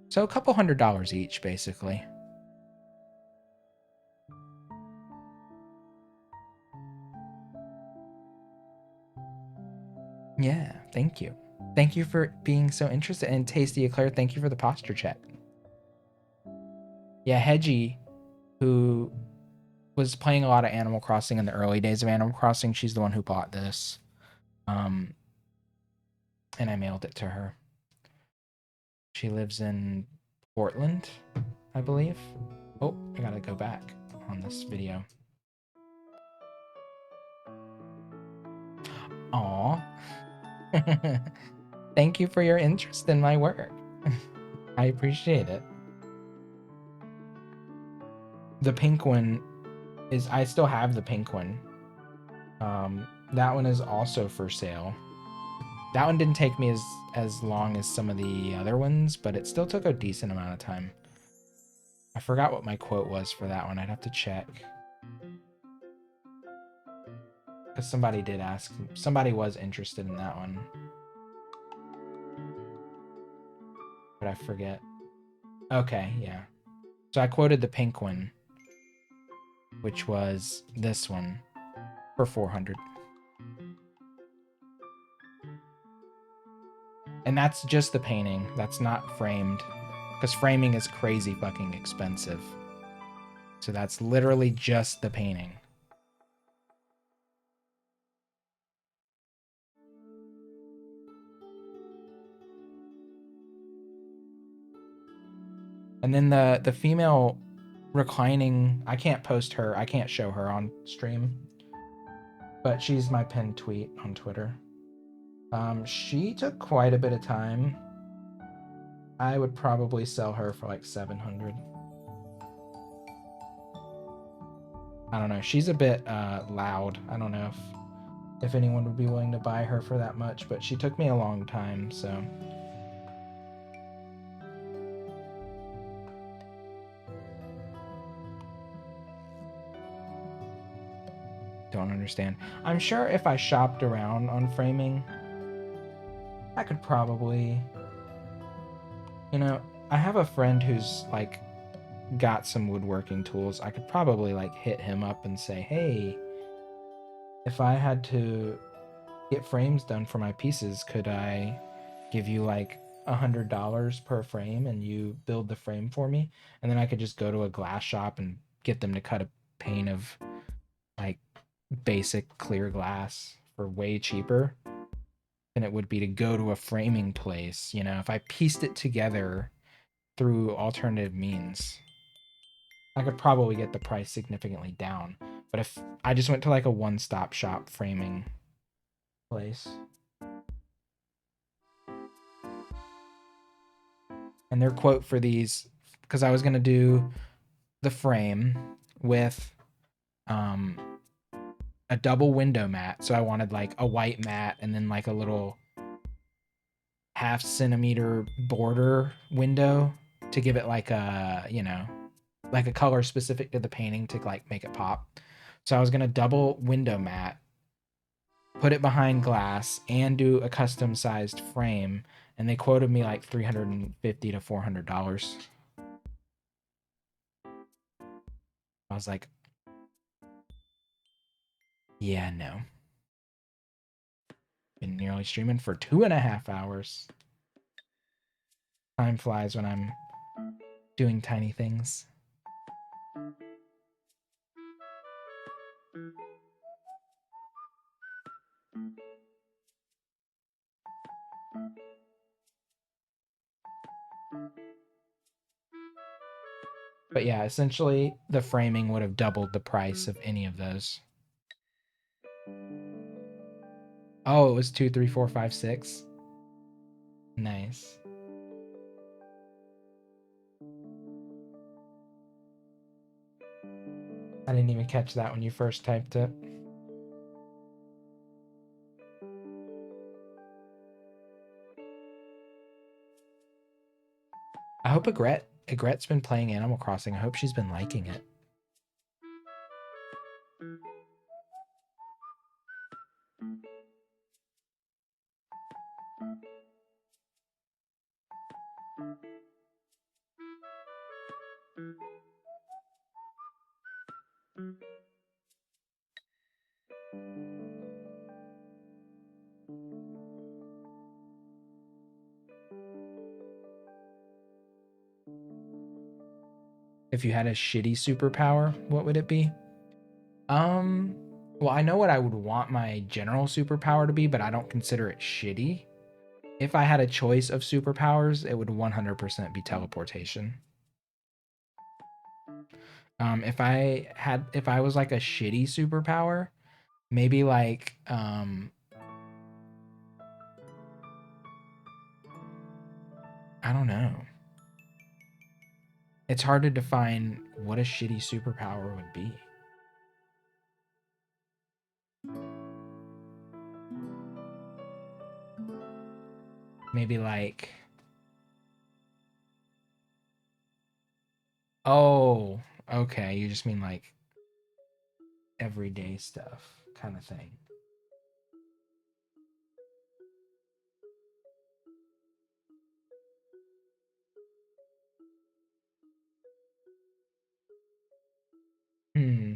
So a couple $100 each, basically. Yeah, thank you. Thank you for being so interested. And Tasty Eclair, thank you for the posture check. Yeah, Hedgie, who was playing a lot of Animal Crossing in the early days of Animal Crossing, she's the one who bought this. And I mailed it to her. She lives in Portland, I believe. Oh, I gotta go back on this video. Aw. Thank you for your interest in my work. I appreciate it. The pink one is, I still have the pink one. That one is also for sale. That one didn't take me as long as some of the other ones, but it still took a decent amount of time. I forgot what my quote was for that one. I'd have to check. Because somebody did ask. Somebody was interested in that one. But I forget. Okay, yeah. So I quoted the pink one, which was this one, for 400. And that's just the painting. That's not framed. Because framing is crazy fucking expensive. So that's literally just the painting. And then the female reclining, I can't post her, I can't show her on stream, but she's my pinned tweet on Twitter. She took quite a bit of time. I would probably sell her for like 700. I don't know. She's a bit loud. I don't know if anyone would be willing to buy her for that much, but she took me a long time, so. Don't understand. I'm sure if I shopped around on framing, I could probably, you know, I have a friend who's like got some woodworking tools. I could probably like hit him up and say, hey, if I had to get frames done for my pieces, could I give you like $100 per frame and you build the frame for me? And then I could just go to a glass shop and get them to cut a pane of like basic clear glass for way cheaper than it would be to go to a framing place. You know, if I pieced it together through alternative means, I could probably get the price significantly down. But if I just went to like a one-stop shop framing place, and their quote for these, because I was gonna do the frame with um a double window mat, so I wanted like a white mat and then like a little half centimeter border window to give it like a, you know, like a color specific to the painting to like make it pop. So I was gonna double window mat, put it behind glass, and do a custom sized frame, and they quoted me like $350 to $400. I was like, yeah, no. Been nearly streaming for 2.5 hours. Time flies when I'm doing tiny things. But yeah, essentially the framing would have doubled the price of any of those. Oh, it was 2, 3, 4, 5, 6. Nice. I didn't even catch that when you first typed it. I hope Egret's been playing Animal Crossing. I hope she's been liking it. If you had a shitty superpower, what would it be? Well, I know what I would want my general superpower to be, but I don't consider it shitty. If I had a choice of superpowers, it would 100% be teleportation. If I was like a shitty superpower, maybe like I don't know. It's hard to define what a shitty superpower would be. Maybe like Oh, okay. You just mean like everyday stuff kind of thing. Hmm.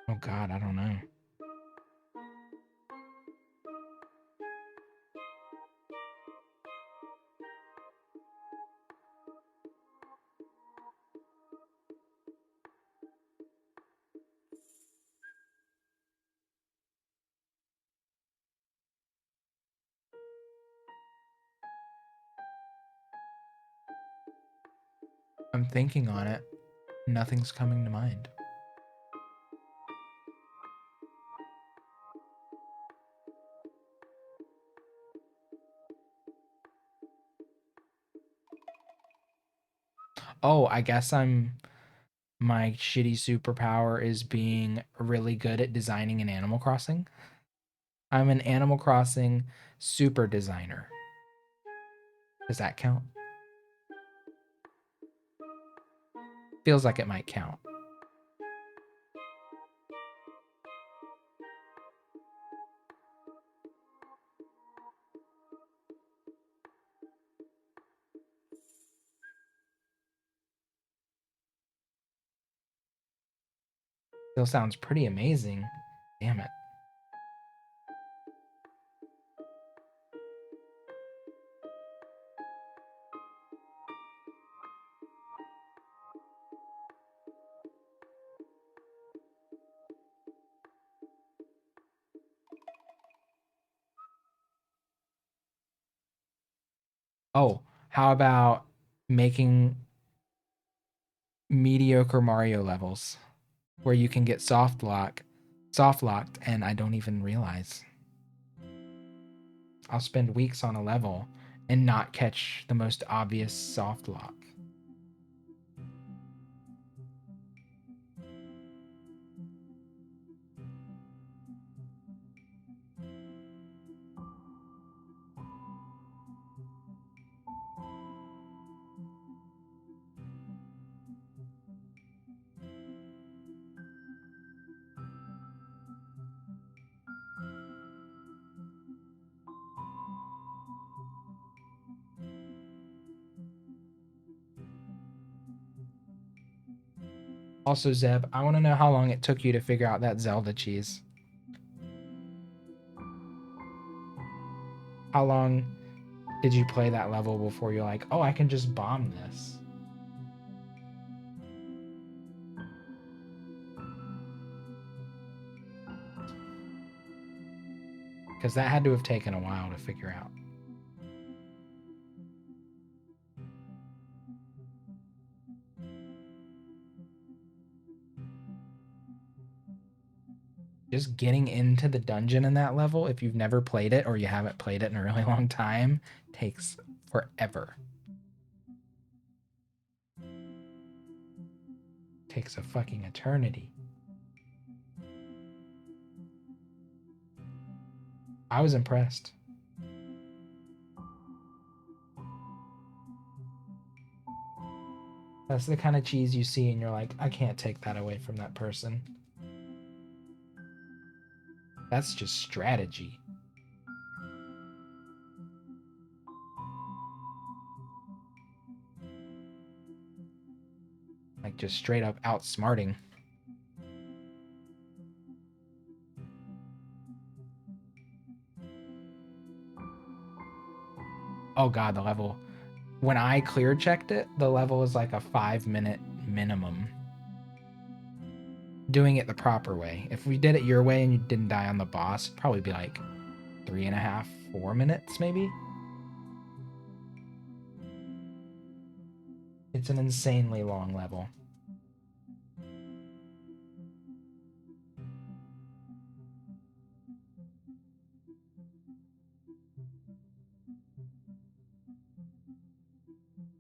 Oh God, I don't know. I'm thinking on it. Nothing's coming to mind. Oh, I guess my shitty superpower is being really good at designing an Animal Crossing. I'm an Animal Crossing super designer. Does that count? Feels like it might count. Still sounds pretty amazing. Damn it. Oh, how about making mediocre Mario levels where you can get soft locked, and I don't even realize. I'll spend weeks on a level and not catch the most obvious soft lock. Also, Zeb, I want to know how long it took you to figure out that Zelda cheese. How long did you play that level before you're like, oh, I can just bomb this? Because that had to have taken a while to figure out. Just getting into the dungeon in that level, if you've never played it or you haven't played it in a really long time, takes forever. Takes a fucking eternity. I was impressed. That's the kind of cheese you see and you're like, I can't take that away from that person. That's just strategy. Like just straight up outsmarting. Oh god, the level. When I clear checked it, the level is like a 5-minute minimum. Doing it the proper way. If we did it your way and you didn't die on the boss, it'd probably be like 3.5, 4 minutes maybe. It's an insanely long level.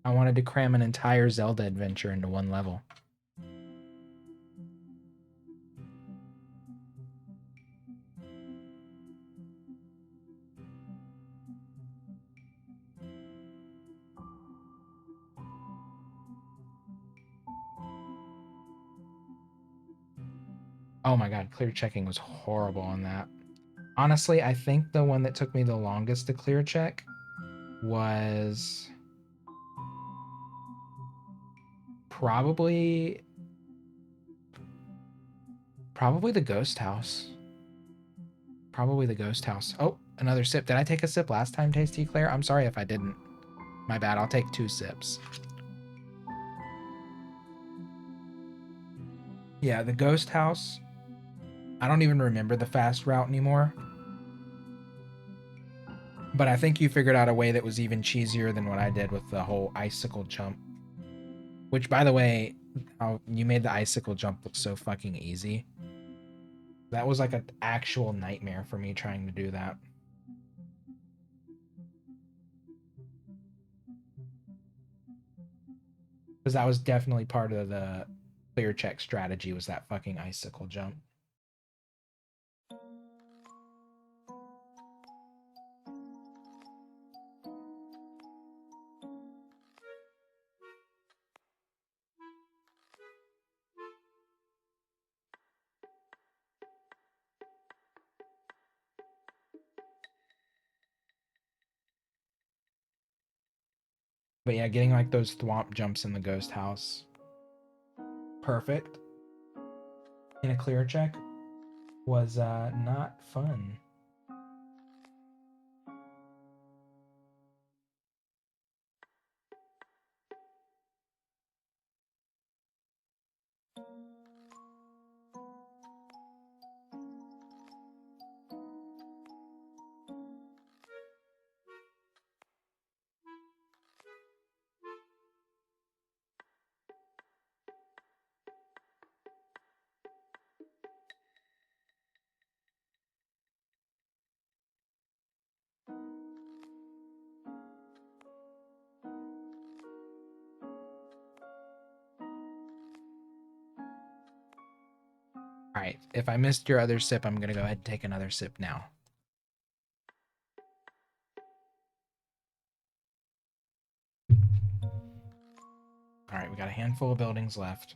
I wanted to cram an entire Zelda adventure into one level. Oh my god, clear checking was horrible on that. Honestly, I think the one that took me the longest to clear check was probably probably the ghost house. Probably the ghost house. Oh, another sip. Did I take a sip last time, Tasty Claire? I'm sorry if I didn't. My bad. I'll take 2 sips. Yeah, the ghost house. I don't even remember the fast route anymore. But I think you figured out a way that was even cheesier than what I did with the whole icicle jump. Which, by the way, you made the icicle jump look so fucking easy. That was like an actual nightmare for me trying to do that. Because that was definitely part of the clear check strategy was that fucking icicle jump. But yeah, getting like those thwomp jumps in the ghost house. Perfect. In a clear check was not fun. All right, if I missed your other sip, I'm gonna go ahead and take another sip now. All right, we got a handful of buildings left.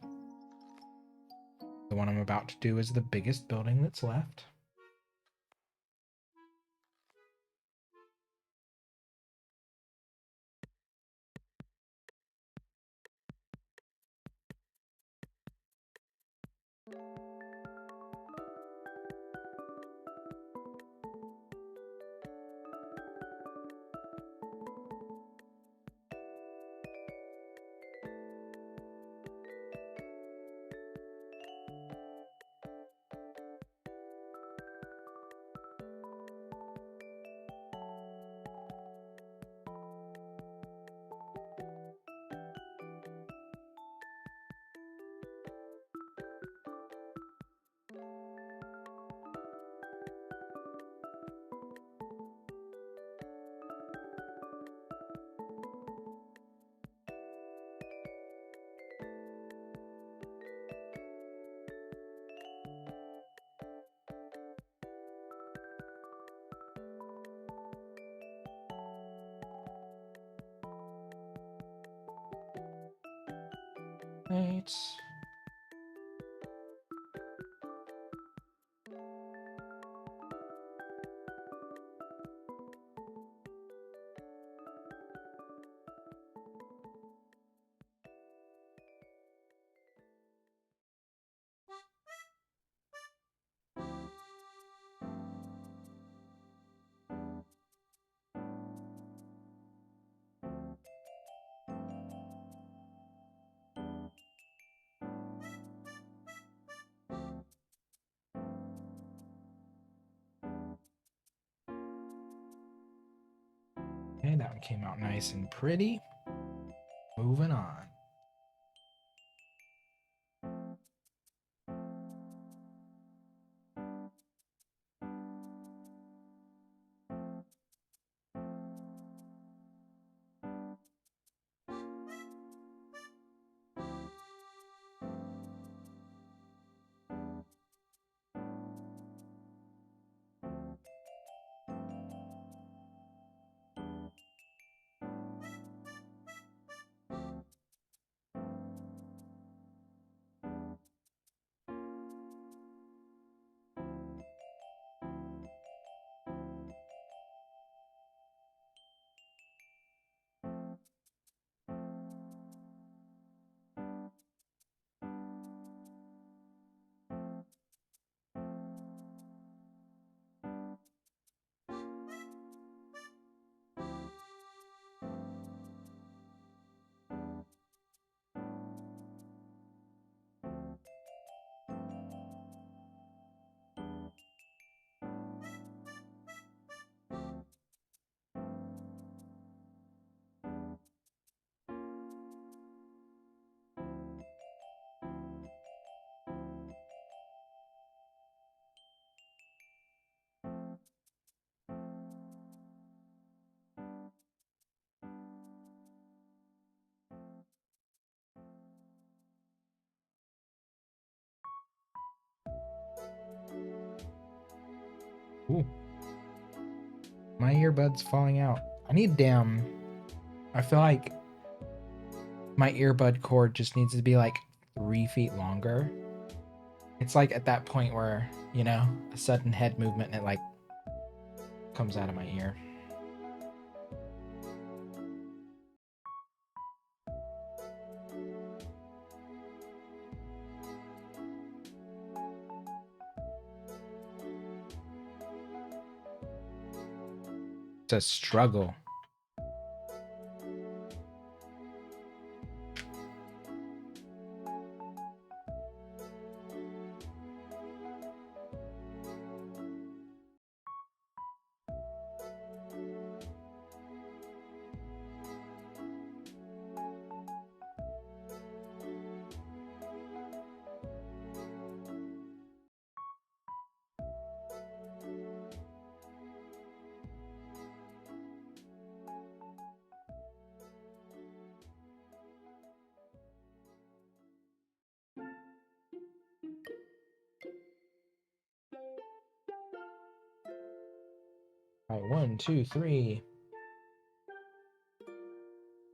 The one I'm about to do is the biggest building that's left. Right. Okay, that one came out nice and pretty. Moving on. Ooh. My earbud's falling out. I need damn. I feel like my earbud cord just needs to be like 3 feet longer. It's like at that point where, you know, a sudden head movement and it like comes out of my ear. It's a struggle. All right, 1, 2, 3,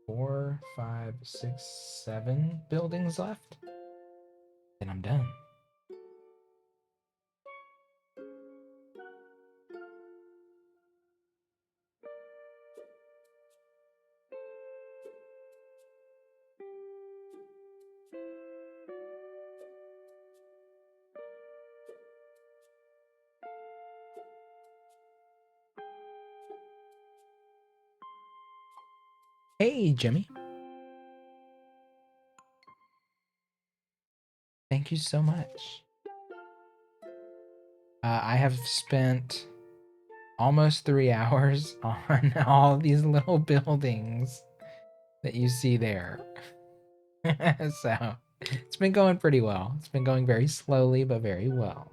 4, 5, 6, 7 buildings left. Then I'm done. Hey, Jimmy. Thank you so much. I have spent almost 3 hours on all these little buildings that you see there. So it's been going pretty well. It's been going very slowly, but very well.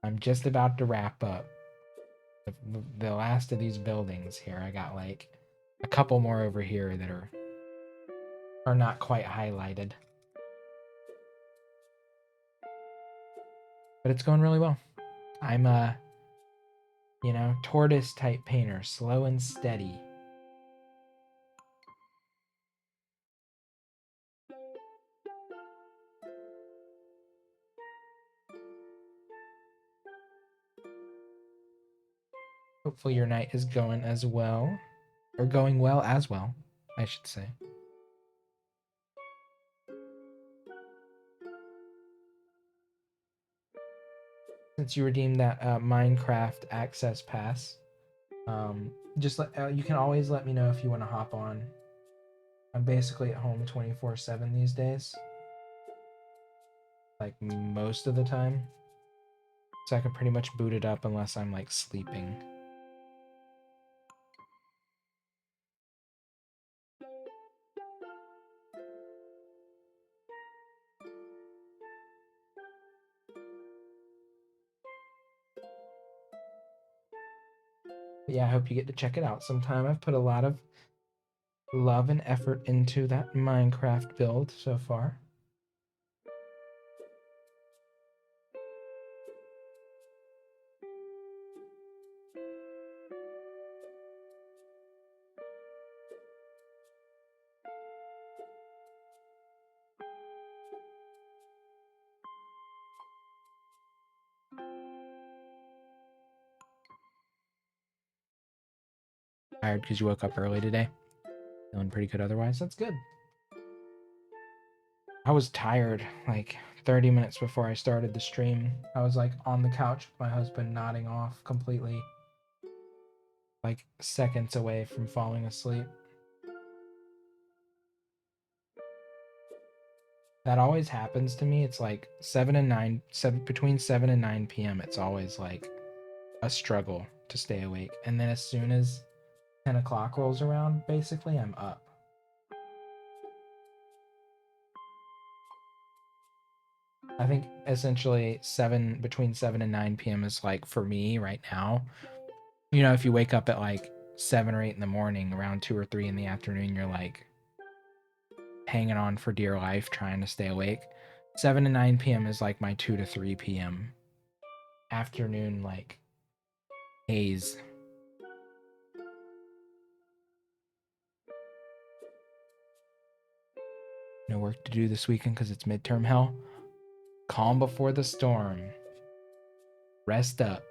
I'm just about to wrap up the last of these buildings here. I got like a couple more over here that are not quite highlighted. But it's going really well. I'm a, you know, tortoise type painter, slow and steady. Hopefully your night is going as well, or going well as well, I should say. Since you redeemed that Minecraft access pass, just you can always let me know if you want to hop on. I'm basically at home 24/7 these days, like most of the time, so I can pretty much boot it up unless I'm like sleeping. But yeah, I hope you get to check it out sometime. I've put a lot of love and effort into that Minecraft build so far. Tired because you woke up early today? Feeling pretty good otherwise? That's good. I was tired like 30 minutes before I started the stream. I was like on the couch with my husband nodding off completely, like seconds away from falling asleep. That always happens to me. It's like 7 between 7 and 9 p.m. It's always like a struggle to stay awake. And then as soon as 10 o'clock rolls around, basically I'm up. I think essentially between 7 and 9 p.m. is like for me right now. You know, if you wake up at like 7 or 8 in the morning, around 2 or 3 in the afternoon, you're like hanging on for dear life trying to stay awake. 7 to 9 p.m. is like my 2 to 3 p.m. afternoon like Haze. No work to do this weekend because it's midterm hell. Calm before the storm. Rest up.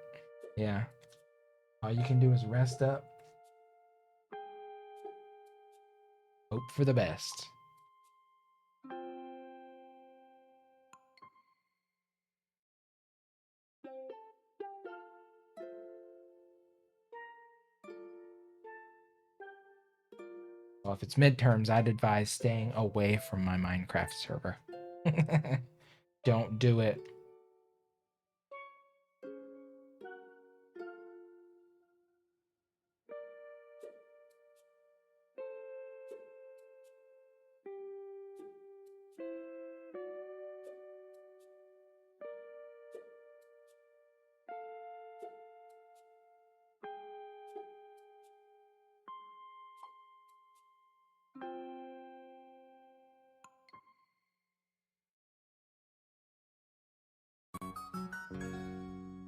Yeah. All you can do is rest up. Hope for the best. Well, if it's midterms, I'd advise staying away from my Minecraft server. Don't do it.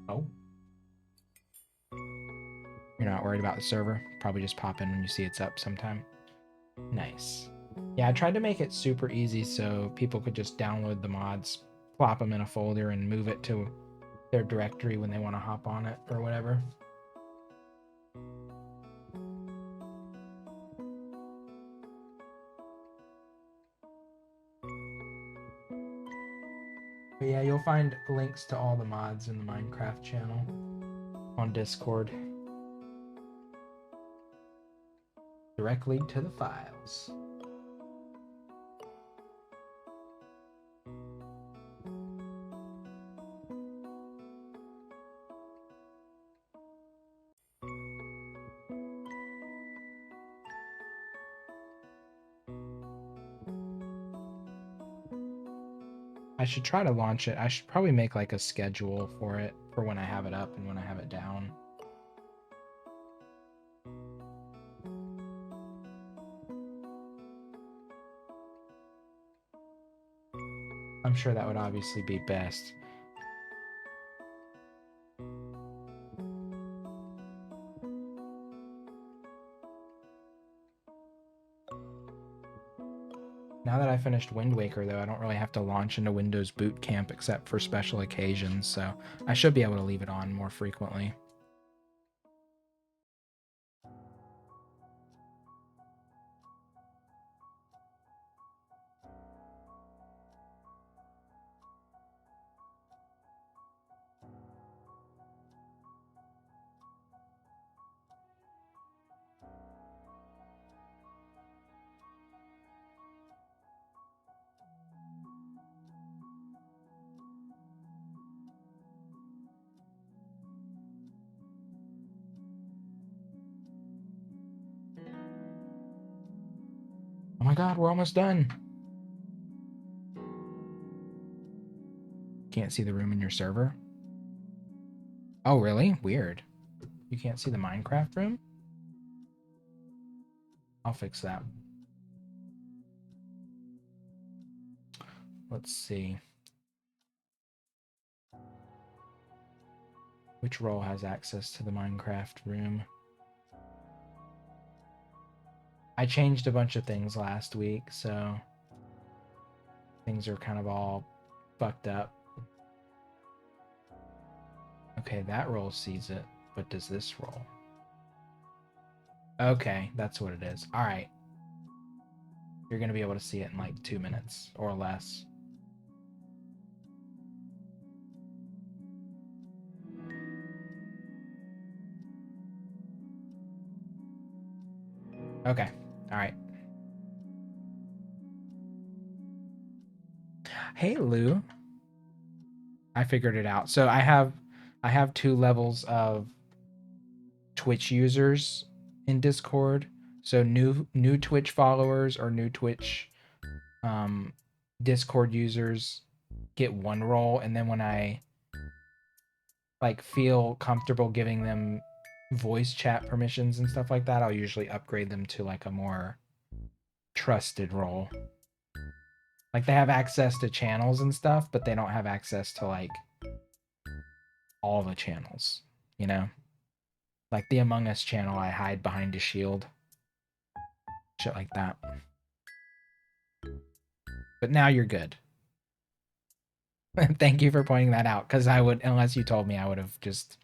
Oh. You're not worried about the server? Probably just pop in when you see it's up sometime. Nice. Yeah, I tried to make it super easy so people could just download the mods, plop them in a folder, and move it to their directory when they want to hop on it or whatever. But yeah, you'll find links to all the mods in the Minecraft channel on Discord. Directly to the files. I should try to launch it. I should probably make like a schedule for it for when I have it up and when I have it down. I'm sure that would obviously be best. Now that I finished Wind Waker, though, I don't really have to launch into Windows Boot Camp except for special occasions, so I should be able to leave it on more frequently. Oh my god, we're almost done. Can't see the room in your server? Oh, really? Weird. You can't see the Minecraft room? I'll fix that. Let's see. Which role has access to the Minecraft room? I changed a bunch of things last week, so things are kind of all fucked up. Okay, that role sees it, but does this role? Okay, that's what it is. All right. You're going to be able to see it in like 2 minutes or less. Okay. All right. Hey, Lou. I figured it out. So I have 2 levels of Twitch users in Discord. So new Twitch followers or new Twitch Discord users get 1 role, and then when I like feel comfortable giving them voice chat permissions and stuff like that, I'll usually upgrade them to like a more trusted role. Like they have access to channels and stuff, but they don't have access to like all the channels, you know? Like the Among Us channel, I hide behind a shield. Shit like that. But now you're good. Thank you for pointing that out, because I would, unless you told me, I would have just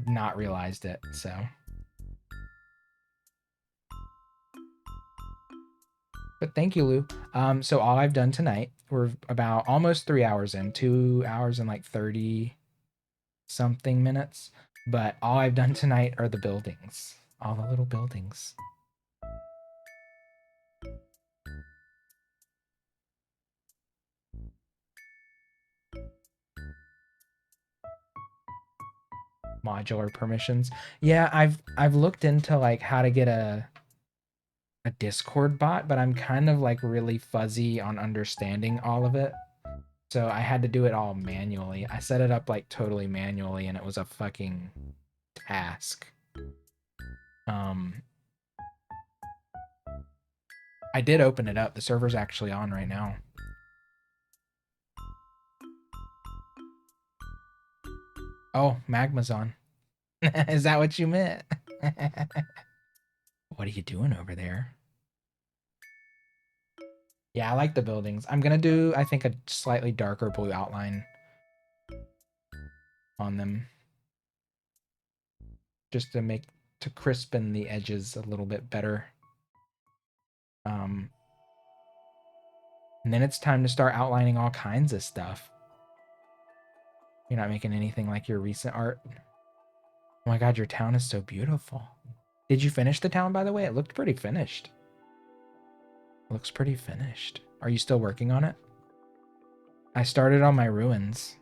not realized it, so. But thank you, Lou. So all I've done tonight, we're about almost 3 hours in, 2 hours and like 30 something minutes. But all I've done tonight are the buildings, all the little buildings. Modular permissions. Yeah, I've looked into like how to get a Discord bot, but I'm kind of like really fuzzy on understanding all of it. So I had to do it all manually. I set it up like totally manually and it was a fucking task. Um I did open it up. The server's actually on right now. Oh, Magma's on. Is that what you meant? What are you doing over there? Yeah, I like the buildings. I'm gonna do, I think, a slightly darker blue outline on them. Just to crispen the edges a little bit better. And then it's time to start outlining all kinds of stuff. You're not making anything like your recent art. Oh my god, your town is so beautiful. Did you finish the town, by the way? It looked pretty finished. It looks pretty finished. Are you still working on it? I started on my ruins.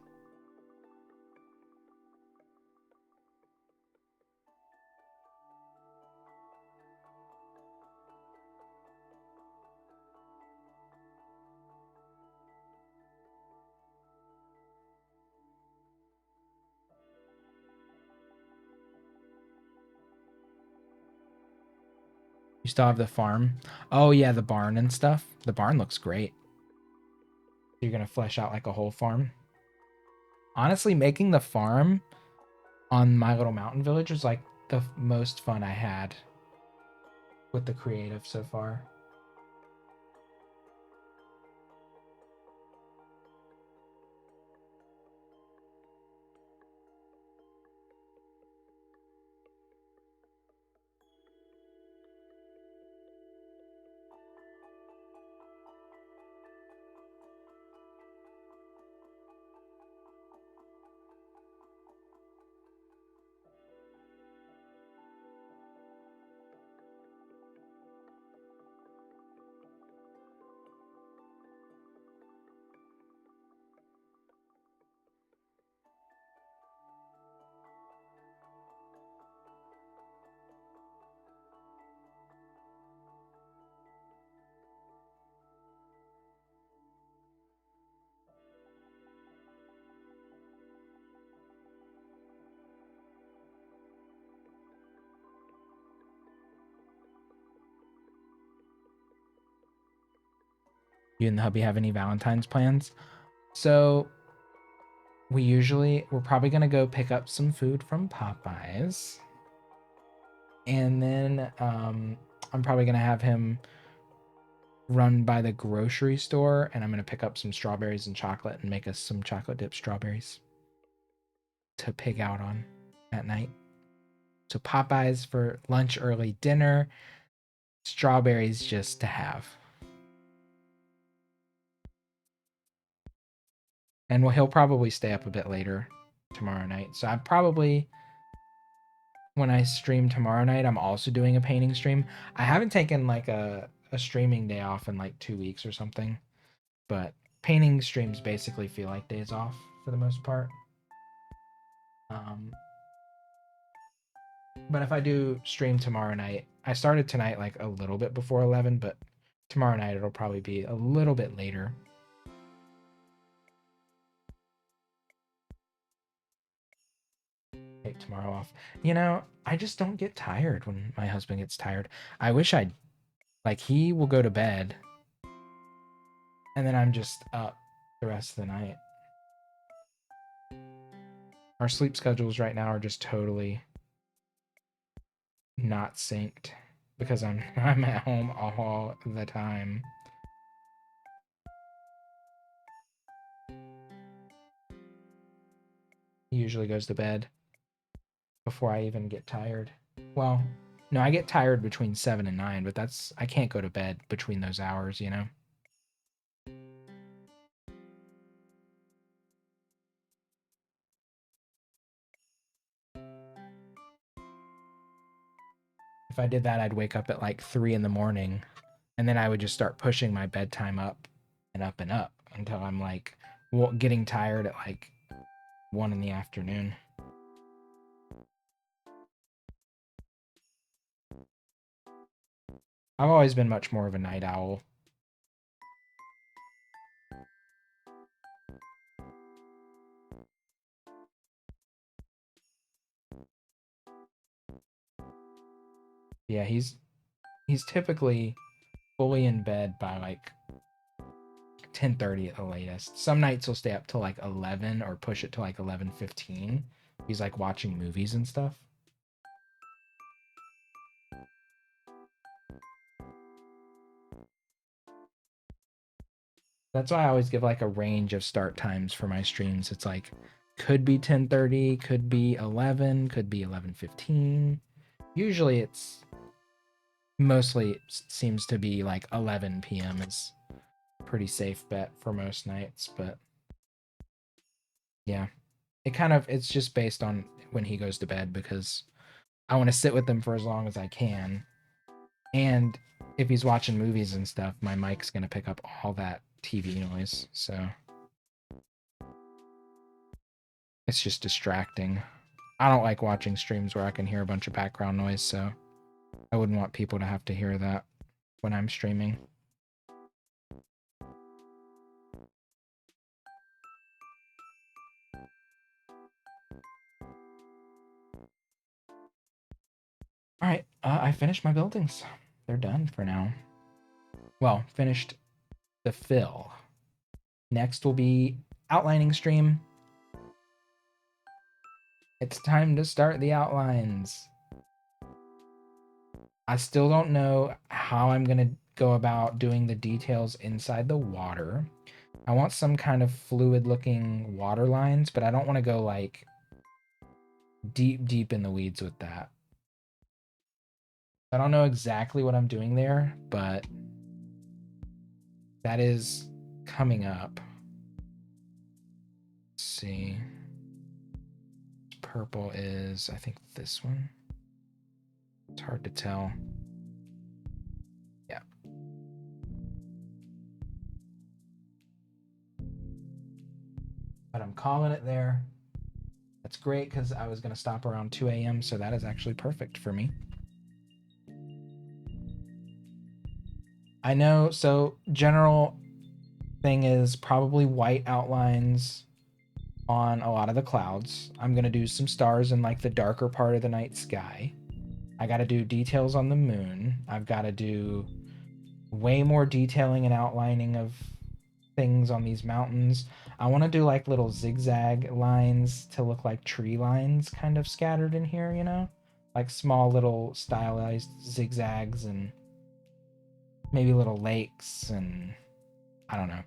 You still have the farm? Oh yeah, the barn and stuff. The barn looks great. You're gonna flesh out like a whole farm. Honestly, making the farm on My Little Mountain Village was like the most fun I had with the creative so far. You and the hubby have any Valentine's plans? So we're probably gonna go pick up some food from Popeyes. And then I'm probably gonna have him run by the grocery store and I'm gonna pick up some strawberries and chocolate and make us some chocolate dipped strawberries to pig out on at night. So Popeyes for lunch, early dinner, strawberries just to have. And he'll probably stay up a bit later tomorrow night. So I probably, when I stream tomorrow night, I'm also doing a painting stream. I haven't taken like a streaming day off in like 2 weeks or something, but painting streams basically feel like days off for the most part. But if I do stream tomorrow night, I started tonight like a little bit before 11, but tomorrow night it'll probably be a little bit later. Take tomorrow off. You know, I just don't get tired when my husband gets tired. I wish I'd, like, he will go to bed and then I'm just up the rest of the night. Our sleep schedules right now are just totally not synced because I'm at home all the time. He usually goes to bed before I even get tired. Well, no, I get tired between 7 and 9, but I can't go to bed between those hours, you know? If I did that, I'd wake up at like 3 in the morning, and then I would just start pushing my bedtime up and up and up until I'm like getting tired at like 1 in the afternoon. I've always been much more of a night owl. Yeah, he's typically fully in bed by like 10:30 at the latest. Some nights he'll stay up till like 11 or push it to like 11:15. He's like watching movies and stuff. That's why I always give like a range of start times for my streams. It's like could be 10:30, could be 11, could be 11:15. Usually it's mostly seems to be like 11 p.m. is pretty safe bet for most nights, but yeah. It's just based on when he goes to bed because I want to sit with him for as long as I can. And if he's watching movies and stuff, my mic's going to pick up all that TV noise. So it's just distracting. I don't like watching streams where I can hear a bunch of background noise, so I wouldn't want people to have to hear that when I'm streaming. All right, I finished my buildings. They're done for now. Well, finished the fill. Next will be outlining stream. It's time to start the outlines. I still don't know how I'm going to go about doing the details inside the water. I want some kind of fluid looking water lines, but I don't want to go like deep in the weeds with that. I don't know exactly what I'm doing there, but that is coming up. Let's see. Purple is, I think, this one. It's hard to tell. Yeah. But I'm calling it there. That's great because I was going to stop around 2 a.m., so that is actually perfect for me. I know, so general thing is probably white outlines on a lot of the clouds. I'm going to do some stars in like the darker part of the night sky. I got to do details on the moon. I've got to do way more detailing and outlining of things on these mountains. I want to do like little zigzag lines to look like tree lines kind of scattered in here, you know? Like small little stylized zigzags and maybe little lakes and I don't know.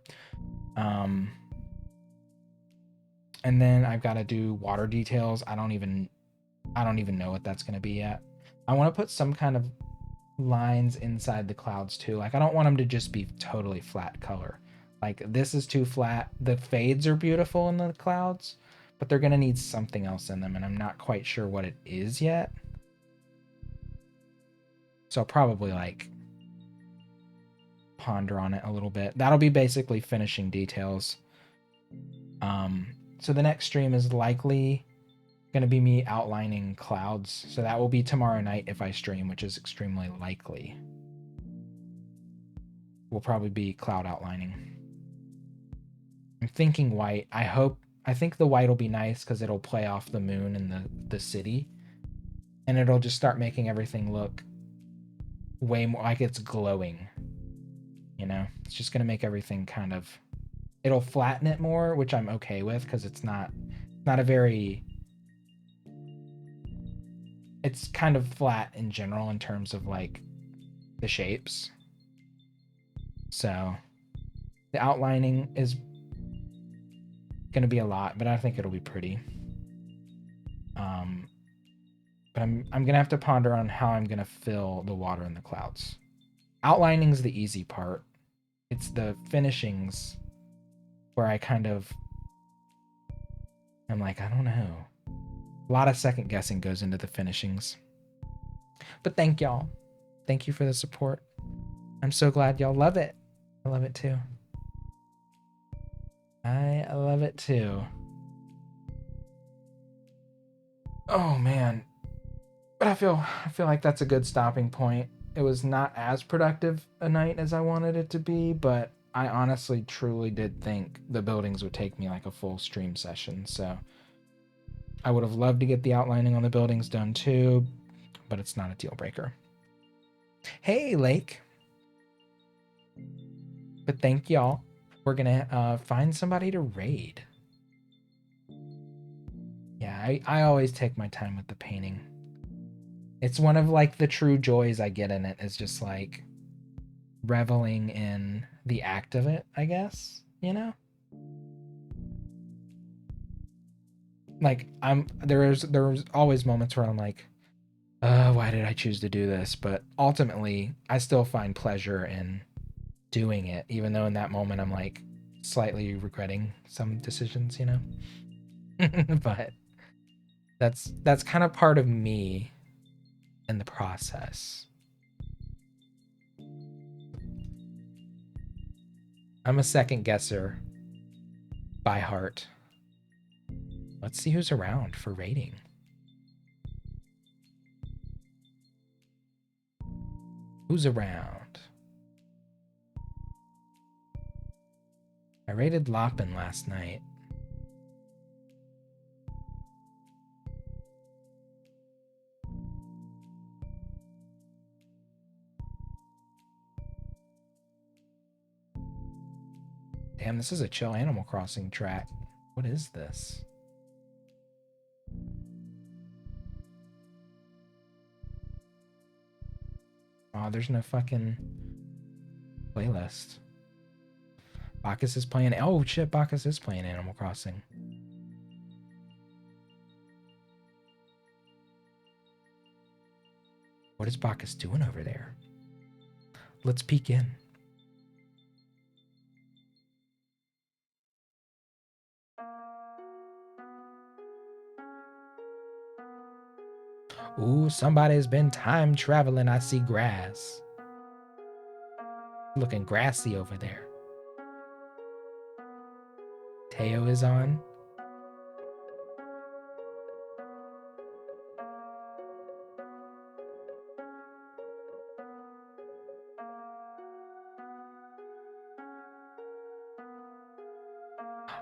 And then I've got to do water details. I don't even know what that's going to be yet. I want to put some kind of lines inside the clouds too. Like I don't want them to just be totally flat color. Like this is too flat. The fades are beautiful in the clouds, but they're going to need something else in them and I'm not quite sure what it is yet. So I'll probably like ponder on it a little bit. That'll be basically finishing details. So the next stream is likely going to be me outlining clouds. So that will be tomorrow night if I stream, which is extremely likely. Will probably be cloud outlining. I'm thinking white. I think the white will be nice because it'll play off the moon and the city. And it'll just start making everything look way more like it's glowing. You know? It's just going to make everything it'll flatten it more, which I'm okay with because it's not a very it's kind of flat in general in terms of like the shapes. So the outlining is going to be a lot, but I think it'll be pretty. But I'm going to have to ponder on how I'm going to fill the water in the clouds. Outlining's the easy part. It's the finishings where I kind of I'm like, I don't know. A lot of second guessing goes into the finishings. But thank y'all. Thank you for the support. I'm so glad y'all love it. I love it too. I love it too. Oh man. But I feel like that's a good stopping point. It was not as productive a night as I wanted it to be, but I honestly truly did think the buildings would take me like a full stream session. So I would have loved to get the outlining on the buildings done too, but it's not a deal breaker. Hey, Lake. But thank y'all. We're gonna find somebody to raid. Yeah, I always take my time with the painting. It's one of like the true joys I get in it is just like reveling in the act of it, I guess, you know? Like there's always moments where I'm like, why did I choose to do this? But ultimately, I still find pleasure in doing it, even though in that moment I'm like slightly regretting some decisions, you know? But that's kind of part of me in the process. I'm a second guesser by heart. Let's see who's around for rating. Who's around? I raided Loppin last night. Damn, this is a chill Animal Crossing track. What is this? Oh, there's no fucking playlist. Bacchus is playing. Oh shit, Bacchus is playing Animal Crossing. What is Bacchus doing over there? Let's peek in. Ooh, somebody's been time traveling. I see grass. Looking grassy over there. Teo is on.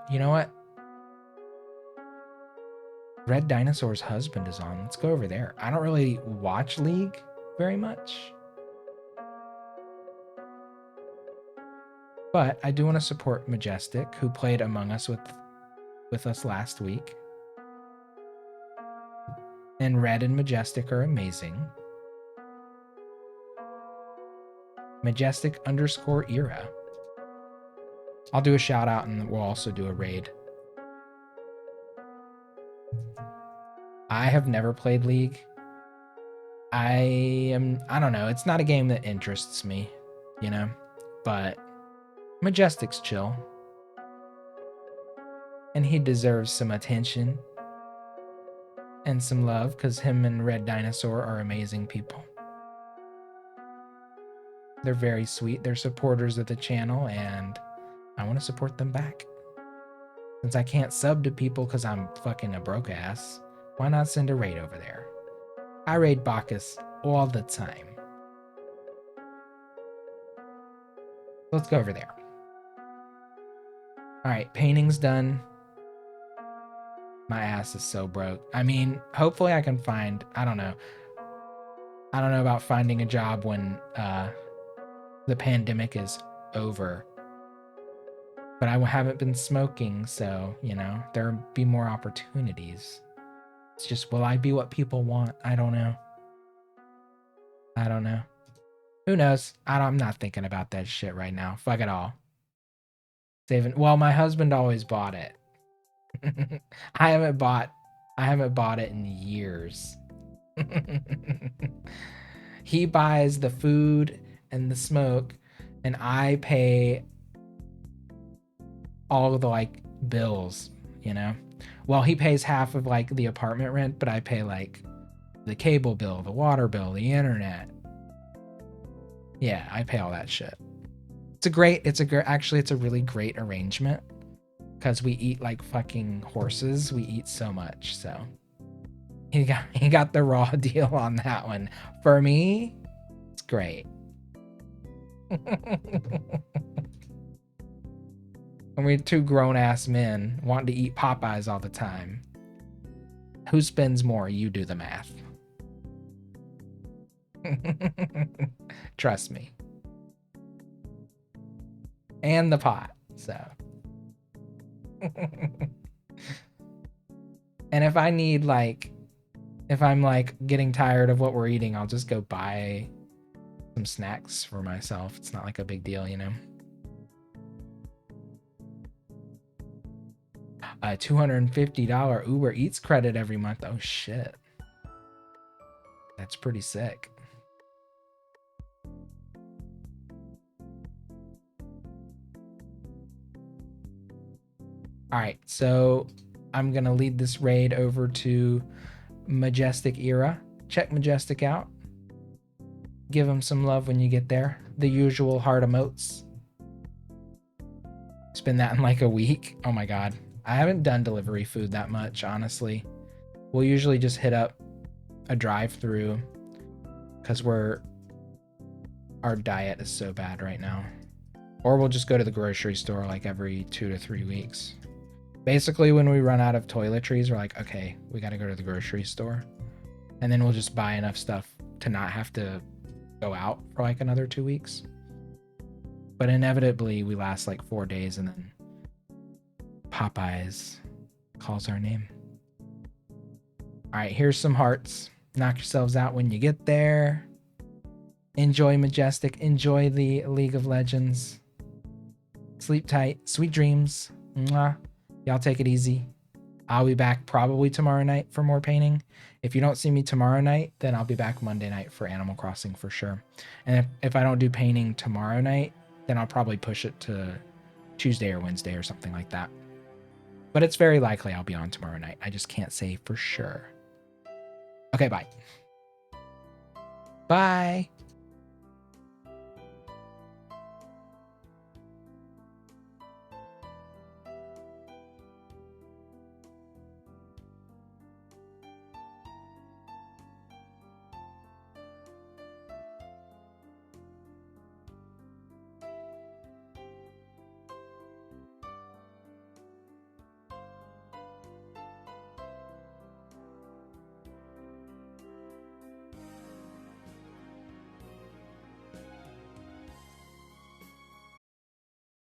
You know what? Red Dinosaur's husband is on. Let's go over there. I don't really watch League very much. But I do want to support Majestic, who played Among Us with us last week. And Red and Majestic are amazing. Majestic_era. I'll do a shout out and we'll also do a raid. I have never played League. I don't know. It's not a game that interests me, you know? But Majestic's chill. And he deserves some attention and some love because him and Red Dinosaur are amazing people. They're very sweet. They're supporters of the channel and I want to support them back. Since I can't sub to people because I'm fucking a broke ass, why not send a raid over there? I raid Bacchus all the time. Let's go over there. All right, painting's done. My ass is so broke. I mean, hopefully I can find, I don't know about finding a job when the pandemic is over. But I haven't been smoking, so, you know, there'll be more opportunities. It's just, will I be what people want? I don't know. I don't know. Who knows? I'm not thinking about that shit right now. Fuck it all. Saving. Well, my husband always bought it. I haven't bought it in years. He buys the food and the smoke, and I pay all of the like bills, you know? Well, he pays half of like the apartment rent, but I pay like the cable bill, the water bill, the internet. Yeah, I pay all that shit. Actually, it's a really great arrangement because we eat like fucking horses. We eat so much, so he got the raw deal on that one. For me, it's great. And we're two grown-ass men wanting to eat Popeyes all the time. Who spends more? You do the math. Trust me. And the pot, so. And if I need like, if I'm like getting tired of what we're eating, I'll just go buy some snacks for myself. It's not like a big deal, you know? A $250 Uber Eats credit every month. Oh shit. That's pretty sick. All right, so I'm gonna lead this raid over to Majestic Era. Check Majestic out. Give him some love when you get there. The usual heart emotes. Spend that in like a week. Oh my god. I haven't done delivery food that much, honestly. We'll usually just hit up a drive-through because our diet is so bad right now. Or we'll just go to the grocery store like every 2 to 3 weeks. Basically, when we run out of toiletries, we're like, okay, we got to go to the grocery store. And then we'll just buy enough stuff to not have to go out for like another 2 weeks. But inevitably, we last like 4 days and then Popeyes calls our name. All right, here's some hearts. Knock yourselves out when you get there. Enjoy Majestic. Enjoy the League of Legends. Sleep tight. Sweet dreams. Mwah. Y'all take it easy. I'll be back probably tomorrow night for more painting. If you don't see me tomorrow night, then I'll be back Monday night for Animal Crossing for sure. And if I don't do painting tomorrow night, then I'll probably push it to Tuesday or Wednesday or something like that. But it's very likely I'll be on tomorrow night. I just can't say for sure. Okay, bye. Bye.